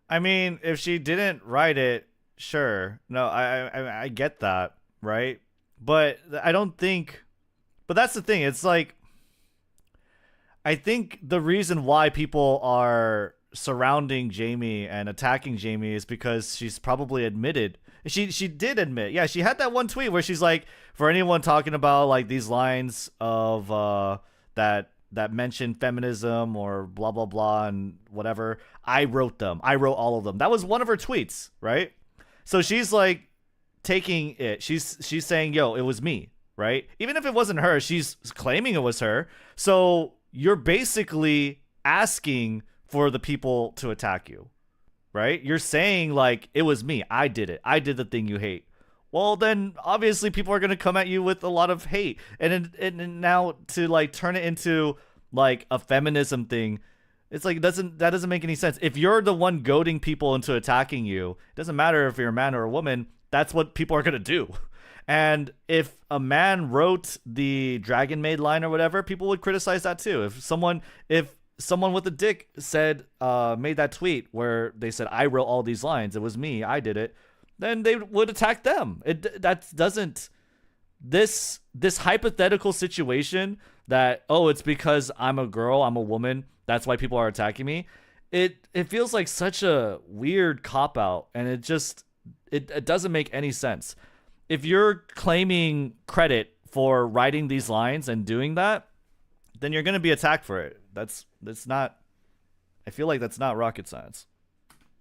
I mean, if she didn't write it, sure. No, I get that, right? But I don't think... But that's the thing. It's like... I think the reason why people are surrounding Jamie and attacking Jamie is because she's probably admitted... She did admit. Yeah, she had that one tweet where she's like, for anyone talking about like these lines of that mention feminism or blah blah blah and whatever, I wrote them. I wrote all of them. That was one of her tweets, right? So she's like taking it. She's saying, "Yo, it was me," right? Even if it wasn't her, she's claiming it was her. So you're basically asking for the people to attack you, right? You're saying like, it was me. I did it. I did the thing you hate. Well, then obviously people are going to come at you with a lot of hate. And now to like turn it into like a feminism thing, it's like, that doesn't make any sense. If you're the one goading people into attacking you, it doesn't matter if you're a man or a woman, that's what people are going to do. And if a man wrote the Dragon Maid line or whatever, people would criticize that too. If someone with a dick said, made that tweet where they said, I wrote all these lines, it was me, I did it, then they would attack them. This hypothetical situation that, oh, it's because I'm a girl, I'm a woman, that's why people are attacking me. It feels like such a weird cop-out, and it doesn't make any sense. If you're claiming credit for writing these lines and doing that, then you're going to be attacked for it. That's not, I feel like that's not rocket science.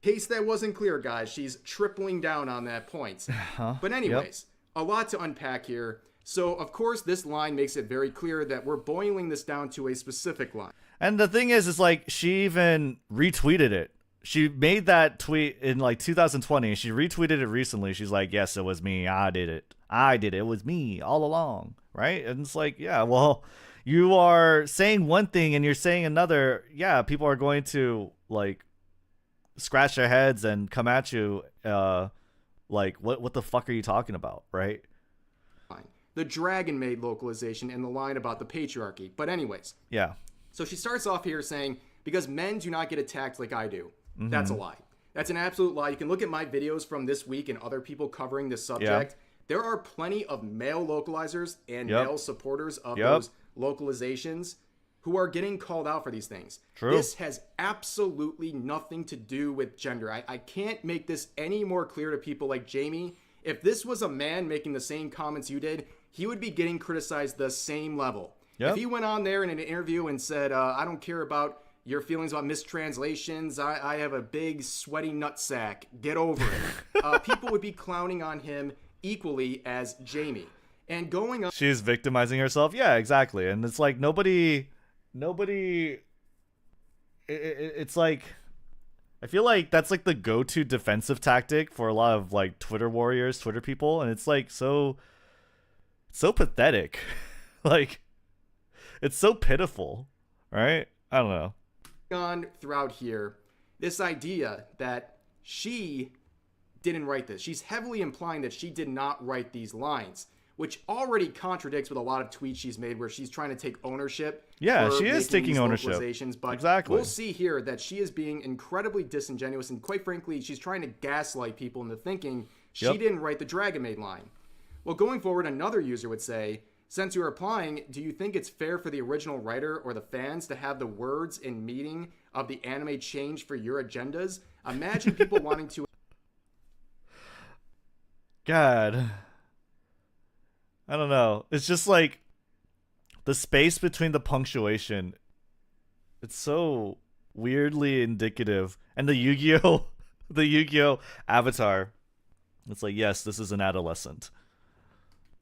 Case that wasn't clear, guys, she's tripling down on that point. But anyways, a lot to unpack here. So, of course, this line makes it very clear that we're boiling this down to a specific line. And the thing is like, she even retweeted it. She made that tweet in like 2020. She retweeted it recently. She's like, yes, it was me. I did it. It was me all along. Right? And it's like, yeah, well, you are saying one thing and you're saying another. Yeah, people are going to like scratch their heads and come at you. Like, what the fuck are you talking about? Right? The Dragon Maid localization and the line about the patriarchy. But anyways. Yeah. So she starts off here saying, because men do not get attacked like I do. Mm-hmm. That's a lie. That's an absolute lie. You can look at my videos from this week and other people covering this subject. Yeah. There are plenty of male localizers and male supporters of those localizations who are getting called out for these things. True. This has absolutely nothing to do with gender. I can't make this any more clear to people like Jamie. If this was a man making the same comments you did, he would be getting criticized the same level. Yep. If he went on there in an interview and said, I don't care about your feelings about mistranslations, I have a big sweaty nutsack, get over it. People would be clowning on him equally as Jamie. And going on... She's victimizing herself. Yeah, exactly. And it's like nobody... It's like... I feel like that's like the go-to defensive tactic for a lot of like Twitter warriors, Twitter people. And it's like so pathetic. Like, it's so pitiful, right? I don't know. On throughout here, this idea that she didn't write this. She's heavily implying that she did not write these lines, which already contradicts with a lot of tweets she's made where she's trying to take ownership. Yeah, she is taking ownership. But exactly. We'll see here that she is being incredibly disingenuous, and quite frankly, she's trying to gaslight people into thinking she didn't write the Dragon Maid line. Well, going forward, another user would say, since you're applying, do you think it's fair for the original writer or the fans to have the words and meaning of the anime change for your agendas? Imagine people wanting to... God. I don't know. It's just like the space between the punctuation. It's so weirdly indicative. And the Yu-Gi-Oh! The Yu-Gi-Oh! Avatar. It's like, yes, this is an adolescent.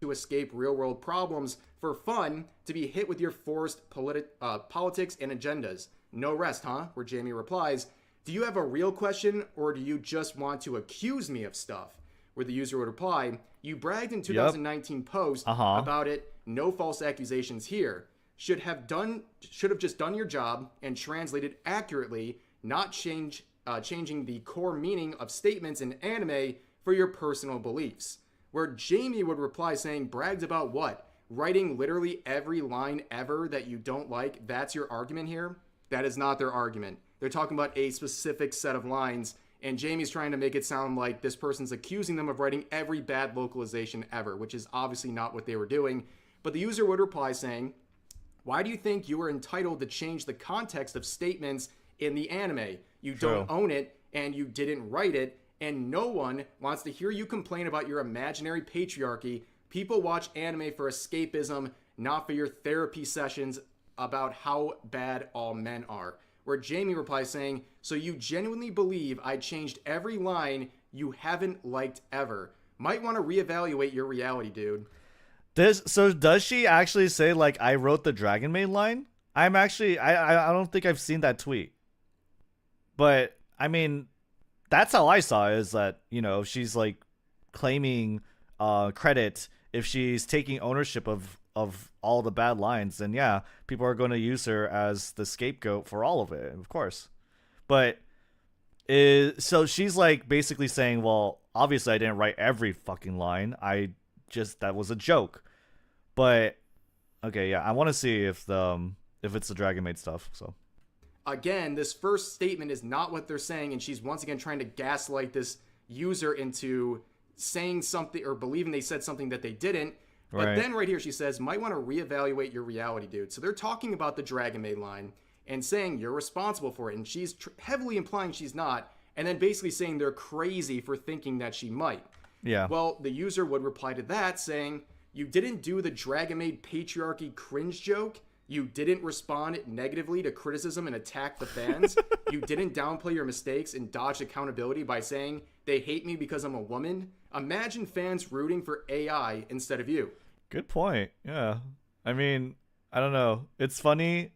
to escape real-world problems for fun to be hit with your forced politics and agendas. No rest, huh? Where Jamie replies, do you have a real question or do you just want to accuse me of stuff? Where the user would reply, you bragged in 2019 post about it, no false accusations here. Should have just done your job and translated accurately, not changing the core meaning of statements in anime for your personal beliefs. Where Jamie would reply saying, bragged about what? Writing literally every line ever that you don't like, that's your argument here? That is not their argument. They're talking about a specific set of lines, and Jamie's trying to make it sound like this person's accusing them of writing every bad localization ever, which is obviously not what they were doing. But the user would reply saying, why do you think you are entitled to change the context of statements in the anime? You don't own it, and you didn't write it, and no one wants to hear you complain about your imaginary patriarchy. People watch anime for escapism, not for your therapy sessions about how bad all men are. Where Jamie replies saying, so you genuinely believe I changed every line you haven't liked ever. Might want to reevaluate your reality, dude. So does she actually say, like, I wrote the Dragon Maid line? I'm actually, I don't think I've seen that tweet. But, I mean, that's how I saw it, is that, you know, she's, like, claiming credit if she's taking ownership of all the bad lines, then yeah, people are going to use her as the scapegoat for all of it, of course. But so she's like basically saying, well, obviously I didn't write every fucking line. That was a joke. But okay, yeah, I want to see if it's the Dragon Maid stuff. So again, this first statement is not what they're saying, and she's once again trying to gaslight this user into saying something or believing they said something that they didn't. But then right here she says, might want to reevaluate your reality, dude. So they're talking about the Dragon Maid line and saying you're responsible for it. And she's heavily implying she's not. And then basically saying they're crazy for thinking that she might. Yeah. Well, the user would reply to that saying, you didn't do the Dragon Maid patriarchy cringe joke. You didn't respond negatively to criticism and attack the fans. You didn't downplay your mistakes and dodge accountability by saying they hate me because I'm a woman. Imagine fans rooting for AI instead of you. Good point. Yeah. I mean, I don't know. It's funny.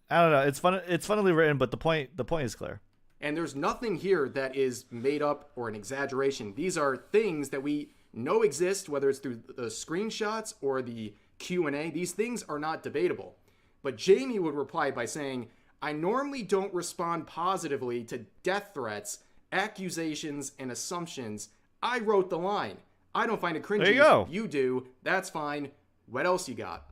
I don't know. It's fun. It's funnily written, but the point is clear. And there's nothing here that is made up or an exaggeration. These are things that we know exist, whether it's through the screenshots or the Q&A. These things are not debatable. But Jamie would reply by saying, I normally don't respond positively to death threats, accusations, and assumptions. I wrote the line. I don't find it cringy. There you go. You do. That's fine. What else you got?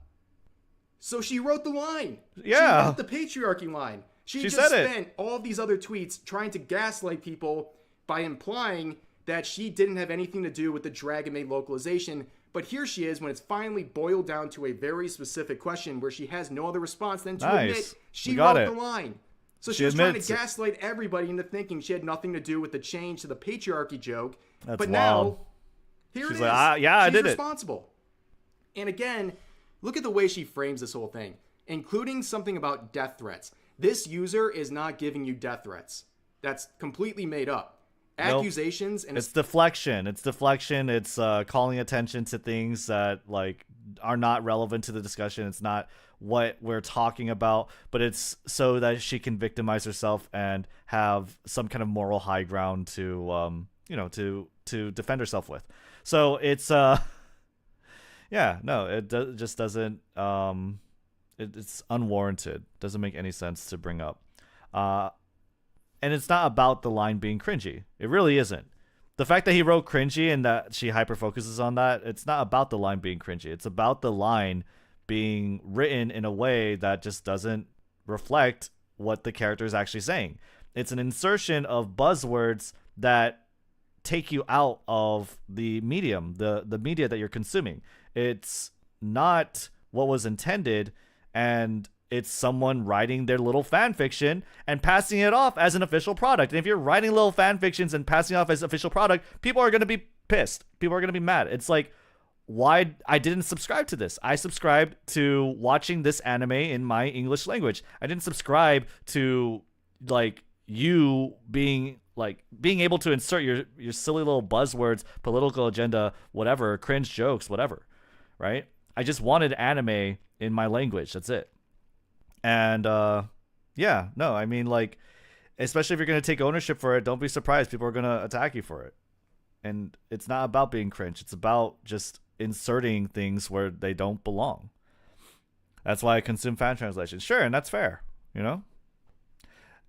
So she wrote the line. Yeah. She wrote the patriarchy line. She just spent all these other tweets trying to gaslight people by implying that she didn't have anything to do with the Dragon Maid localization. But here she is when it's finally boiled down to a very specific question where she has no other response than to admit she wrote the line. So she was trying to gaslight everybody into thinking she had nothing to do with the change to the patriarchy joke. That's but wild. Now, here She's it is. Like, yeah, I did She's responsible. And again, look at the way she frames this whole thing, including something about death threats. This user is not giving you death threats. That's completely made up. Accusations and it's deflection. It's deflection. It's calling attention to things that like are not relevant to the discussion. It's not what we're talking about, but it's so that she can victimize herself and have some kind of moral high ground to to defend herself with. So it's yeah, no, it just doesn't it's unwarranted. Doesn't make any sense to bring up. And it's not about the line being cringy. It really isn't. The fact that he wrote cringy and that she hyper focuses on that, it's not about the line being cringy. It's about the line being written in a way that just doesn't reflect what the character is actually saying. It's an insertion of buzzwords that take you out of the medium, the media that you're consuming. It's not what was intended, and it's someone writing their little fan fiction and passing it off as an official product. And if you're writing little fan fictions and passing it off as official product, people are going to be pissed. People are going to be mad. It's like, why I didn't subscribe to this. I subscribed to watching this anime in my English language. I didn't subscribe to like you being like being able to insert your silly little buzzwords, political agenda, whatever, cringe jokes, whatever, right? I just wanted anime in my language. That's it. And yeah, no, I mean, like, especially if you're gonna take ownership for it, don't be surprised people are gonna attack you for it. And it's not about being cringe. It's about just inserting things where they don't belong. That's why I consume fan translations. Sure, and that's fair, you know?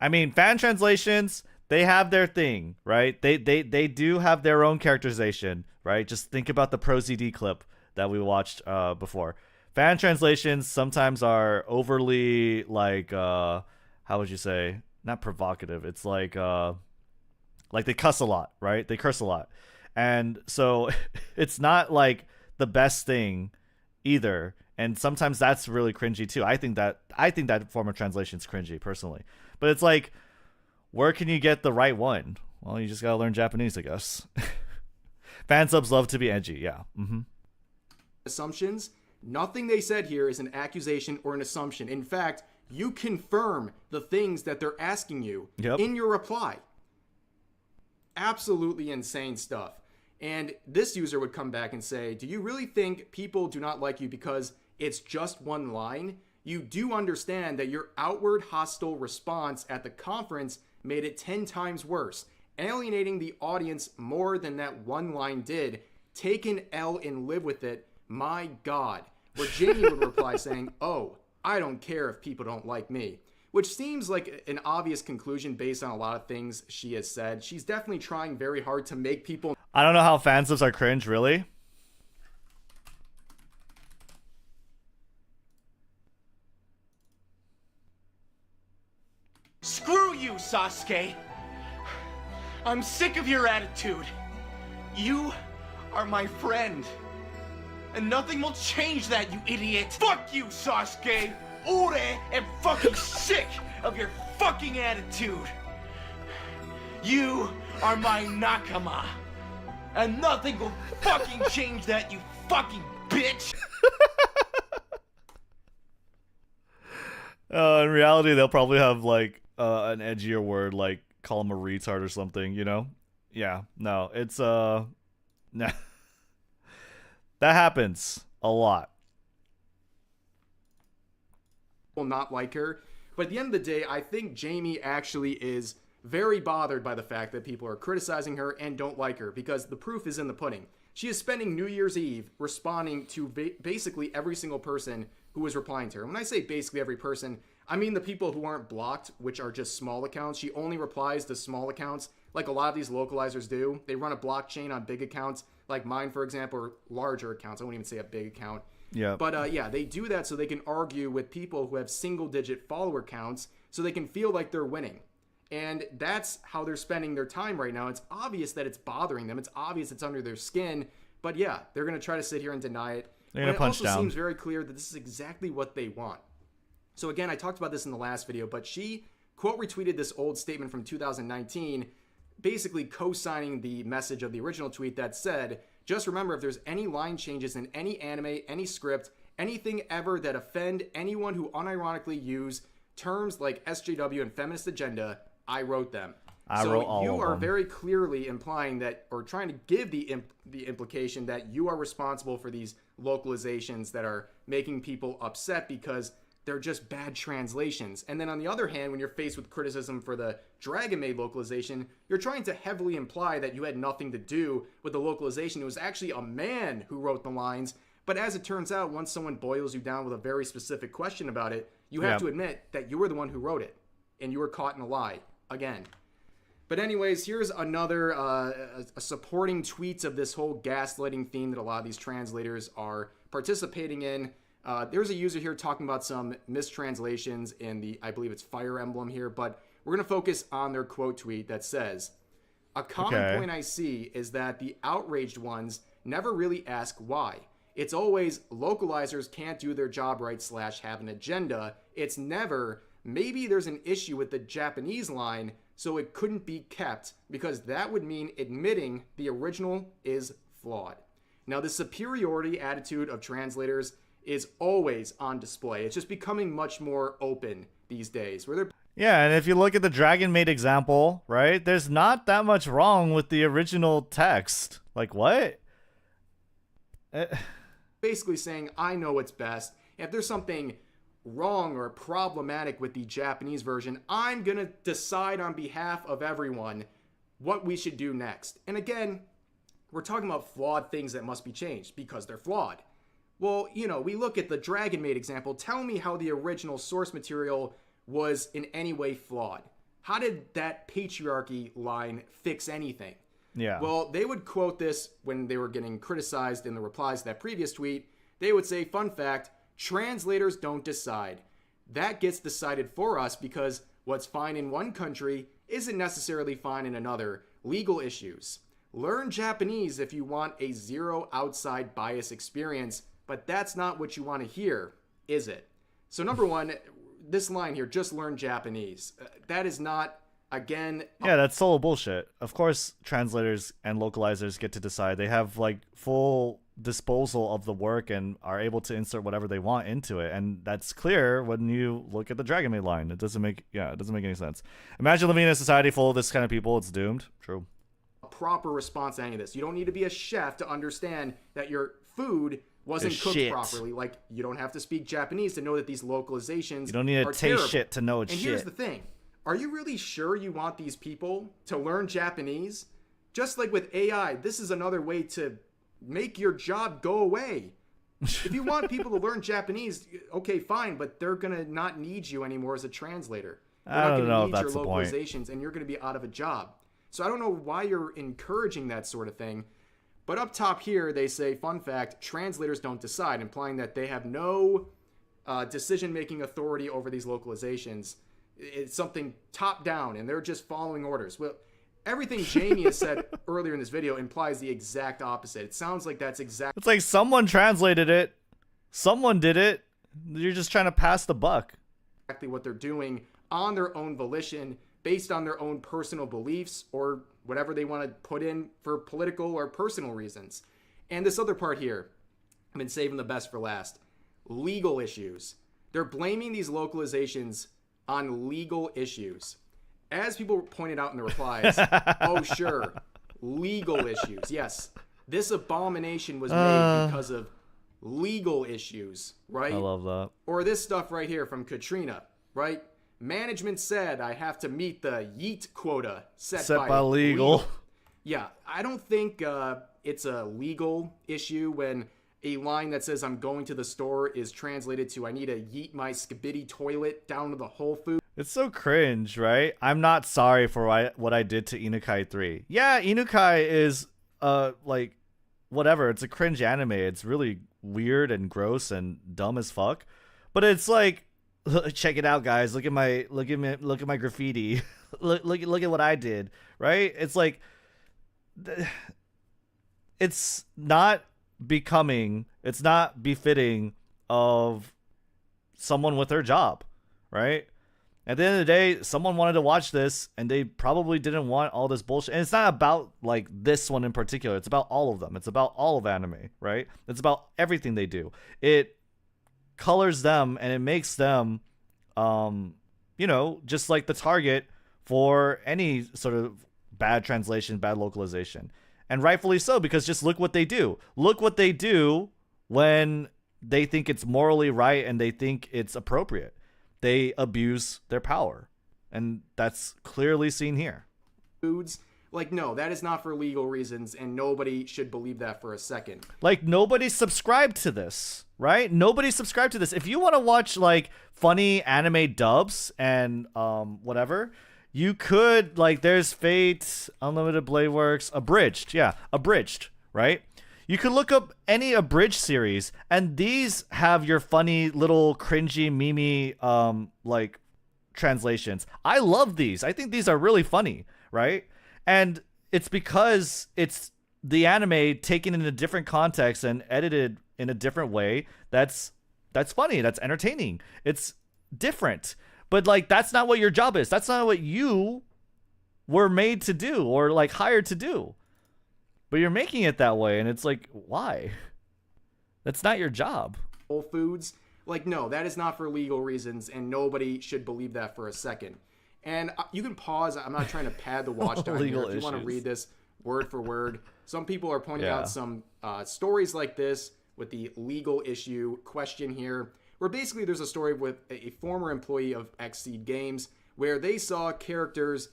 I mean, fan translations, they have their thing, right? They do have their own characterization, right? Just think about the ProZD clip that we watched before. Fan translations sometimes are overly, like, how would you say? Not provocative. It's like they cuss a lot, right? They curse a lot. And so it's not like the best thing either. And sometimes that's really cringy too. I think that form of translation is cringy personally. But it's like, where can you get the right one? Well, you just gotta learn Japanese, I guess. Fan subs love to be edgy, yeah. Assumptions. Nothing they said here is an accusation or an assumption. In fact, you confirm the things that they're asking you in your reply. Absolutely insane stuff. And this user would come back and say, do you really think people do not like you because it's just one line? You do understand that your outward hostile response at the conference made it 10 times worse, alienating the audience more than that one line did. Take an L and live with it. My God. Where Jamie would reply saying, oh, I don't care if people don't like me. Which seems like an obvious conclusion based on a lot of things she has said. She's definitely trying very hard to make people... I don't know how fan subs are cringe, really. Screw you, Sasuke! I'm sick of your attitude. You are my friend. And nothing will change that, you idiot! Fuck you, Sasuke! Ore am fucking sick of your fucking attitude! You are my nakama! And nothing will fucking change that, you fucking bitch! In reality, they'll probably have, like, an edgier word, like, call him a retard or something, you know? Yeah, no, it's, nah. That happens a lot. Will not like her. But at the end of the day, I think Jamie actually is very bothered by the fact that people are criticizing her and don't like her, because the proof is in the pudding. She is spending New Year's Eve responding to basically every single person who is replying to her. When I say basically every person, I mean the people who aren't blocked, which are just small accounts. She only replies to small accounts, like a lot of these localizers do. They run a blockchain on big accounts, like mine, for example, or larger accounts. I won't even say a big account. Yeah. But yeah, they do that so they can argue with people who have single-digit follower counts, so they can feel like they're winning. And that's how they're spending their time right now. It's obvious that it's bothering them. It's obvious it's under their skin. But yeah, they're going to try to sit here and deny it. They're going to punch down. It also seems very clear that this is exactly what they want. So again, I talked about this in the last video, but she quote retweeted this old statement from 2019, basically co-signing the message of the original tweet that said, just remember, if there's any line changes in any anime, any script, anything ever that offend anyone who unironically use terms like SJW and feminist agenda, I wrote them. I wrote all of them. You are very clearly implying that, or trying to give the implication that you are responsible for these localizations that are making people upset because they're just bad translations. And then on the other hand, when you're faced with criticism for the Dragon Maid localization, you're trying to heavily imply that you had nothing to do with the localization. It was actually a man who wrote the lines. But as it turns out, once someone boils you down with a very specific question about it, you have to admit that you were the one who wrote it. And you were caught in a lie. Again. But anyways, here's another a supporting tweets of this whole gaslighting theme that a lot of these translators are participating in. There's a user here talking about some mistranslations in the, I believe it's Fire Emblem here, but we're going to focus on their quote tweet that says, a common point I see is that the outraged ones never really ask why. It's always localizers can't do their job right / have an agenda. It's never, maybe there's an issue with the Japanese line, so it couldn't be kept, because that would mean admitting the original is flawed. Now, the superiority attitude of translators is always on display. It's just becoming much more open these days. Where they're Yeah, and if you look at the Dragon Maid example, right, there's not that much wrong with the original text. Like, what? Basically saying, I know what's best. If there's something wrong or problematic with the Japanese version, I'm going to decide on behalf of everyone what we should do next. And again, we're talking about flawed things that must be changed because they're flawed. Well, you know, we look at the Dragon Maid example. Tell me how the original source material was in any way flawed. How did that patriarchy line fix anything? Yeah. Well, they would quote this when they were getting criticized in the replies to that previous tweet. They would say, fun fact, translators don't decide. That gets decided for us because what's fine in one country isn't necessarily fine in another. Legal issues. Learn Japanese if you want a zero outside bias experience, but that's not what you want to hear, is it? So number one, this line here, just learn Japanese. That is not, again... Yeah, that's solo bullshit. Of course, translators and localizers get to decide. They have, like, full disposal of the work and are able to insert whatever they want into it. And that's clear when you look at the Dragon Maid line. It doesn't make any sense. Imagine living in a society full of this kind of people. It's doomed. True. A proper response to any of this. You don't need to be a chef to understand that your food wasn't cooked properly. Like, you don't have to speak Japanese to know that these localizations You don't need to taste terrible. shit to know it's and shit. Here's the thing. Are you really sure you want these people to learn Japanese? Just like with AI, this is another way to make your job go away. If you want people to learn Japanese, okay, fine, but they're going to not need you anymore as a translator. They're I not don't gonna know need if that's your the point. localizations, and you're going to be out of a job. So I don't know why you're encouraging that sort of thing. But up top here, they say, fun fact, translators don't decide, implying that they have no decision-making authority over these localizations. It's something top-down, and they're just following orders. Well, everything Jamie has said earlier in this video implies the exact opposite. It sounds like that's exactly... It's like someone translated it. Someone did it. You're just trying to pass the buck. Exactly what they're doing on their own volition, based on their own personal beliefs or whatever they want to put in for political or personal reasons. And this other part here, I've been saving the best for last. Legal issues. They're blaming these localizations on legal issues. As people pointed out in the replies, oh sure, legal issues. Yes, this abomination was made because of legal issues, right? I love that. Or this stuff right here from Katrina, right? Management said I have to meet the yeet quota set by legal. Yeah, I don't think it's a legal issue when a line that says I'm going to the store is translated to I need to yeet my skibidi toilet down to the Whole Foods. It's so cringe, right? I'm not sorry for what I did to Inukai 3. Yeah, Inukai is like whatever. It's a cringe anime. It's really weird and gross and dumb as fuck. But it's like, check it out, guys. Look at my graffiti. look at what I did, right? It's like, it's not becoming, it's not befitting of someone with their job, right? At the end of the day, someone wanted to watch this and they probably didn't want all this bullshit. And it's not about like this one in particular. It's about all of them. It's about all of anime, right? It's about everything they do. It colors them and it makes them, you know, just like the target for any sort of bad translation, bad localization. And rightfully so, because just look what they do. Look what they do when they think it's morally right and they think it's appropriate. They abuse their power. And that's clearly seen here. Foods. Like, no, that is not for legal reasons, and nobody should believe that for a second. Like, nobody subscribed to this, right? Nobody subscribed to this. If you want to watch, like, funny anime dubs and whatever, you could, like, there's Fate, Unlimited Blade Works, Abridged. Yeah, Abridged, right? You could look up any abridged series, and these have your funny little cringy, meme like, translations. I love these. I think these are really funny, right? And it's because it's the anime taken in a different context and edited in a different way. That's funny. That's entertaining. It's different. But, like, that's not what your job is. That's not what you were made to do or, like, hired to do. But you're making it that way, and it's like, why? That's not your job. Whole Foods. Like, no, that is not for legal reasons, and nobody should believe that for a second. And you can pause. I'm not trying to pad the watch down here. If you want to read this word for word, some people are pointing out some stories like this with the legal issue question here, where basically there's a story with a former employee of Xseed Games where they saw characters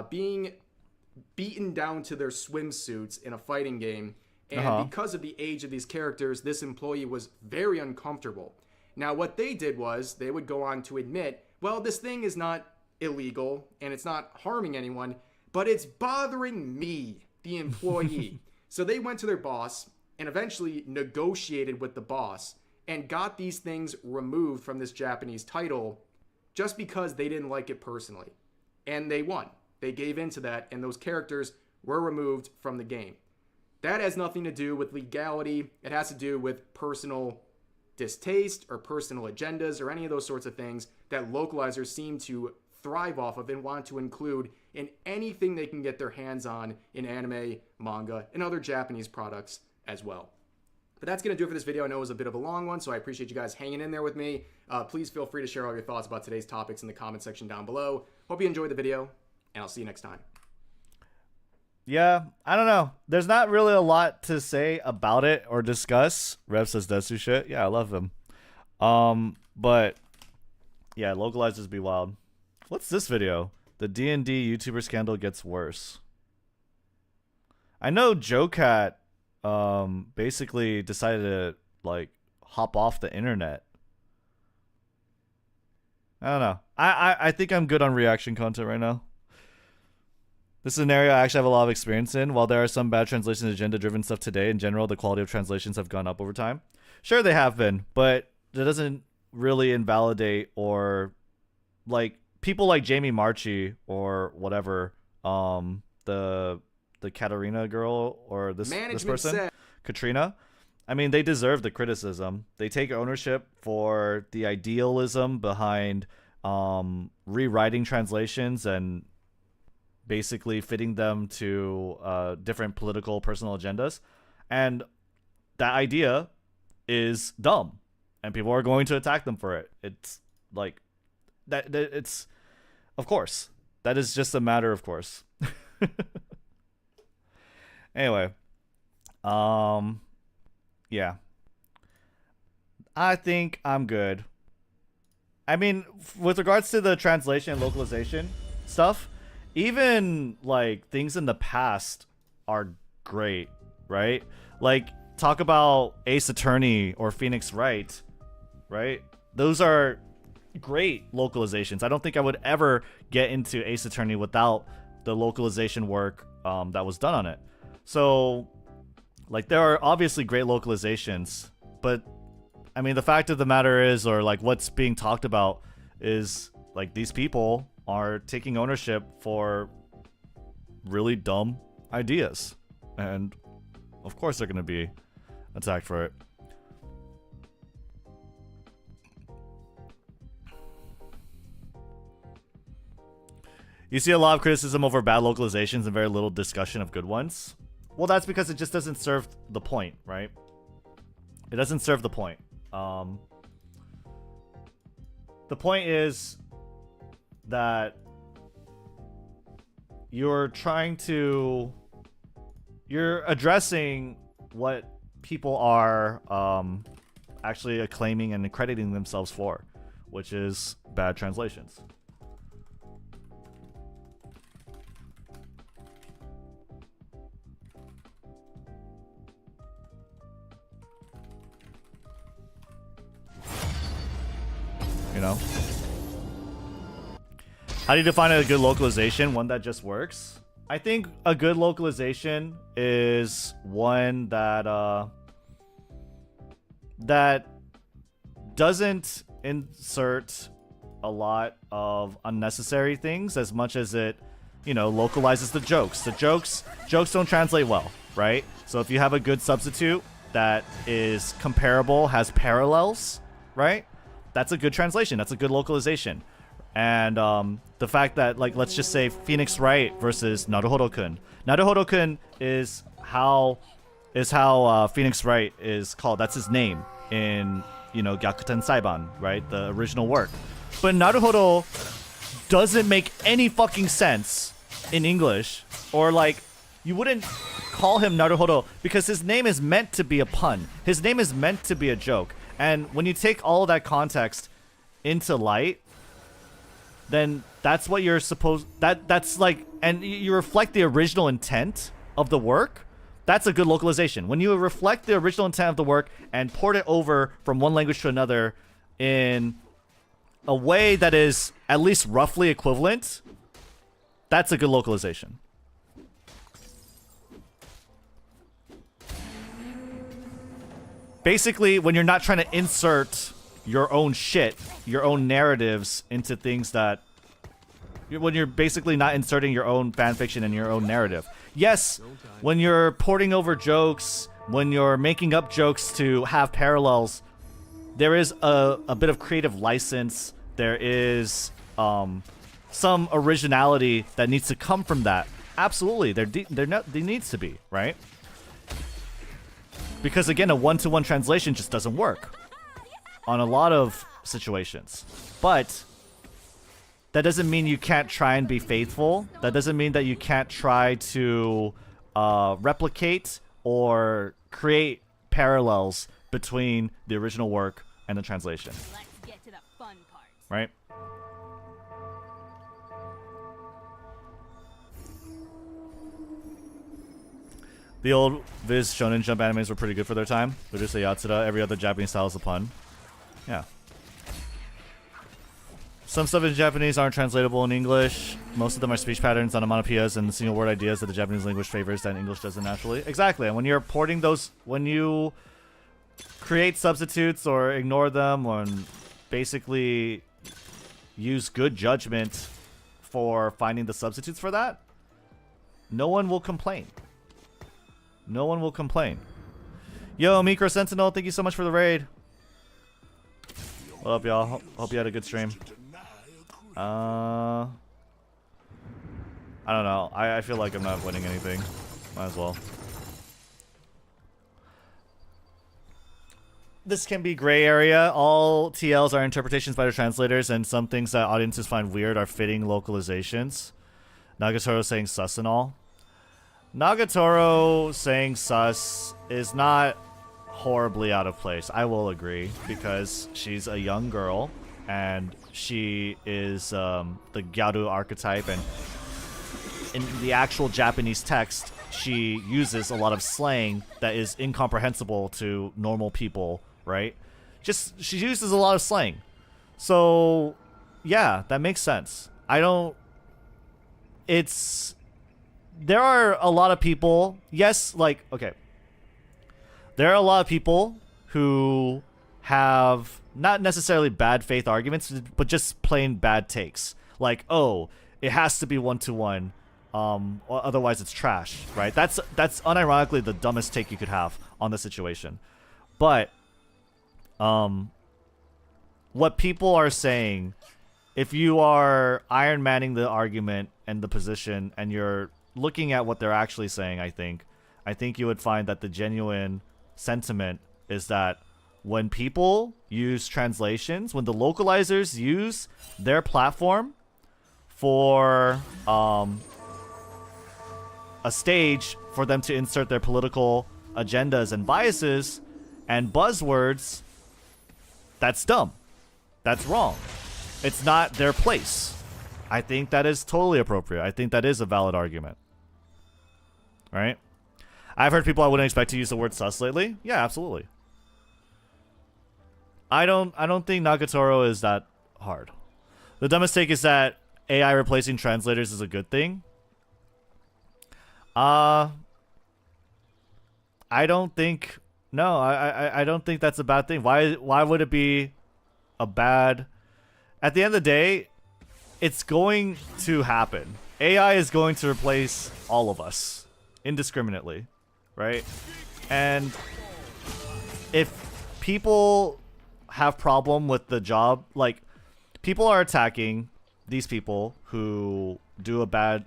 being beaten down to their swimsuits in a fighting game. And because of the age of these characters, this employee was very uncomfortable. Now, what they did was they would go on to admit, well, this thing is not illegal and it's not harming anyone, but it's bothering me, the employee. So they went to their boss and eventually negotiated with the boss and got these things removed from this Japanese title just because they didn't like it personally. And they won. They gave in to that, and those characters were removed from the game. That has nothing to do with legality. It has to do with personal distaste or personal agendas or any of those sorts of things that localizers seem to thrive off of and want to include in anything they can get their hands on in anime, manga, and other Japanese products as well. But that's going to do it for this video. I know it was a bit of a long one, so I appreciate you guys hanging in there with me. Please feel free to share all your thoughts about today's topics in the comment section down below. Hope you enjoyed the video, and I'll see you next time. Yeah, I don't know. There's not really a lot to say about it or discuss. Rev says Desu shit. Yeah, I love him. But yeah, localizers be wild. What's this video? The D&D YouTuber scandal gets worse. I know JoeCat basically decided to like hop off the internet. I don't know. I think I'm good on reaction content right now. This scenario I actually have a lot of experience in. While there are some bad translation agenda-driven stuff today, in general, the quality of translations have gone up over time. Sure, they have been, but that doesn't really invalidate or, like, people like Jamie Marchi or whatever, the Katarina girl or this person, Katrina. I mean, they deserve the criticism. They take ownership for the idealism behind rewriting translations and basically fitting them to different political personal agendas, and that idea is dumb and people are going to attack them for it. It's like that it's, of course, that is just a matter of course. Anyway, yeah, I think I'm good. I mean, with regards to the translation and localization stuff, even like things in the past are great, right? Like talk about Ace Attorney or Phoenix Wright, right? Those are great localizations. I don't think I would ever get into Ace Attorney without the localization work that was done on it. So like there are obviously great localizations, but I mean the fact of the matter is, or like what's being talked about is like these people are taking ownership for really dumb ideas, and of course they're going to be attacked for it. You see a lot of criticism over bad localizations and very little discussion of good ones. Well, that's because it just doesn't serve the point, right? It doesn't serve the point. The point is that you're addressing what people are actually acclaiming and accrediting themselves for, which is bad translations. You know? How do you define a good localization? One that just works? I think a good localization is one that that doesn't insert a lot of unnecessary things as much as it, you know, localizes the jokes. The jokes don't translate well, right? So if you have a good substitute that is comparable, has parallels, right? That's a good translation. That's a good localization. And the fact that, like, let's just say Phoenix Wright versus Naruhodo-kun. Naruhodo-kun is how Phoenix Wright is called. That's his name in Gyakuten Saiban, right? The original work. But Naruhodo doesn't make any fucking sense in English, or like you wouldn't call him Naruhodo because his name is meant to be a pun. His name is meant to be a joke. And when you take all of that context into light, then that's what you're supposed that's like, and you reflect the original intent of the work. That's a good localization. When you reflect the original intent of the work and port it over from one language to another in a way that is at least roughly equivalent, that's a good localization. Basically, when you're not trying to insert your own shit, your own narratives into things that... When you're basically not inserting your own fanfiction and your own narrative. Yes, when you're porting over jokes, when you're making up jokes to have parallels, there is a bit of creative license. There is some originality that needs to come from that. Absolutely, there needs to be, right? Because again, a one-to-one translation just doesn't work on a lot of situations. But that doesn't mean you can't try and be faithful. That doesn't mean that you can't try to replicate or create parallels between the original work and the translation. Let's get to the fun part. Right? The old Viz Shonen Jump animes were pretty good for their time. They're just a Yatsuda. Every other Japanese style is a pun. Yeah. Some stuff in Japanese aren't translatable in English. Most of them are speech patterns, onomatopoeias, and single word ideas that the Japanese language favors that English doesn't naturally. Exactly. And when you're porting those, when you create substitutes or ignore them, or basically use good judgment for finding the substitutes for that, no one will complain. No one will complain. Yo, Micro Sentinel, thank you so much for the raid. What up, y'all? Hope you had a good stream. I don't know. I feel like I'm not winning anything. Might as well. This can be gray area. All TLs are interpretations by the translators, and some things that audiences find weird are fitting localizations. Nagatoro saying sus and all. Nagatoro saying sus is not horribly out of place. I will agree, because she's a young girl and she is the Gyaru archetype, and in the actual Japanese text she uses a lot of slang that is incomprehensible to normal people, right? She uses a lot of slang. So yeah, that makes sense. There are a lot of people, yes, like, okay. There are a lot of people who have not necessarily bad faith arguments, but just plain bad takes. Like, oh, it has to be one-to-one, otherwise it's trash, right? That's unironically the dumbest take you could have on the situation. But what people are saying, if you are Iron Manning the argument and the position, and you're looking at what they're actually saying, I think you would find that the genuine sentiment is that when people use translations, when the localizers use their platform for a stage for them to insert their political agendas and biases and buzzwords, that's dumb. That's wrong. It's not their place. I think that is totally appropriate. I think that is a valid argument. Right? I've heard people I wouldn't expect to use the word sus lately. Yeah, absolutely. I don't think Nagatoro is that hard. The dumbest take is that AI replacing translators is a good thing. I don't think I don't think that's a bad thing. Why would it be a bad? At the end of the day, it's going to happen. AI is going to replace all of us indiscriminately, right? And if people have problem with the job, like, people are attacking these people who do a bad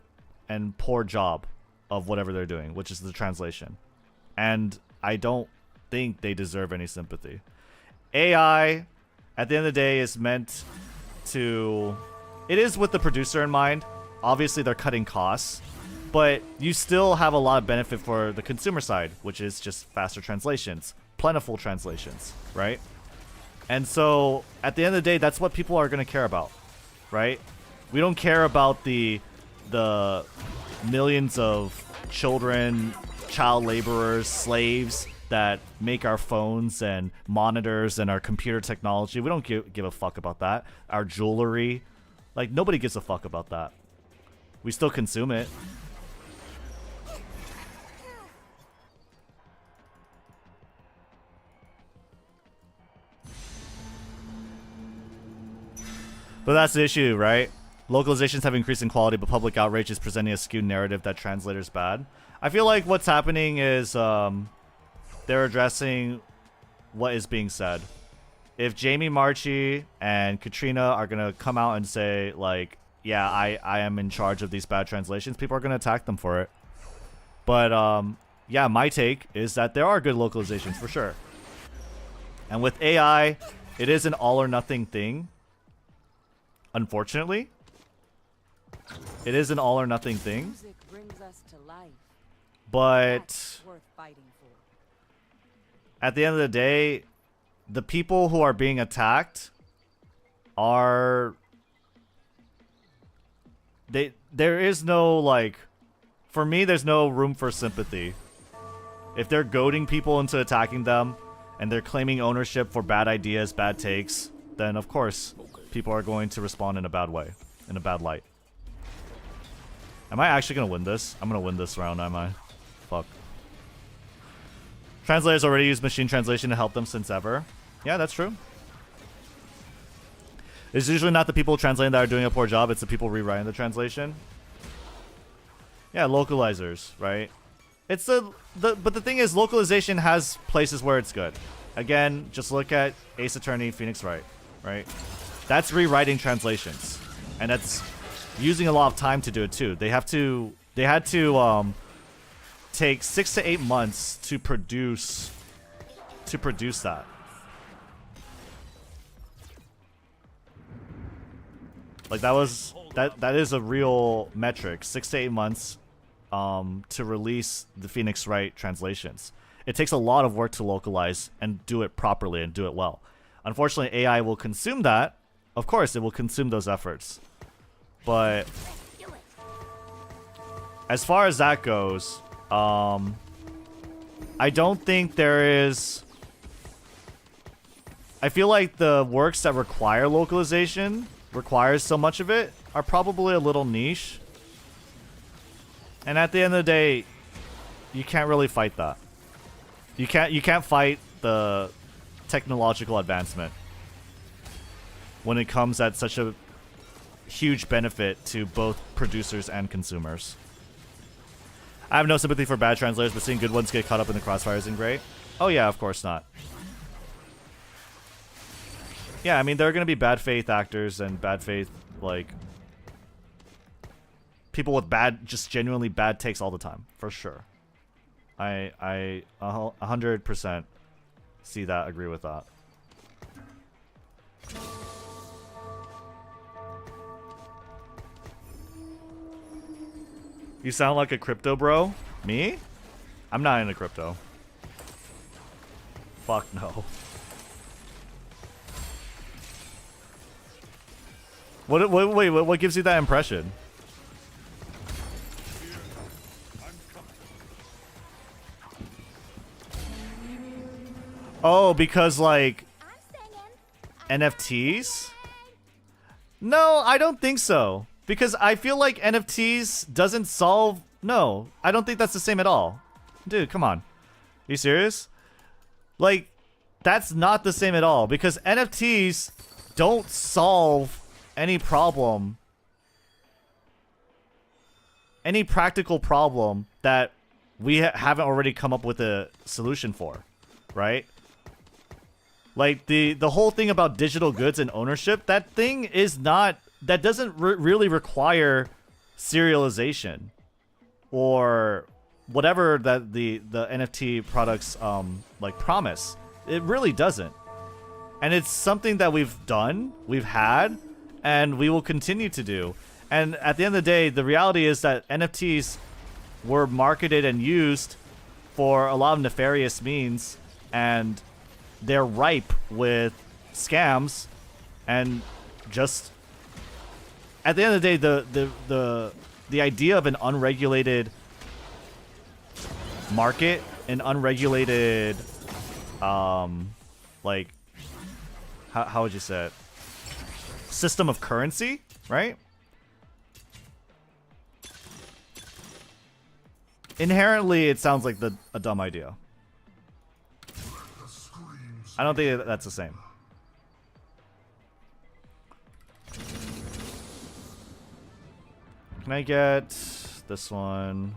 and poor job of whatever they're doing, which is the translation. And I don't think they deserve any sympathy. AI, at the end of the day, is meant to... It is with the producer in mind. Obviously, they're cutting costs. But you still have a lot of benefit for the consumer side, which is just faster translations. Plentiful translations, right? And so, at the end of the day, that's what people are going to care about, right? We don't care about the millions of children, child laborers, slaves that make our phones and monitors and our computer technology. We don't give a fuck about that. Our jewelry. Like, nobody gives a fuck about that. We still consume it. But that's the issue, right? Localizations have increased in quality, but public outrage is presenting a skewed narrative that translators bad. I feel like what's happening is they're addressing what is being said. If Jamie Marchi and Katrina are going to come out and say, like, yeah, I am in charge of these bad translations, people are going to attack them for it. But, yeah, my take is that there are good localizations, for sure. And with AI, it is an all or nothing thing. Unfortunately, it is an all or nothing thing. Music brings us to life. But That's worth fighting for. at the end of the day, the people who are being attacked are... There is no, like... For me, there's no room for sympathy. If they're goading people into attacking them, and they're claiming ownership for bad ideas, bad takes, then of course, people are going to respond in a bad way, in a bad light. Am I actually going to win this? I'm going to win this round, am I? Fuck. Translators already use machine translation to help them since ever. Yeah, that's true. It's usually not the people translating that are doing a poor job, it's the people rewriting the translation. Yeah, localizers, right? It's but the thing is, localization has places where it's good. Again, just look at Ace Attorney, Phoenix Wright, right? That's rewriting translations, and that's using a lot of time to do it too. They had to take 6 to 8 months to produce that. Like that is a real metric. 6 to 8 months to release the Phoenix Wright translations. It takes a lot of work to localize and do it properly and do it well. Unfortunately, AI will consume that. Of course, it will consume those efforts. But as far as that goes, I don't think there is... I feel like the works that require localization, requires so much of it, are probably a little niche. And at the end of the day, you can't really fight that. You can't fight the technological advancement when it comes at such a huge benefit to both producers and consumers. I have no sympathy for bad translators, but seeing good ones get caught up in the crossfire isn't great. Oh yeah, of course not. Yeah, I mean, there are going to be bad faith actors and bad faith, like, people with bad, just genuinely bad takes all the time, for sure. I 100% see that, agree with that. You sound like a crypto bro? Me? I'm not into crypto. Fuck no. What gives you that impression? Oh, because like NFTs? No, I don't think so. Because I feel like NFTs doesn't solve... No, I don't think that's the same at all. Dude, come on. Are you serious? Like, that's not the same at all. Because NFTs don't solve any problem. Any practical problem that we haven't already come up with a solution for. Right? Like, the whole thing about digital goods and ownership, that thing is not... That doesn't really require serialization or whatever that the NFT products like promise. It really doesn't. And it's something that we've done, we've had, and we will continue to do. And at the end of the day, the reality is that NFTs were marketed and used for a lot of nefarious means, and they're ripe with scams. And just at the end of the day, the idea of an unregulated market, an unregulated like how would you say it, system of currency, right? Inherently, it sounds like a dumb idea. I don't think that's the same. Can I get this one?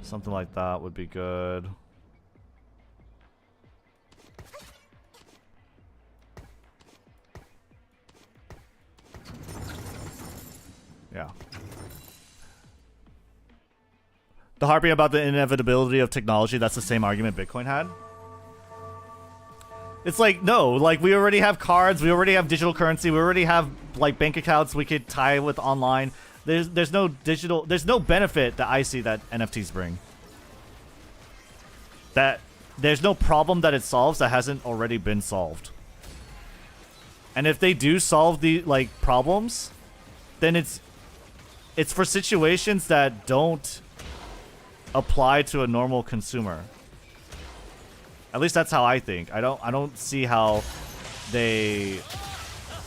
Something like that would be good. Yeah. The harping about the inevitability of technology, that's the same argument Bitcoin had. It's like, no, like we already have cards, we already have digital currency, we already have like bank accounts we could tie with online. There's no benefit that I see that NFTs bring. That there's no problem that it solves that hasn't already been solved. And if they do solve the like problems, then it's for situations that don't apply to a normal consumer. At least that's how I think. I don't see how they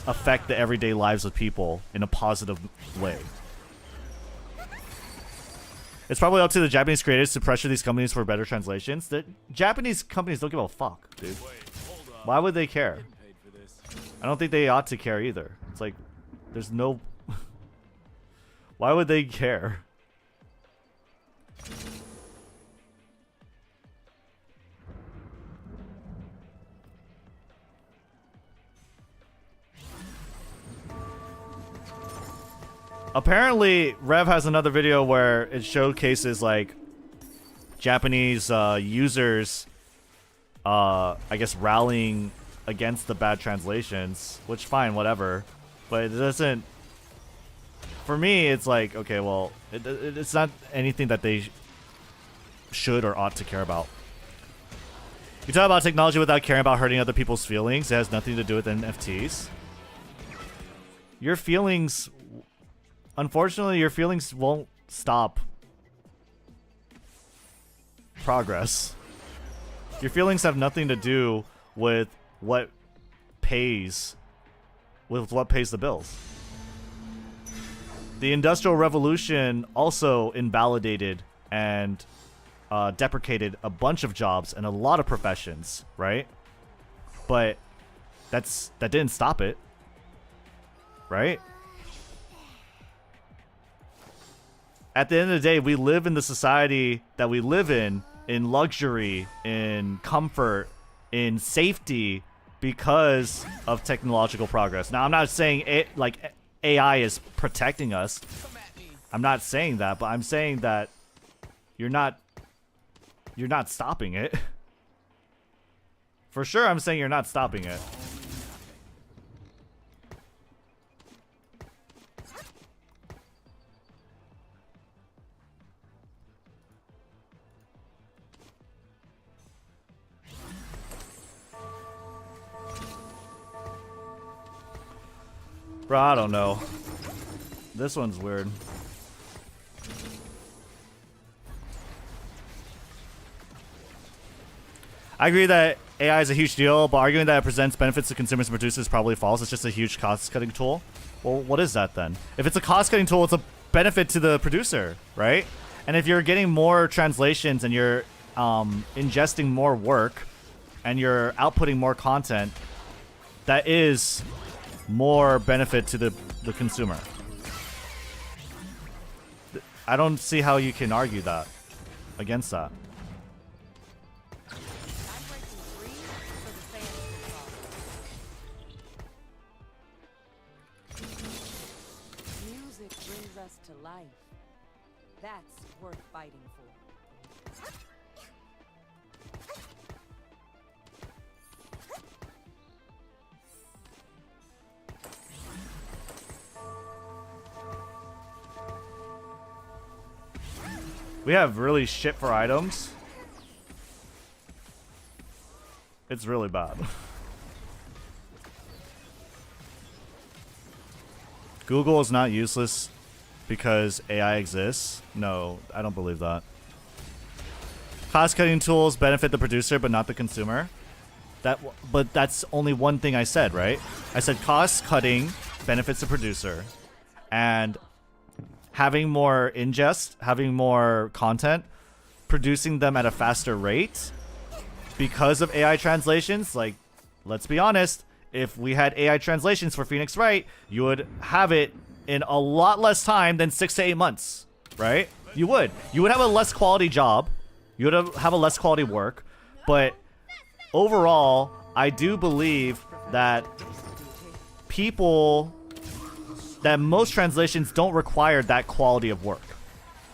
affect the everyday lives of people in a positive way. It's probably up to the Japanese creators to pressure these companies for better translations. The Japanese companies don't give a fuck, dude. Why would they care? I don't think they ought to care either. It's like, there's no... Why would they care? Apparently, Rev has another video where it showcases like Japanese users, I guess, rallying against the bad translations, which fine, whatever. But it doesn't. For me, it's like, okay, well, it's not anything that they should or ought to care about. You talk about technology without caring about hurting other people's feelings. It has nothing to do with NFTs. Your feelings. Unfortunately, your feelings won't stop progress. Your feelings have nothing to do with what pays the bills. The Industrial Revolution also invalidated and deprecated a bunch of jobs and a lot of professions, right? But that didn't stop it, right? At the end of the day, we live in the society that we live in luxury, in comfort, in safety, because of technological progress. Now, I'm not saying AI is protecting us. I'm not saying that, but I'm saying that you're not stopping it. For sure, I'm saying you're not stopping it. Bro, I don't know. This one's weird. I agree that AI is a huge deal, but arguing that it presents benefits to consumers and producers is probably false. It's just a huge cost-cutting tool. Well, what is that then? If it's a cost-cutting tool, it's a benefit to the producer, right? And if you're getting more translations and you're ingesting more work and you're outputting more content, that is more benefit to the consumer. I don't see how you can argue that against that. Music brings us to life. That's worth fighting for. We have really shit for items. It's really bad. Google is not useless because AI exists. No, I don't believe that. Cost-cutting tools benefit the producer but not the consumer. But that's only one thing I said, right? I said cost-cutting benefits the producer, and having more ingest, having more content, producing them at a faster rate because of AI translations. Like, let's be honest, if we had AI translations for Phoenix Wright, you would have it in a lot less time than 6 to 8 months, right? You would have a less quality job. You would have a less quality work. But overall, I do believe that most translations don't require that quality of work.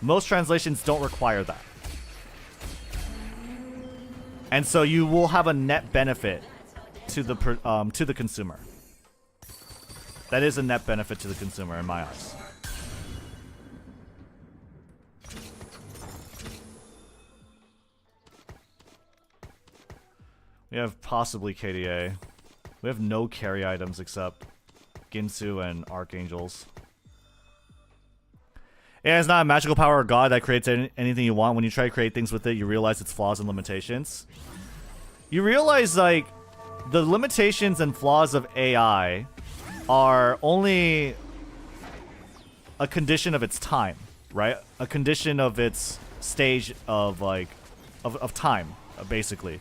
Most translations don't require that. And so you will have a net benefit to the consumer. That is a net benefit to the consumer in my eyes. We have possibly KDA. We have no carry items except Ginsu and Archangels. AI is not a magical power or god that creates anything you want. When you try to create things with it, you realize its flaws and limitations. You realize, like, the limitations and flaws of AI are only a condition of its time, right? A condition of its stage of, like, of time, basically.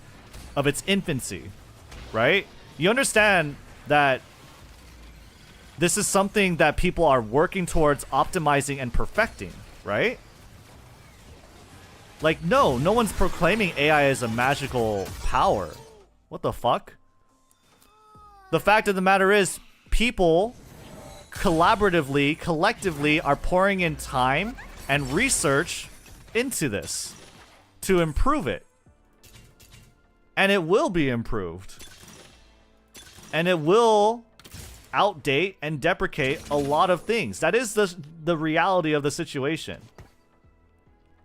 Of its infancy, right? You understand that this is something that people are working towards optimizing and perfecting, right? Like, no one's proclaiming AI as a magical power. What the fuck? The fact of the matter is, people collaboratively, collectively are pouring in time and research into this to improve it. And it will be improved. And it will outdate and deprecate a lot of things. That is the reality of the situation.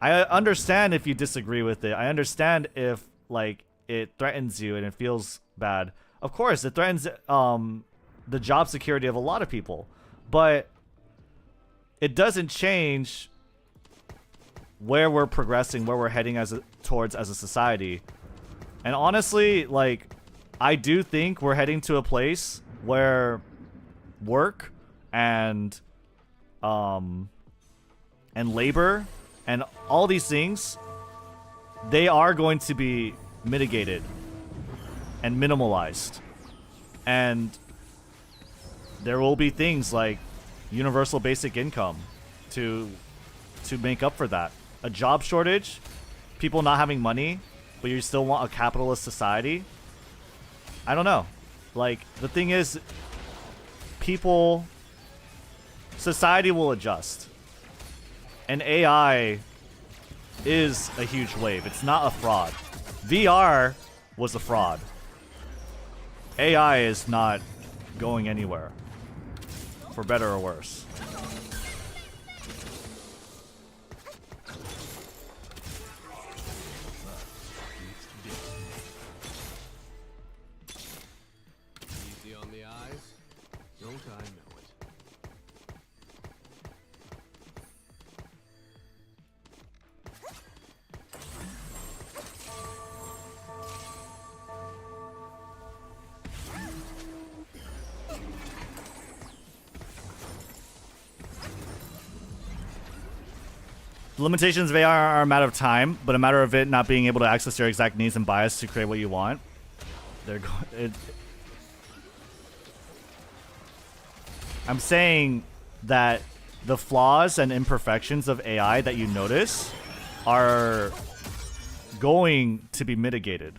I understand if you disagree with it. I understand if, like, it threatens you and it feels bad. Of course, it threatens the job security of a lot of people. But it doesn't change where we're progressing, where we're heading towards as a society. And honestly, like, I do think we're heading to a place where work and labor and all these things, they are going to be mitigated and minimalized. And there will be things like universal basic income to make up for that. A job shortage, people not having money, but you still want a capitalist society. I don't know. Like, the thing is, society will adjust. And AI is a huge wave. It's not a fraud. VR was a fraud. AI is not going anywhere, for better or worse. Easy on the eyes. Don't I know it? The limitations of AI are a matter of time, but a matter of it not being able to access your exact needs and bias to create what you want. I'm saying that the flaws and imperfections of AI that you notice are going to be mitigated.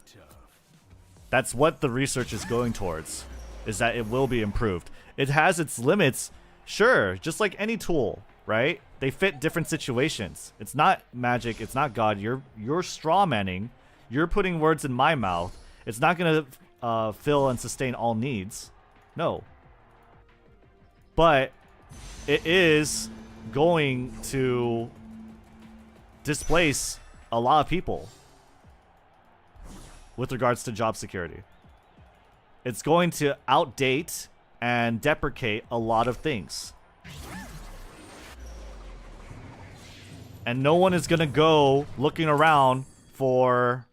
That's what the research is going towards, is that it will be improved. It has its limits, sure, just like any tool, right? They fit different situations. It's not magic. It's not God. You're straw manning. You're putting words in my mouth. It's not going to fill and sustain all needs. No. But it is going to displace a lot of people with regards to job security. It's going to outdate and deprecate a lot of things. And no one is going to go looking around for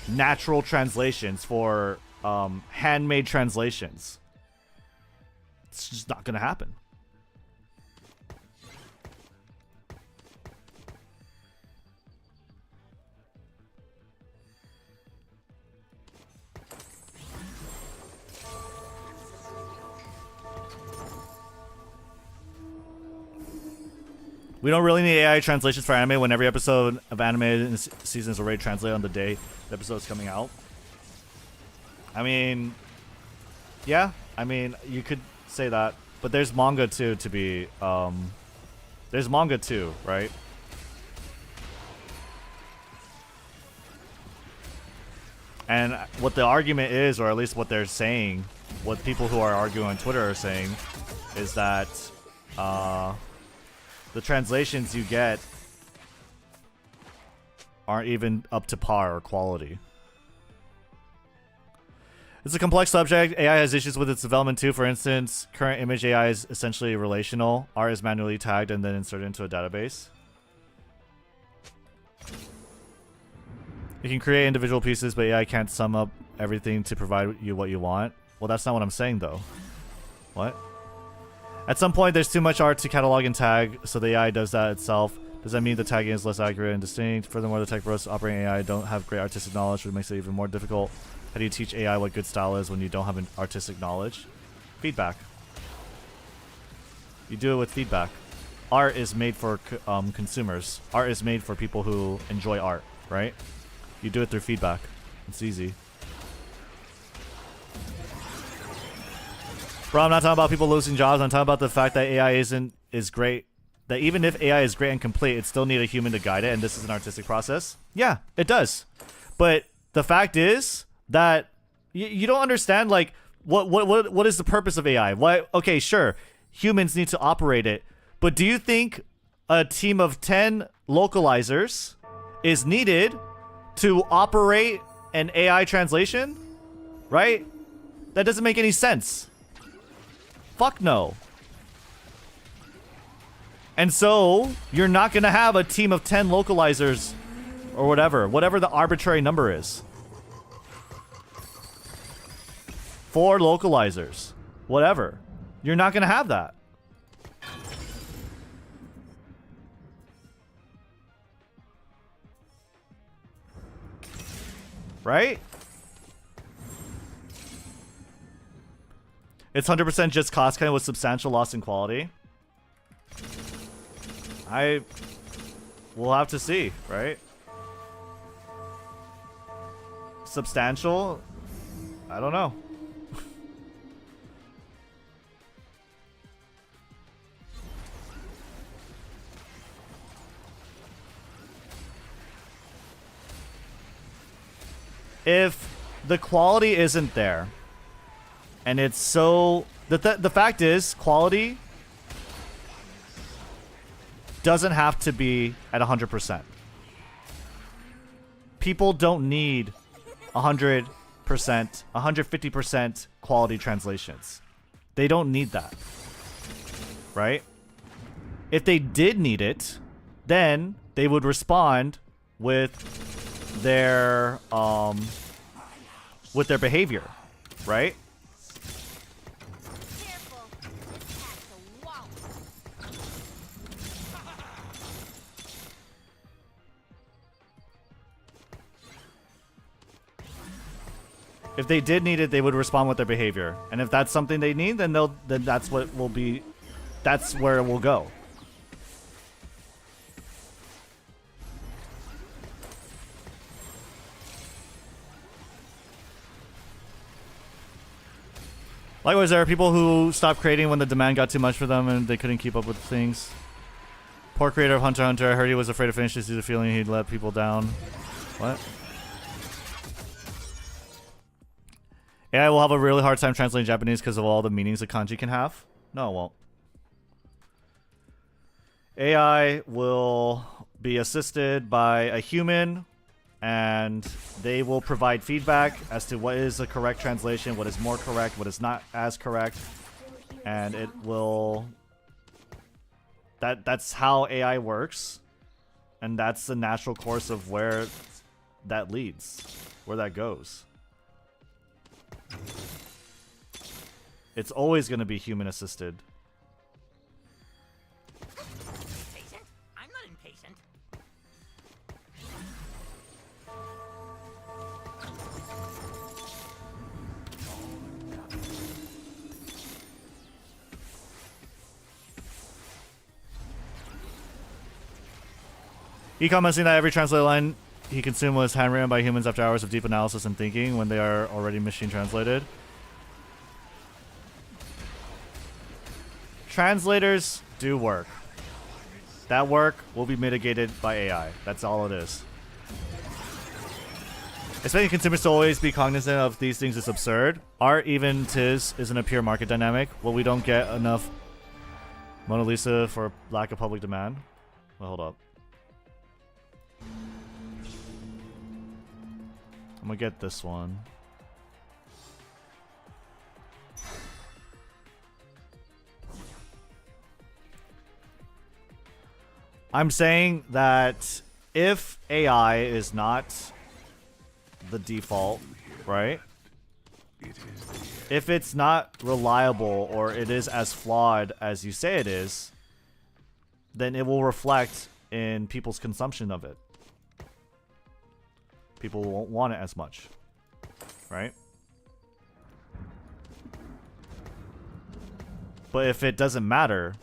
natural translations, for handmade translations. It's just not going to happen. We don't really need AI translations for anime when every episode of anime in the season is already translated on the day the episode's coming out. I mean, yeah. I mean, you could say that. But there's manga too to be... there's manga too, right? And what the argument is, or at least what they're saying, what people who are arguing on Twitter are saying, is that... the translations you get aren't even up to par or quality. It's a complex subject. AI has issues with its development too. For instance, current image AI is essentially relational. Art is manually tagged and then inserted into a database. You can create individual pieces, but AI can't sum up everything to provide you what you want. Well, that's not what I'm saying though. What? At some point, there's too much art to catalog and tag, so the AI does that itself. Does that mean the tagging is less accurate and distinct? Furthermore, the tech bros operating AI don't have great artistic knowledge, which makes it even more difficult. How do you teach AI what good style is when you don't have an artistic knowledge? Feedback. You do it with feedback. Art is made for consumers. Art is made for people who enjoy art, right? You do it through feedback. It's easy. Bro, I'm not talking about people losing jobs. I'm talking about the fact that AI is great. That even if AI is great and complete, it still needs a human to guide it, and this is an artistic process. Yeah, it does. But the fact is that you don't understand, like, what is the purpose of AI? Why? Okay, sure, humans need to operate it, but do you think a team of 10 localizers is needed to operate an AI translation? Right? That doesn't make any sense. Fuck no. And so, you're not going to have a team of 10 localizers or whatever the arbitrary number is. 4 localizers. Whatever. You're not going to have that. Right? It's 100% just cost cutting with substantial loss in quality. We'll have to see, right? Substantial? I don't know. If the quality isn't there, and it's so... The fact is, quality doesn't have to be at 100%. People don't need 100%, 150% quality translations. They don't need that. Right? If they did need it, then they would respond with their behavior, right? If they did need it, they would respond with their behavior. And if that's something they need, then that's what will be, that's where it will go. Likewise, there are people who stopped creating when the demand got too much for them and they couldn't keep up with things. Poor creator of Hunter x Hunter, I heard he was afraid to finish this due to feeling he'd let people down. What? AI will have a really hard time translating Japanese because of all the meanings a kanji can have. No, it won't. AI will be assisted by a human, and they will provide feedback as to what is the correct translation, what is more correct, what is not as correct, and it will... That's how AI works, and that's the natural course of where that leads, where that goes. It's always going to be human assisted. Impatient? I'm not impatient. He commenting that every translated line he consumed was handwritten by humans after hours of deep analysis and thinking when they are already machine translated. Translators do work. That work will be mitigated by AI. That's all it is. Expecting consumers to always be cognizant of these things is absurd. Art, even tis, isn't a pure market dynamic. Well, we don't get enough Mona Lisa for lack of public demand. Well, hold up. I'm gonna get this one. I'm saying that if AI is not the default, right? If it's not reliable or it is as flawed as you say it is, then it will reflect in people's consumption of it. People won't want it as much, right? But if it doesn't matter,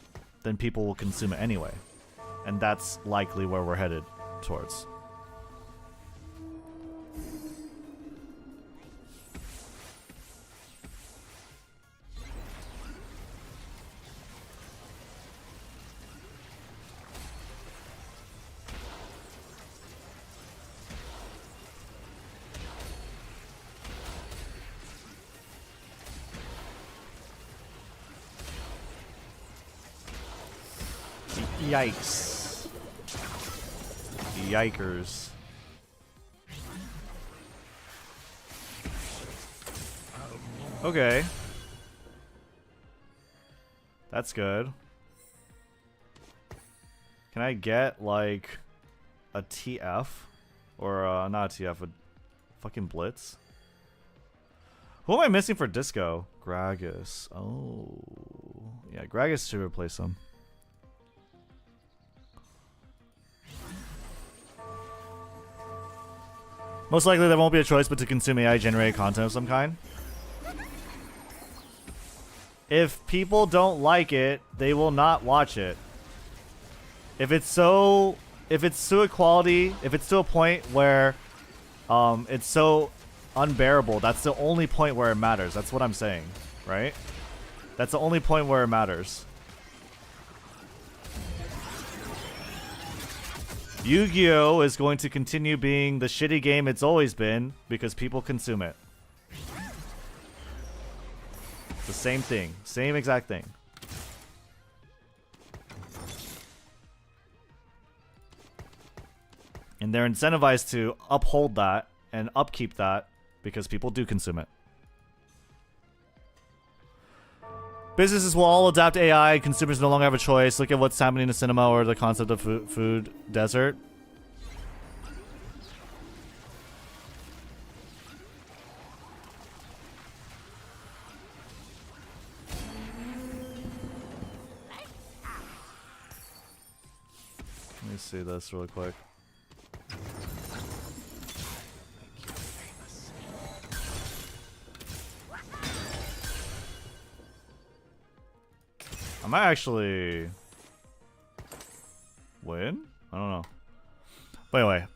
then people will consume it anyway. And that's likely where we're headed towards. Yikes. Yikers. Okay. That's good. Can I get, like, a TF? Or, not a TF, a fucking Blitz? Who am I missing for Disco? Gragas. Oh. Yeah, Gragas should replace him. Most likely there won't be a choice but to consume AI-generated content of some kind. If people don't like it, they will not watch it. If it's to a quality, if it's to a point where it's so unbearable, that's the only point where it matters. That's what I'm saying, right? That's the only point where it matters. Yu-Gi-Oh! Is going to continue being the shitty game it's always been because people consume it. It's the same thing. Same exact thing. And they're incentivized to uphold that and upkeep that because people do consume it. Businesses will all adapt AI. Consumers no longer have a choice. Look at what's happening in the cinema or the concept of food desert. Let me see this really quick. I might actually win? I don't know. But anyway,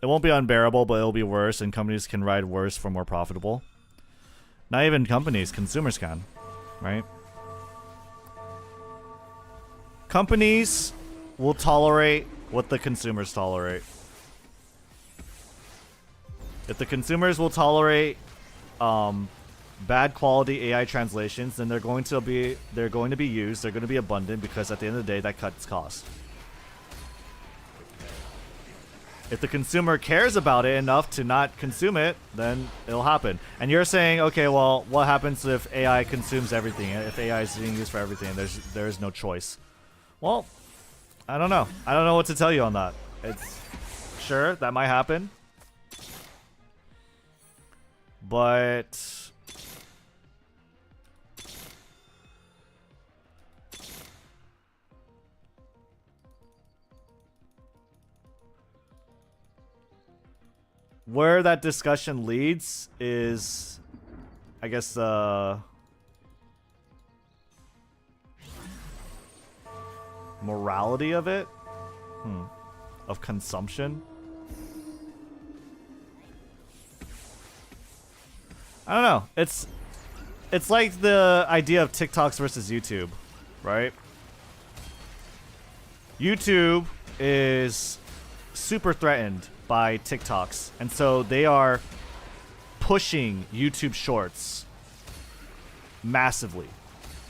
it won't be unbearable, but it'll be worse, and companies can ride worse for more profitable. Not even companies, consumers can, right? Companies will tolerate what the consumers tolerate. If the consumers will tolerate bad quality AI translations, then they're going to be used, they're going to be abundant, because at the end of the day that cuts cost. If the consumer cares about it enough to not consume it, then it'll happen. And you're saying, okay, well, what happens if AI consumes everything? If AI is being used for everything, there's no choice. Well, I don't know. I don't know what to tell you on that. It's sure that might happen, but where that discussion leads is, I guess, morality of it, of consumption. I don't know. It's like the idea of TikToks versus YouTube, right? YouTube is super threatened by TikToks, and so they are pushing YouTube Shorts massively.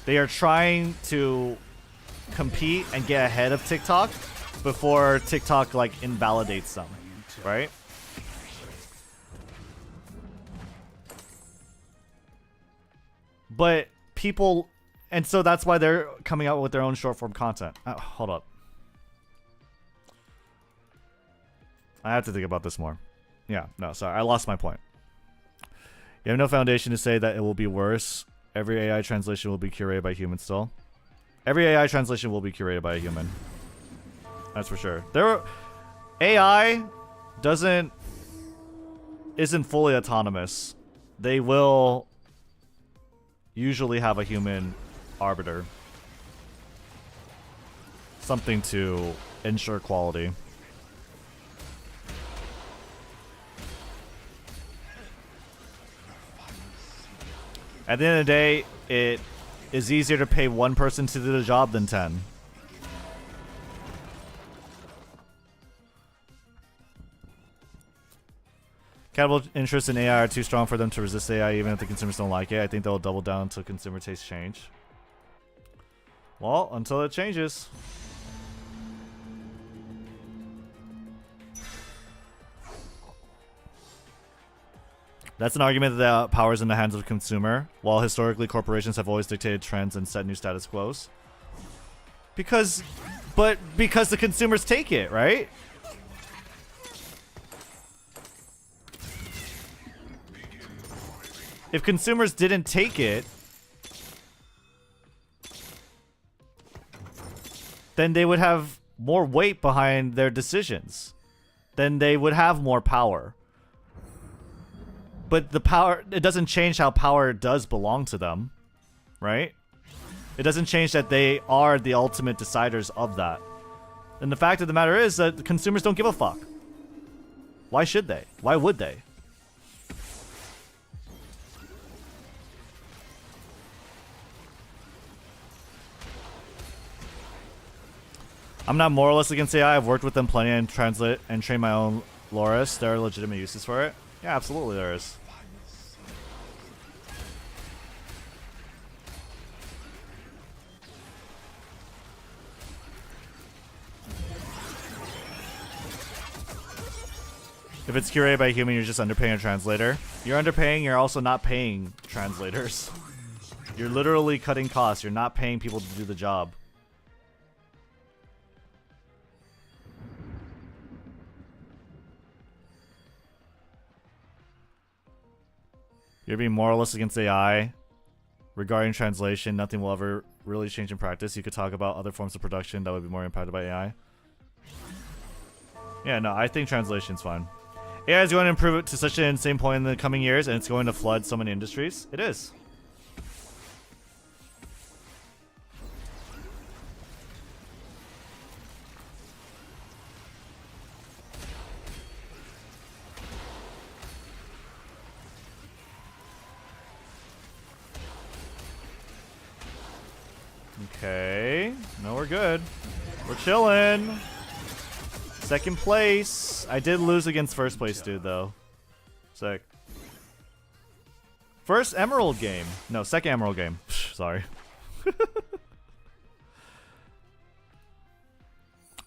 They are trying to compete and get ahead of TikTok before TikTok like invalidates them, right? But people, and so that's why they're coming out with their own short form content. Hold up. I have to think about this more. Yeah, no, sorry. I lost my point. You have no foundation to say that it will be worse. Every AI translation will be curated by humans still. Every AI translation will be curated by a human. That's for sure. AI isn't fully autonomous. They will usually have a human arbiter. Something to ensure quality. At the end of the day, it is easier to pay one person to do the job than 10. Capital interests in AI are too strong for them to resist AI even if the consumers don't like it. I think they'll double down until consumer tastes change. Well, until it changes. That's an argument that power is in the hands of the consumer, while historically corporations have always dictated trends and set new status quos. Because the consumers take it, right? If consumers didn't take it, then they would have more weight behind their decisions. Then they would have more power. But the power, it doesn't change how power does belong to them, right? It doesn't change that they are the ultimate deciders of that. And the fact of the matter is that the consumers don't give a fuck. Why should they? Why would they? I'm not moralist against AI. I've worked with them plenty and translate and train my own Loris. There are legitimate uses for it. Yeah, absolutely there is. If it's curated by a human, you're just underpaying a translator. You're underpaying, you're also not paying translators. You're literally cutting costs. You're not paying people to do the job. You're being moralist against AI. Regarding translation, nothing will ever really change in practice. You could talk about other forms of production that would be more impacted by AI. Yeah, no, I think translation's fine. AI is going to improve it to such an insane point in the coming years, and it's going to flood so many industries. It is. Okay. No, we're good. We're chilling. Second place. I did lose against first place dude, though. Sick. First Emerald game. No, second Emerald game. Sorry.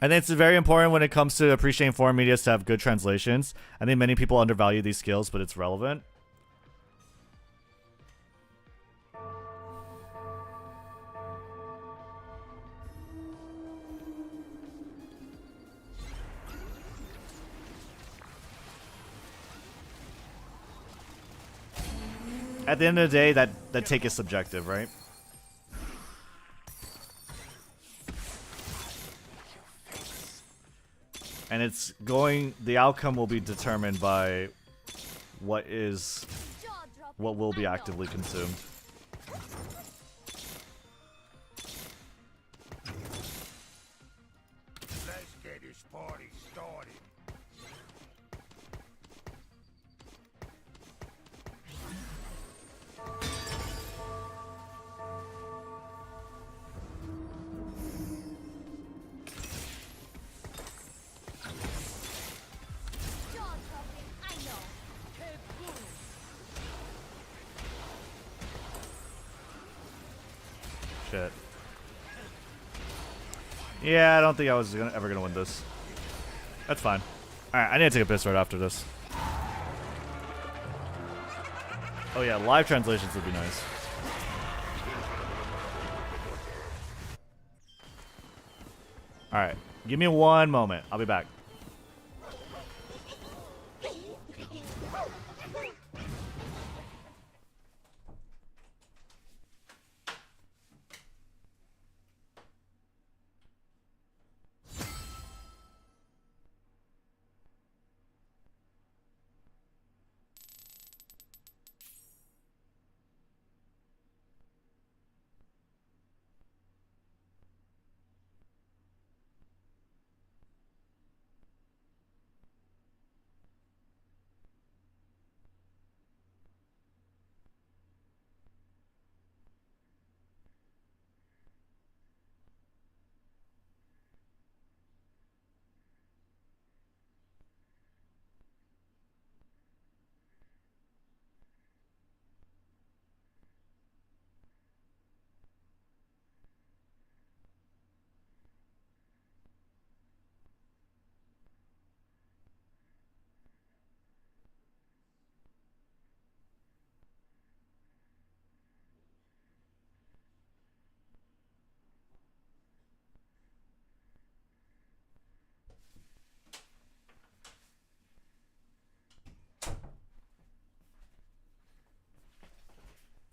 I think it's very important when it comes to appreciating foreign media to have good translations. I think many people undervalue these skills, but it's relevant. At the end of the day, that take is subjective, right? And it's going, the outcome will be determined by what will be actively consumed. Let's get this party started. Shit. Yeah, I don't think I was ever gonna win this. That's fine. Alright, I need to take a piss right after this. Oh yeah, live translations would be nice. Alright, give me one moment. I'll be back.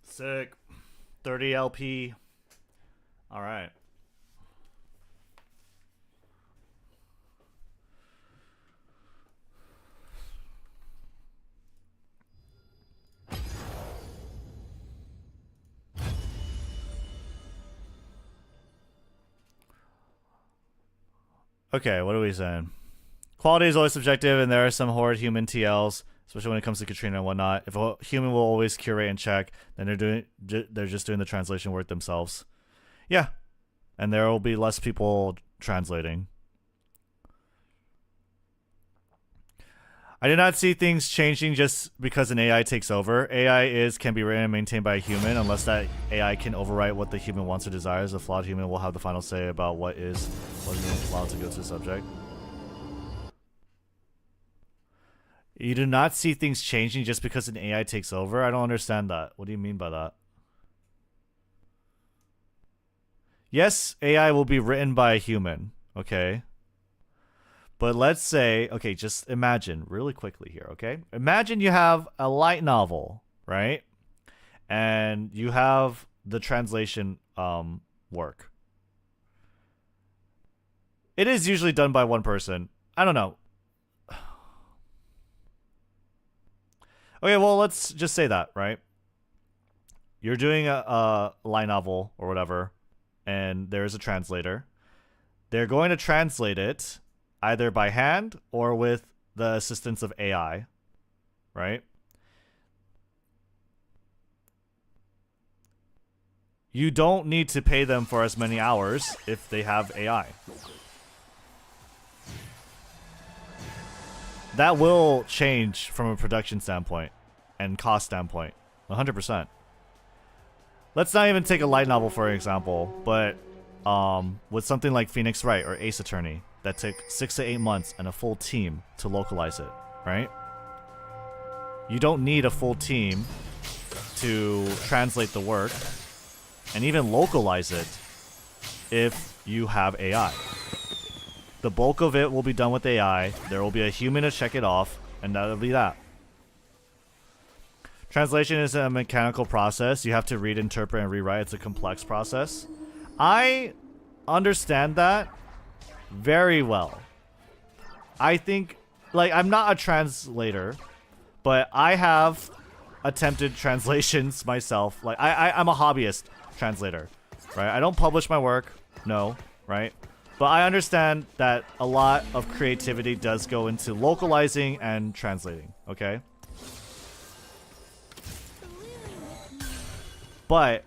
Sick. 30 LP. All right. Okay, what are we saying? Quality is always subjective, and there are some horrid human TLs, especially when it comes to Katrina and whatnot. If a human will always curate and check, then they're just doing the translation work themselves. Yeah, and there will be less people translating. I did not see things changing just because an AI takes over. AI can be written and maintained by a human. Unless that AI can overwrite what the human wants or desires, a flawed human will have the final say about what isn't allowed to go to the subject. You do not see things changing just because an AI takes over? I don't understand that. What do you mean by that? Yes, AI will be written by a human, okay? But let's say, okay, just imagine really quickly here, okay? Imagine you have a light novel, right? And you have the translation work. It is usually done by one person. I don't know. Okay, well, let's just say that, right? You're doing a light novel or whatever, and there's a translator. They're going to translate it either by hand or with the assistance of AI, right? you don't need to pay them for as many hours if they have AI. That will change from a production standpoint and cost standpoint. 100%. Let's not even take a light novel for example, but with something like Phoenix Wright or Ace Attorney that took 6 to 8 months and a full team to localize it, right? You don't need a full team to translate the work and even localize it if you have AI. The bulk of it will be done with AI. There will be a human to check it off, and that'll be that. Translation is a mechanical process. You have to read, interpret, and rewrite. It's a complex process. I understand that very well. I think, like, I'm not a translator, but I have attempted translations myself. Like, I'm a hobbyist translator, right? I don't publish my work, no, right? But I understand that a lot of creativity does go into localizing and translating, okay? But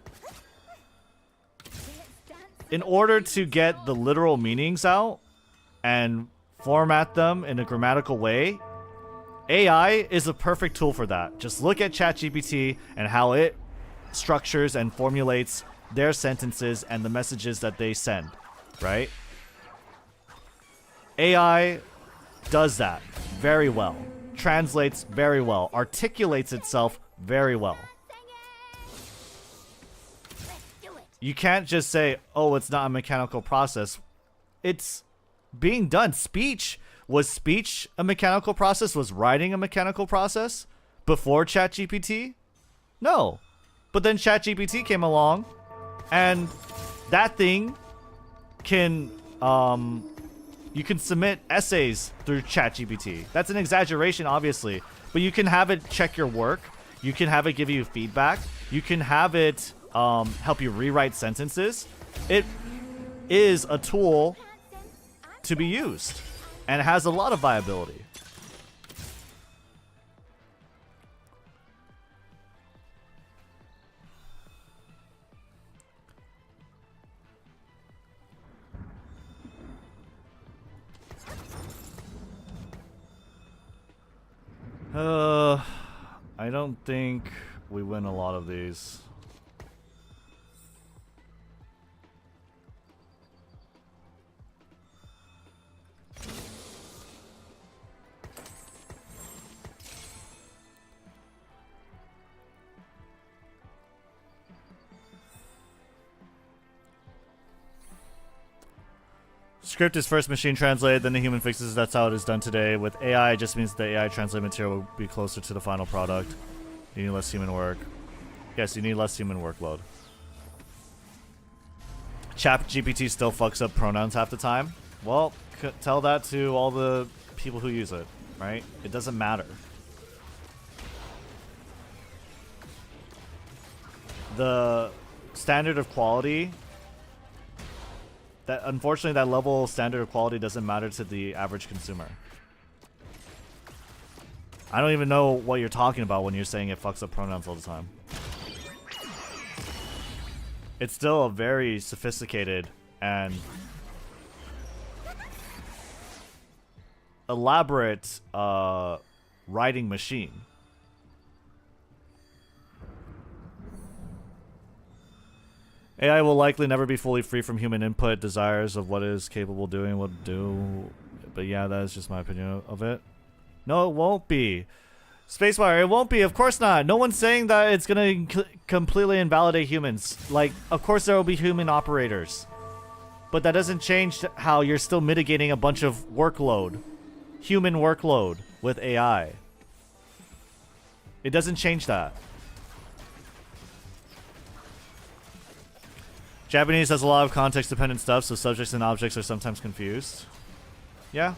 in order to get the literal meanings out and format them in a grammatical way, AI is a perfect tool for that. Just look at ChatGPT and how it structures and formulates their sentences and the messages that they send, right? AI does that very well, translates very well, articulates itself very well. You can't just say, oh, it's not a mechanical process. It's being done. Was speech a mechanical process? Was writing a mechanical process before ChatGPT? No. But then ChatGPT came along, and that thing can, you can submit essays through ChatGPT. That's an exaggeration, obviously, but you can have it check your work. You can have it give you feedback. You can have it help you rewrite sentences. It is a tool to be used, and it has a lot of viability. I don't think we win a lot of these. Script is first machine translated, then the human fixes it. That's how it is done today. With AI, it just means the AI translated material will be closer to the final product. You need less human work. Yes, you need less human workload. ChatGPT still fucks up pronouns half the time. Well, tell that to all the people who use it, right? It doesn't matter. The standard of quality, that unfortunately that level standard of quality doesn't matter to the average consumer. I don't even know what you're talking about when you're saying it fucks up pronouns all the time. It's still a very sophisticated and elaborate writing machine. AI will likely never be fully free from human input, desires of what it is capable of doing, what it do. But yeah, that is just my opinion of it. No, it won't be. Spacewire, it won't be. Of course not. No one's saying that it's going to completely invalidate humans. Like, of course there will be human operators. But that doesn't change how you're still mitigating a bunch of workload. Human workload with AI. It doesn't change that. Japanese has a lot of context-dependent stuff, so subjects and objects are sometimes confused. Yeah.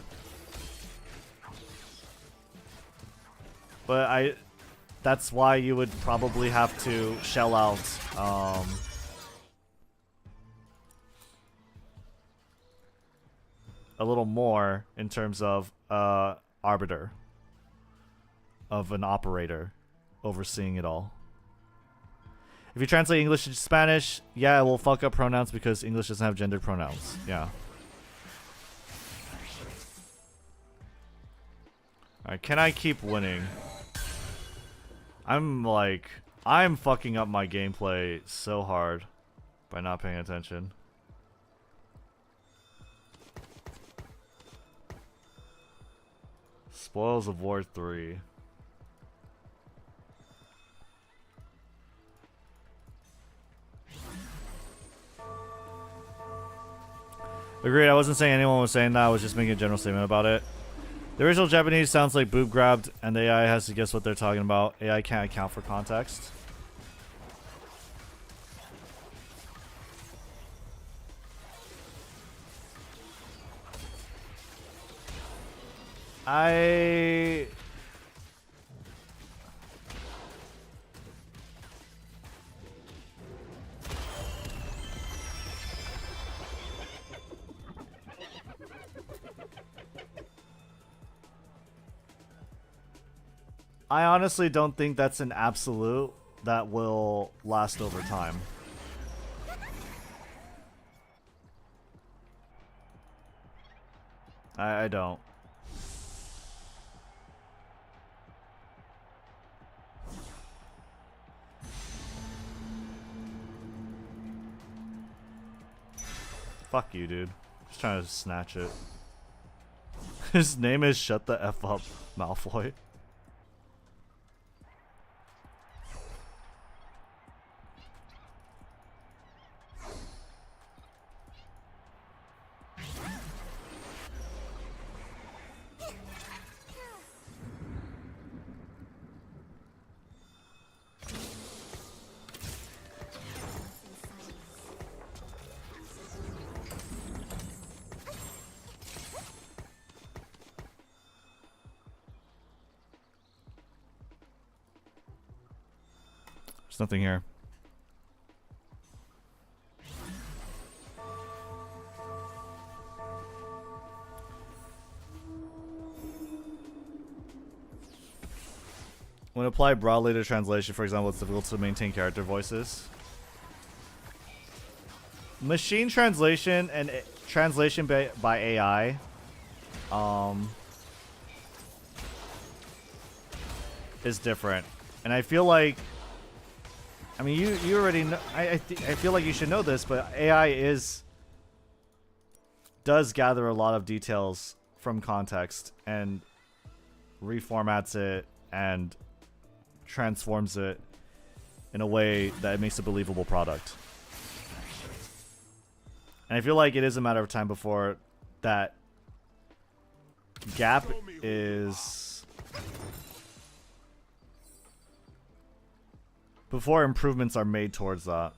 But that's why you would probably have to shell out a little more in terms of arbiter, of an operator overseeing it all. If you translate English to Spanish, yeah, it will fuck up pronouns because English doesn't have gendered pronouns. Yeah. Alright, can I keep winning? I'm fucking up my gameplay so hard by not paying attention. Spoils of War 3. Agreed, I wasn't saying anyone was saying that, I was just making a general statement about it. The original Japanese sounds like boob grabbed, and the AI has to guess what they're talking about. AI can't account for context. I honestly don't think that's an absolute that will last over time. I don't. Fuck you, dude. Just trying to snatch it. His name is Shut the F Up, Malfoy. There's nothing here. When applied broadly to translation, for example, it's difficult to maintain character voices. Machine translation and translation by AI is different. And I feel like, I mean, you already know, I feel like you should know this, but AI does gather a lot of details from context and reformats it and transforms it in a way that it makes a believable product. And I feel like it is a matter of time before that gap is... before improvements are made towards that.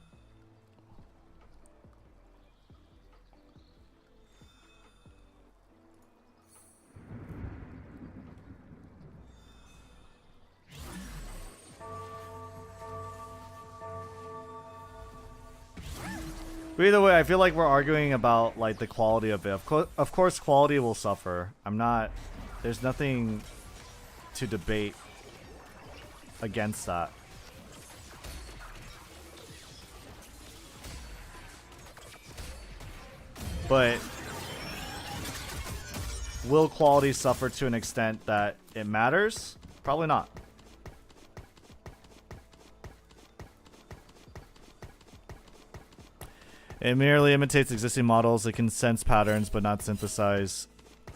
But either way, I feel like we're arguing about like the quality of it. Of course, quality will suffer. There's nothing to debate against that. But will quality suffer to an extent that it matters? Probably not. It merely imitates existing models. It can sense patterns but not synthesize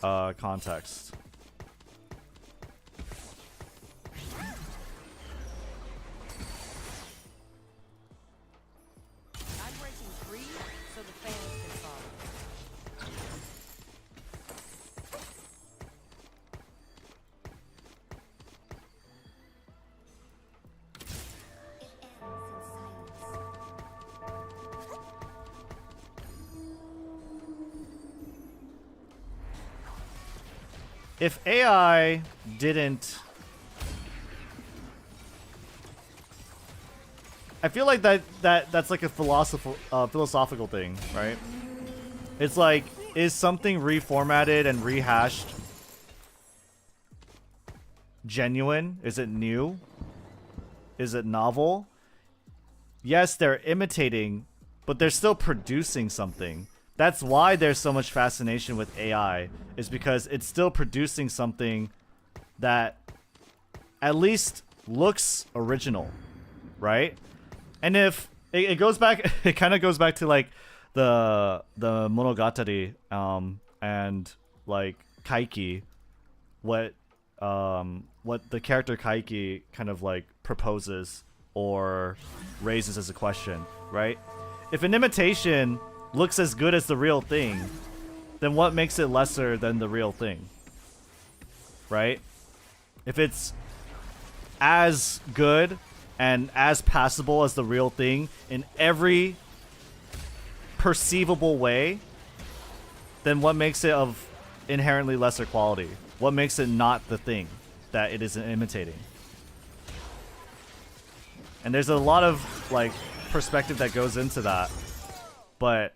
context. I'm breaking free so the fans can follow. If AI didn't... I feel like that's like a philosophical thing, right? It's like, is something reformatted and rehashed genuine? Is it new? Is it novel? yes, they're imitating, but they're still producing something. That's why there's so much fascination with AI, is because it's still producing something that at least looks original, right? And if it goes back, it kind of goes back to like the Monogatari and like Kaiki, what the character Kaiki kind of like proposes or raises as a question, right? If an imitation looks as good as the real thing, then what makes it lesser than the real thing, right? If it's as good and as passable as the real thing in every perceivable way, then what makes it of inherently lesser quality? What makes it not the thing that it is imitating? And there's a lot of like perspective that goes into that, but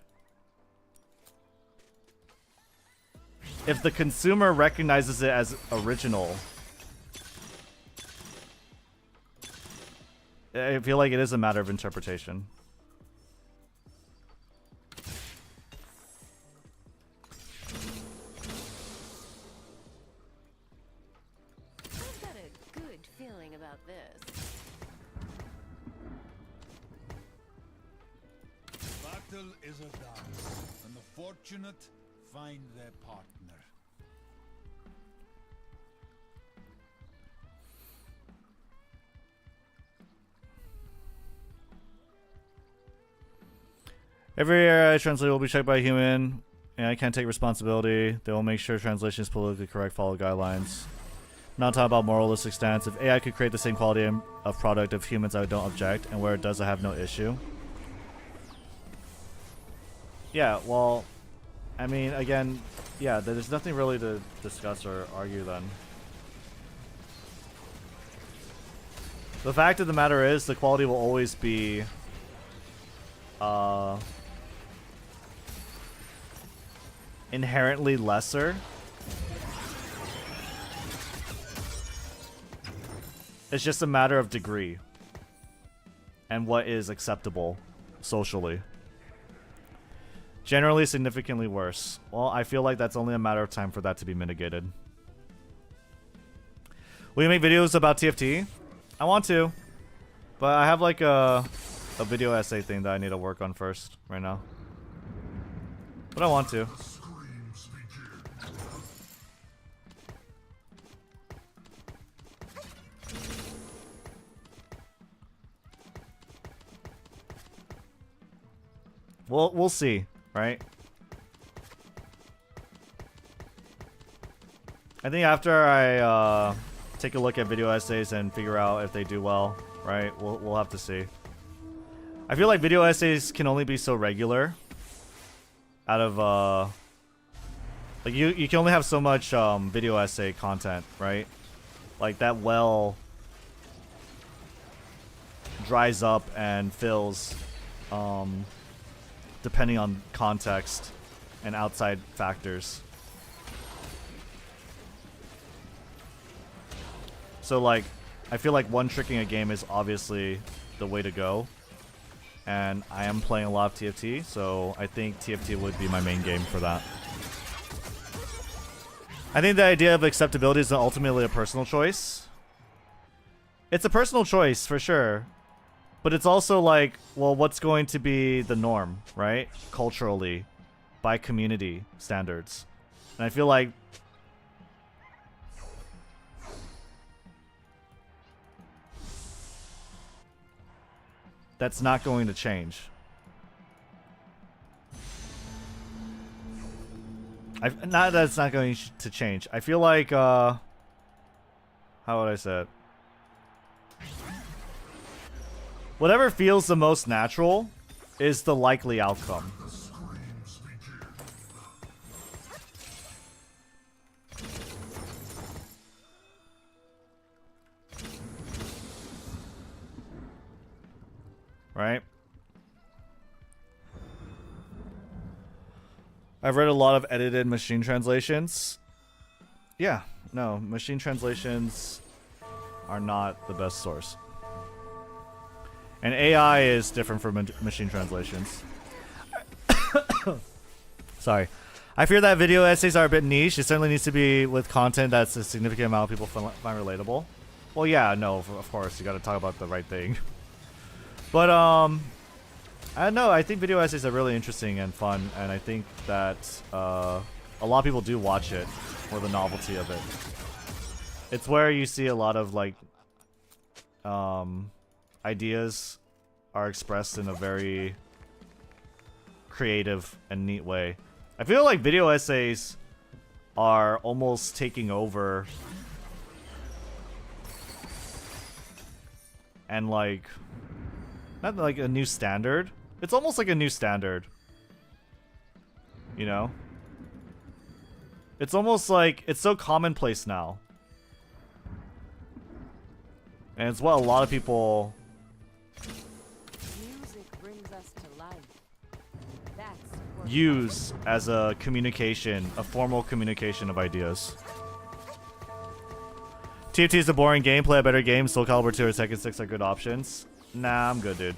if the consumer recognizes it as original, I feel like it is a matter of interpretation. I've got a good feeling about this. Battle is a dance, and the fortunate find their partner. Every AI translator will be checked by a human, and I can't take responsibility. They will make sure translation is politically correct, follow guidelines. Not talking about moralistic stance. If AI could create the same quality of product of humans, I don't object, and where it does, I have no issue. Yeah, well, I mean, again, yeah, there's nothing really to discuss or argue then. The fact of the matter is, the quality will always be inherently lesser. It's just a matter of degree and what is acceptable socially. Generally significantly worse. Well, I feel like that's only a matter of time for that to be mitigated. Will you make videos about TFT? I want to, but I have like a video essay thing that I need to work on first right now. But I want to. We'll see, right? I think after I take a look at video essays and figure out if they do well, right? We'll have to see. I feel like video essays can only be so regular. Out of like you can only have so much video essay content, right? Like that well dries up and fills depending on context and outside factors. So like I feel like one-tricking a game is obviously the way to go. And I am playing a lot of TFT, so I think TFT would be my main game for that. I think the idea of acceptability is ultimately a personal choice. It's a personal choice, for sure. But it's also like, well, what's going to be the norm, right? Culturally, by community standards. And I feel like that's not going to change. Not that it's not going to change. I feel like, how would I say it? Whatever feels the most natural is the likely outcome. Right? I've read a lot of edited machine translations. Yeah, no, machine translations are not the best source. And AI is different from machine translations. Sorry. I fear that video essays are a bit niche. It certainly needs to be with content that's a significant amount of people find relatable. Well, yeah, no, of course. You gotta talk about the right thing. But, I don't know. I think video essays are really interesting and fun. And I think that a lot of people do watch it for the novelty of it. It's where you see a lot of, like, ideas are expressed in a very creative and neat way. I feel like video essays are almost taking over and like not like a new standard. It's almost like a new standard. You know? It's almost like it's so commonplace now. And it's what a lot of people use as a communication, a formal communication of ideas. TFT is a boring game, play a better game, Soul Calibur 2 or Tekken 6 are good options. Nah, I'm good, dude.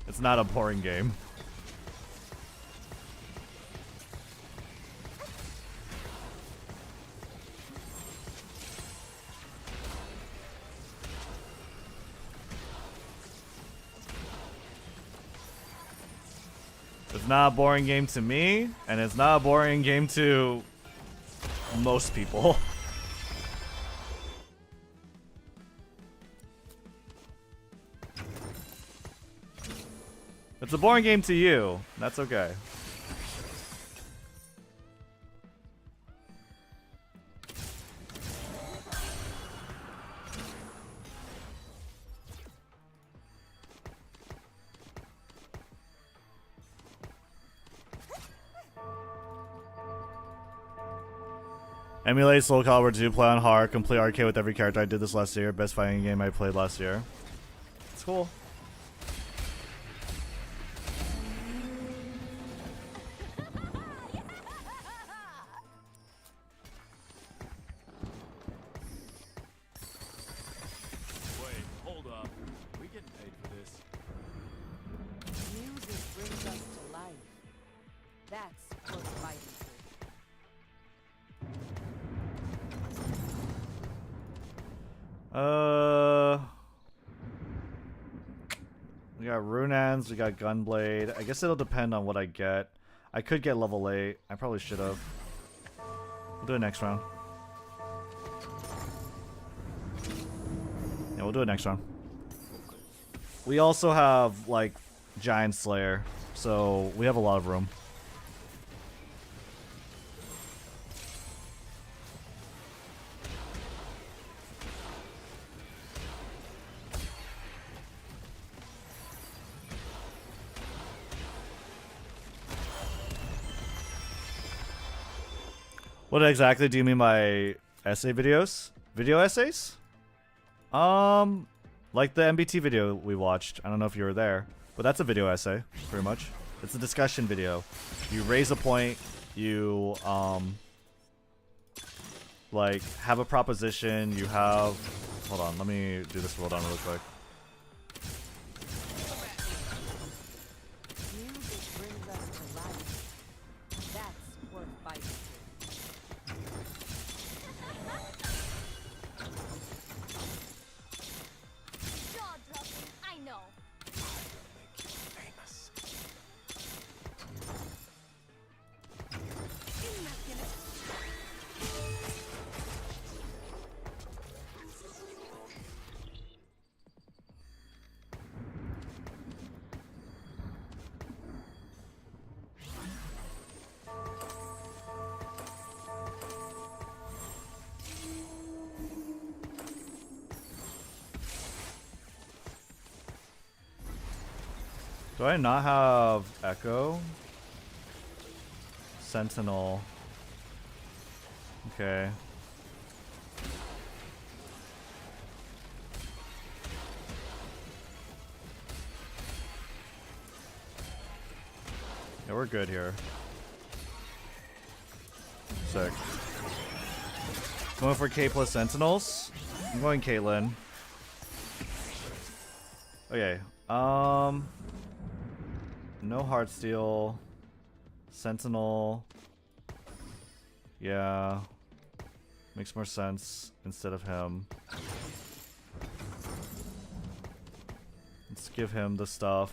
It's not a boring game. It's not a boring game to me, and it's not a boring game to most people. It's a boring game to you. That's okay. Emulate Soul Calibur 2, play on hard, complete arcade with every character. I did this last year. Best fighting game I played last year. It's cool. Wait, hold up. We getting paid for this. Music brings us to life. That's worth fighting for. We got Runans, we got Gunblade. I guess it'll depend on what I get. I could get level 8. I probably should have. We'll do it next round. Yeah, we'll do it next round. We also have, like, Giant Slayer, so we have a lot of room. What exactly do you mean by essay videos? Video essays? Like the MBT video we watched. I don't know if you were there, but that's a video essay, pretty much. It's a discussion video. You raise a point, you, like, have a proposition, you have... Hold on, let me do this roll down really quick. Do I not have Echo? Sentinel. Okay. Yeah, we're good here. Sick. Going for K plus Sentinels. I'm going Caitlyn. Okay. No Heartsteel. Sentinel. Yeah. Makes more sense instead of him. Let's give him the stuff.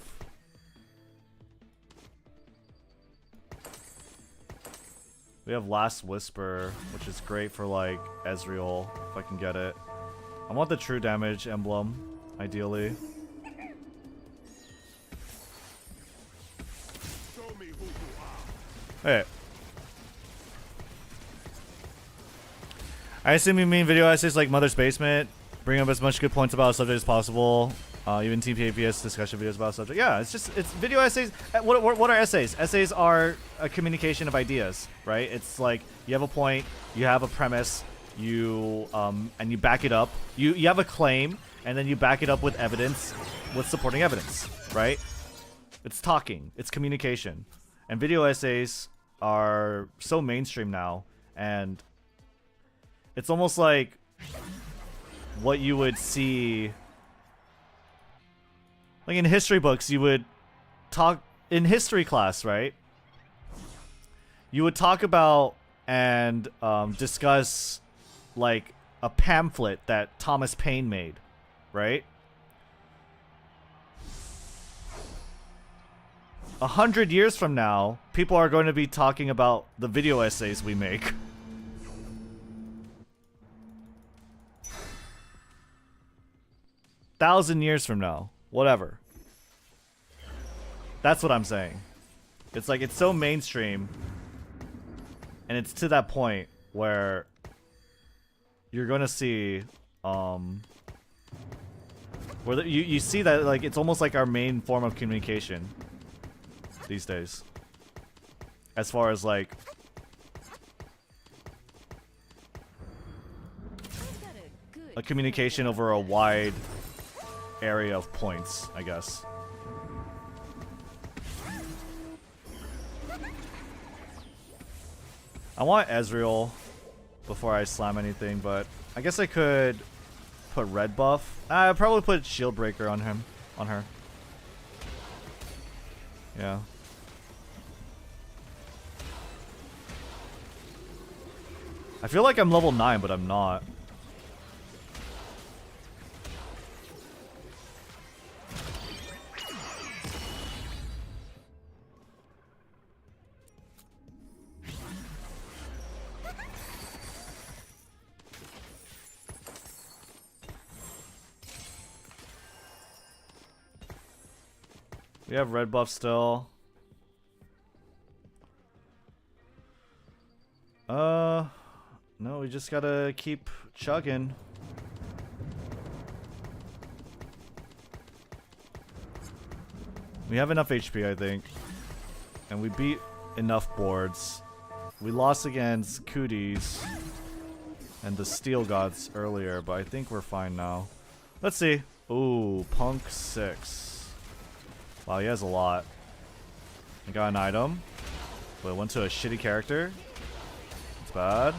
We have Last Whisper, which is great for like Ezreal, if I can get it. I want the true damage emblem, ideally. Hey. I assume you mean video essays like Mother's Basement. Bring up as much good points about a subject as possible. Even TPAPS discussion videos about a subject. Yeah, it's video essays. What are essays? Essays are a communication of ideas, right? It's like you have a point, you have a premise, and you back it up. You have a claim, and then you back it up with evidence, with supporting evidence, right? It's talking. It's communication. And video essays are so mainstream now, and it's almost like what you would see, like in history books. You would talk in history class, right? You would talk about and discuss like a pamphlet that Thomas Paine made, right? 100 years from now, people are going to be talking about the video essays we make. Thousand years from now, whatever. That's what I'm saying. It's like it's so mainstream, and it's to that point where you're gonna see, where you see that like it's almost like our main form of communication these days, as far as like a communication over a wide area of points, I guess. I want Ezreal before I slam anything, but I guess I could put red buff. I'd probably put shield breaker on him, on her. Yeah. I feel like I'm level 9, but I'm not. We have red buff still. No, we just gotta keep chugging. We have enough HP, I think. And we beat enough boards. We lost against Cooties and the Steel Gods earlier, but I think we're fine now. Let's see. Ooh, Punk 6. Wow, he has a lot. I got an item, but it went to a shitty character. It's bad.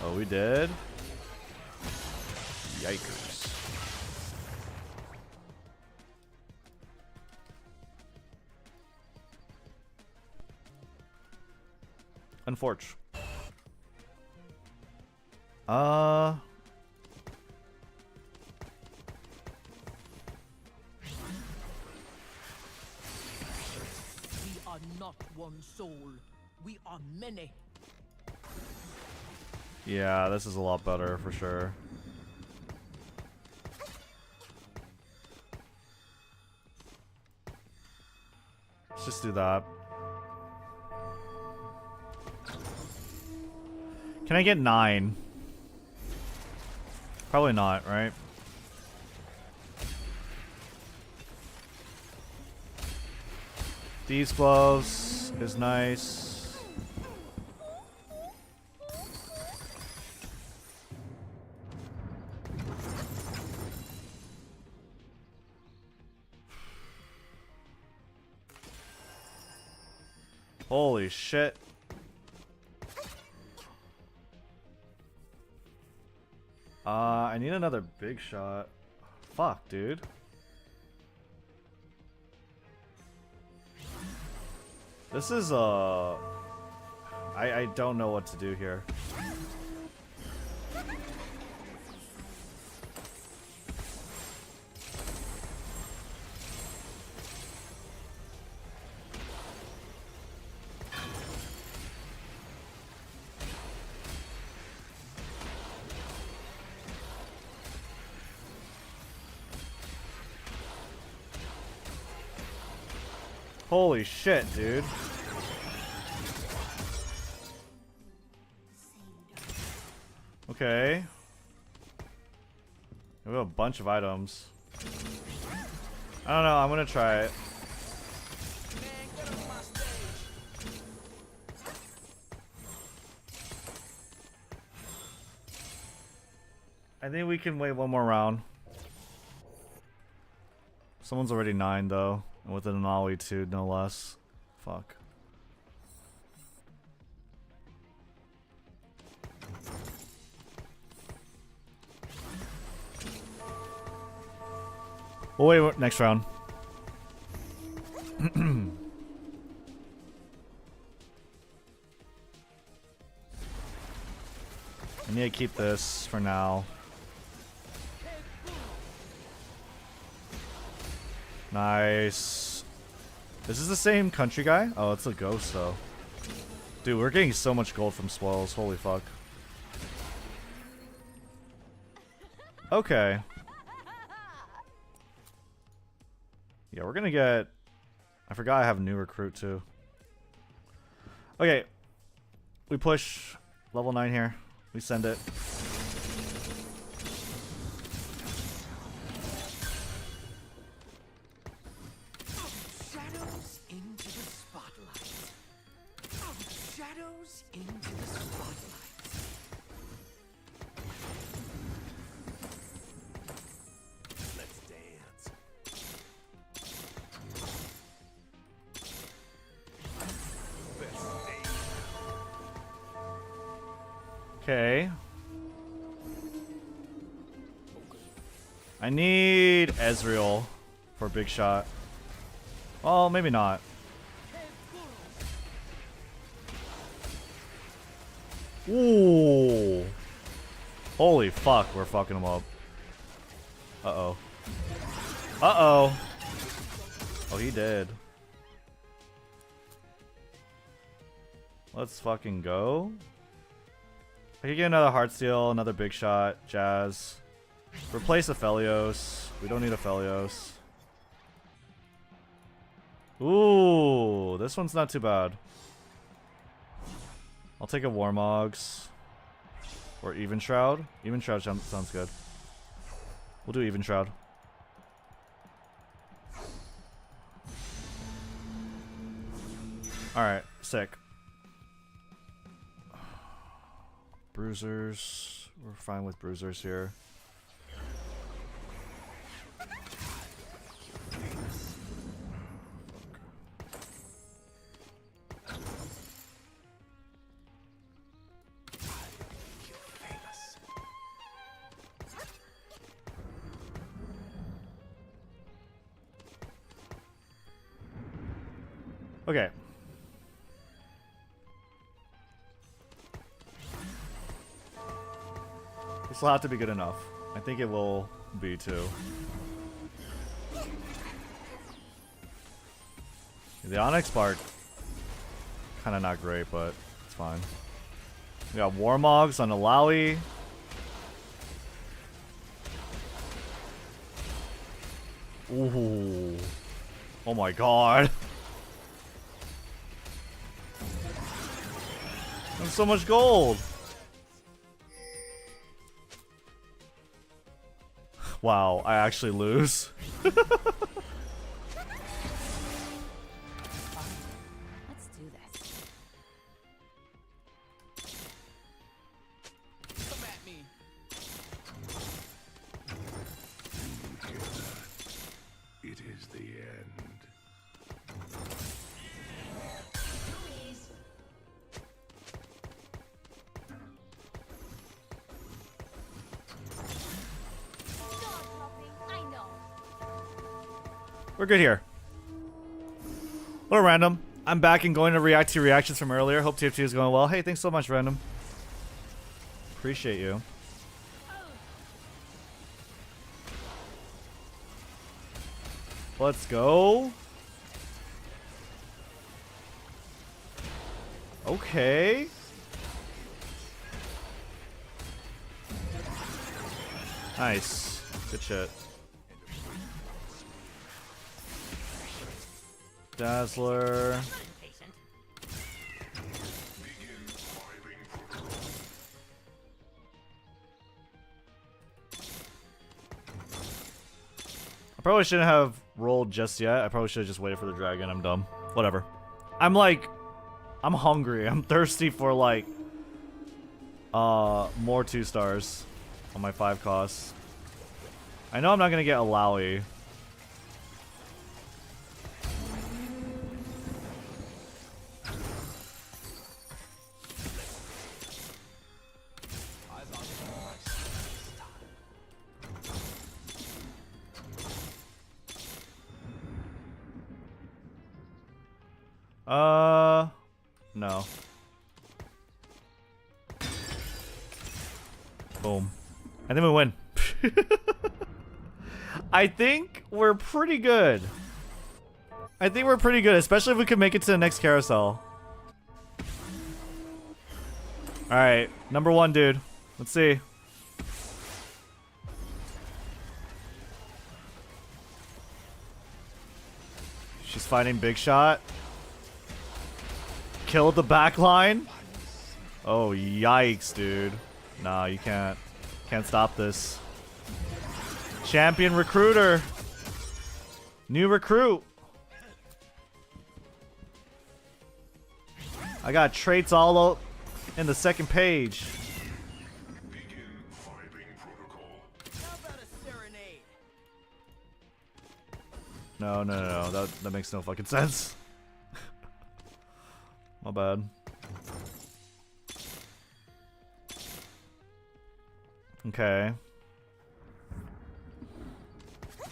Oh, we did. Yikers. Unfortunate. We are not one soul. We are many. Yeah, this is a lot better for sure. Let's just do that. Can I get 9? Probably not, right? These gloves is nice. Holy shit. I need another big shot. fuck, dude? This is I don't know what to do here. Holy shit, dude. Okay. We have a bunch of items. I don't know, I'm gonna try it. I think we can wait one more round. Someone's already 9 though, and with an Anawi too, no less. Fuck. We'll wait next round. I need to keep this for now. Nice. This is the same country guy? Oh, it's a ghost though. Dude, we're getting so much gold from spoils. Holy fuck. Okay. Yeah, we're gonna get... I forgot I have a new recruit too. Okay. We push level 9 here. We send it. Shadows into the spotlight. Shadows into the spotlight. Let's dance. Okay. I need Ezreal for a big shot. Well, maybe not. Ooh. Holy fuck, we're fucking him up. Uh-oh. Uh-oh. Oh, he did. Let's fucking go. I could get another Heartsteel, another big shot, Jazz. Replace Aphelios. We don't need Aphelios. Ooh, this one's not too bad. I'll take a Warmogs. Or Even Shroud. Even Shroud sounds good. We'll do Even Shroud. Alright, sick. Bruisers. We're fine with bruisers here. Okay. This will have to be good enough. I think it will be too. The Onyx Bark, kind of not great, but it's fine. We got Warmogs on Alawi. Ooh. Oh my god. There's so much gold. Wow, I actually lose. Let's do this. Come at me. It is the end. We're good here. A little random. I'm back and going to react to reactions from earlier. Hope TFT is going well. Hey, thanks so much, random. Appreciate you. Let's go. Okay. Nice. Good shit. Dazzler. I probably shouldn't have rolled just yet. I probably should have just waited for the dragon. I'm dumb. Whatever. I'm hungry. I'm thirsty for like more 2 stars on my 5 costs. I know I'm not gonna get a Lowy. No. Boom. And then we win. I think we're pretty good. I think we're pretty good, especially if we can make it to the next carousel. Alright, number 1, dude. Let's see. She's fighting Big Shot. Killed the back line. Oh, yikes, dude. Nah, you can't. Can't stop this. Champion recruiter. New recruit. I got traits all out in the second page. No. That makes no fucking sense. My bad. Okay.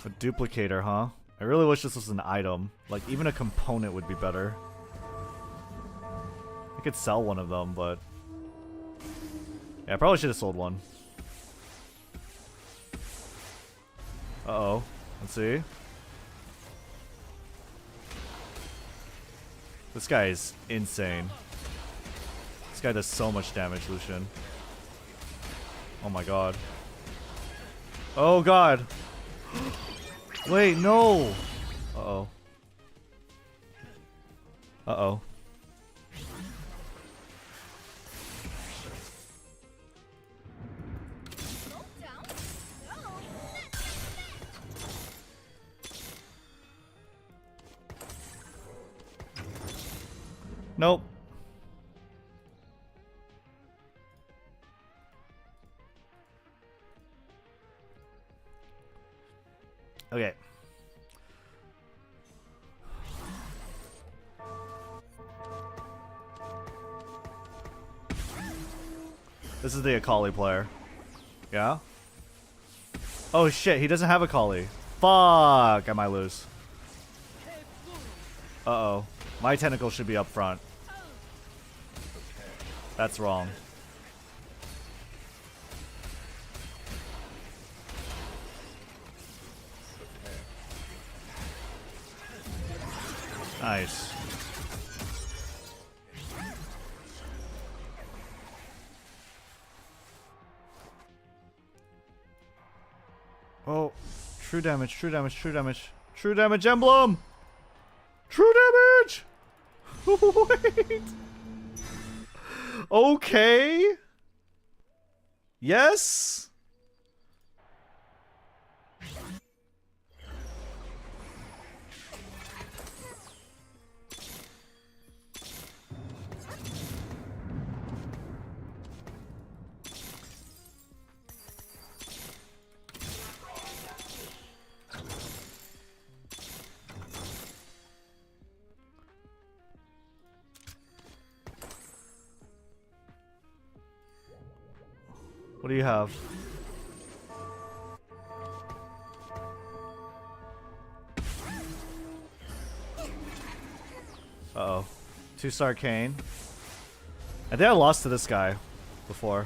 A duplicator, huh? I really wish this was an item. Like, even a component would be better. I could sell one of them, but... yeah, I probably should have sold one. Uh-oh. Let's see. This guy is insane. This guy does so much damage, Lucian. Oh my god. Oh god! Wait, no! Uh-oh. Uh-oh. Nope. Okay. This is the Akali player. Yeah? Oh shit, he doesn't have Akali. Fuck, I might lose. Uh-oh. My tentacle should be up front. That's wrong. Nice. Oh, true damage, true damage, true damage. True damage emblem! True damage! Wait. Okay. Yes. What do you have? 2-star Kane. I think I lost to this guy before.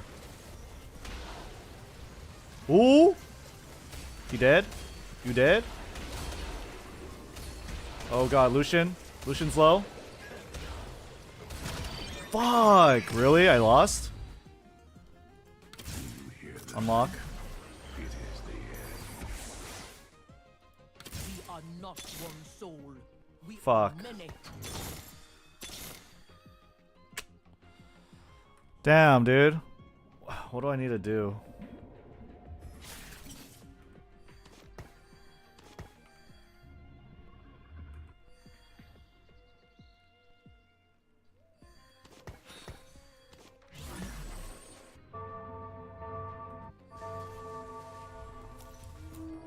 Ooh! You dead? You dead? Oh god, Lucian. Lucian's low. Fuck! Really? I lost? Unlock. We are not one soul. We Fuck. are many. Damn, dude. What do I need to do?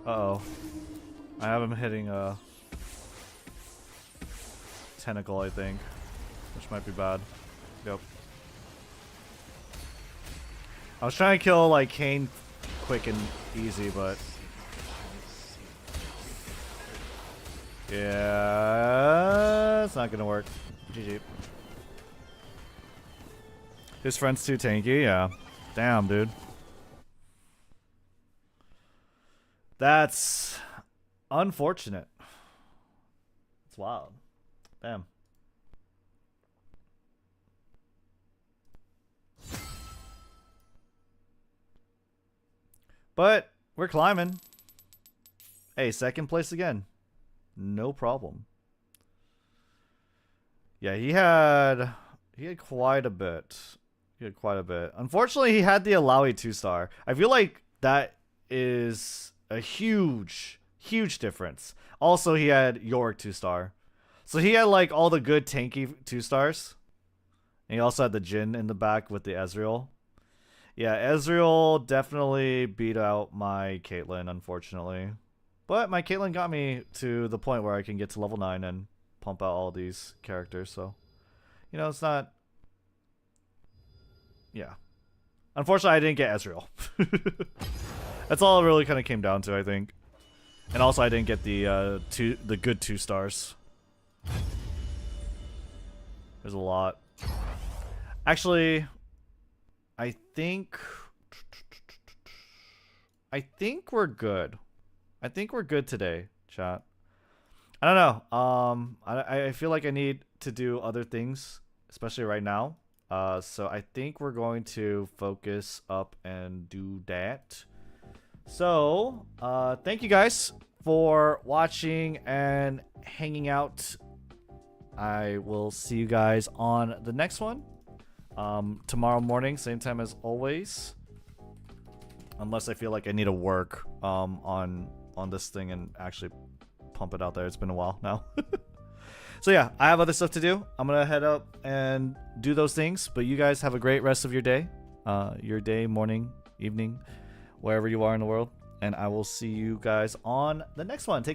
Uh-oh. I have him hitting a tentacle, I think. Which might be bad. Yep. I was trying to kill, like, Kane quick and easy, but... yeah, it's not gonna work. GG. His friend's too tanky? Yeah. Damn, dude. That's unfortunate. It's wild. Damn. But we're climbing. Hey, second place again. No problem. Yeah, he had quite a bit. He had quite a bit. Unfortunately, he had the Alawi 2-star. I feel like that is a huge difference. Also, he had Yorick 2-star. So he had like all the good tanky 2-stars. And he also had the Jhin in the back with the Ezreal. Yeah, Ezreal definitely beat out my Caitlyn, unfortunately. But my Caitlyn got me to the point where I can get to level 9 and pump out all these characters, so... you know, it's not... yeah. Unfortunately, I didn't get Ezreal. That's all it really kind of came down to, I think. And also, I didn't get the good 2-stars. There's a lot. Actually... I think we're good. I think we're good today, chat. I don't know. I feel like I need to do other things, especially right now. So I think we're going to focus up and do that. So, thank you guys for watching and hanging out. I will see you guys on the next one. Tomorrow morning, same time as always. Unless I feel like I need to work on this thing and actually pump it out there. It's been a while now. So yeah, I have other stuff to do. I'm gonna head up and do those things. But you guys have a great rest of your day. Morning, evening, wherever you are in the world. And I will see you guys on the next one. Take care.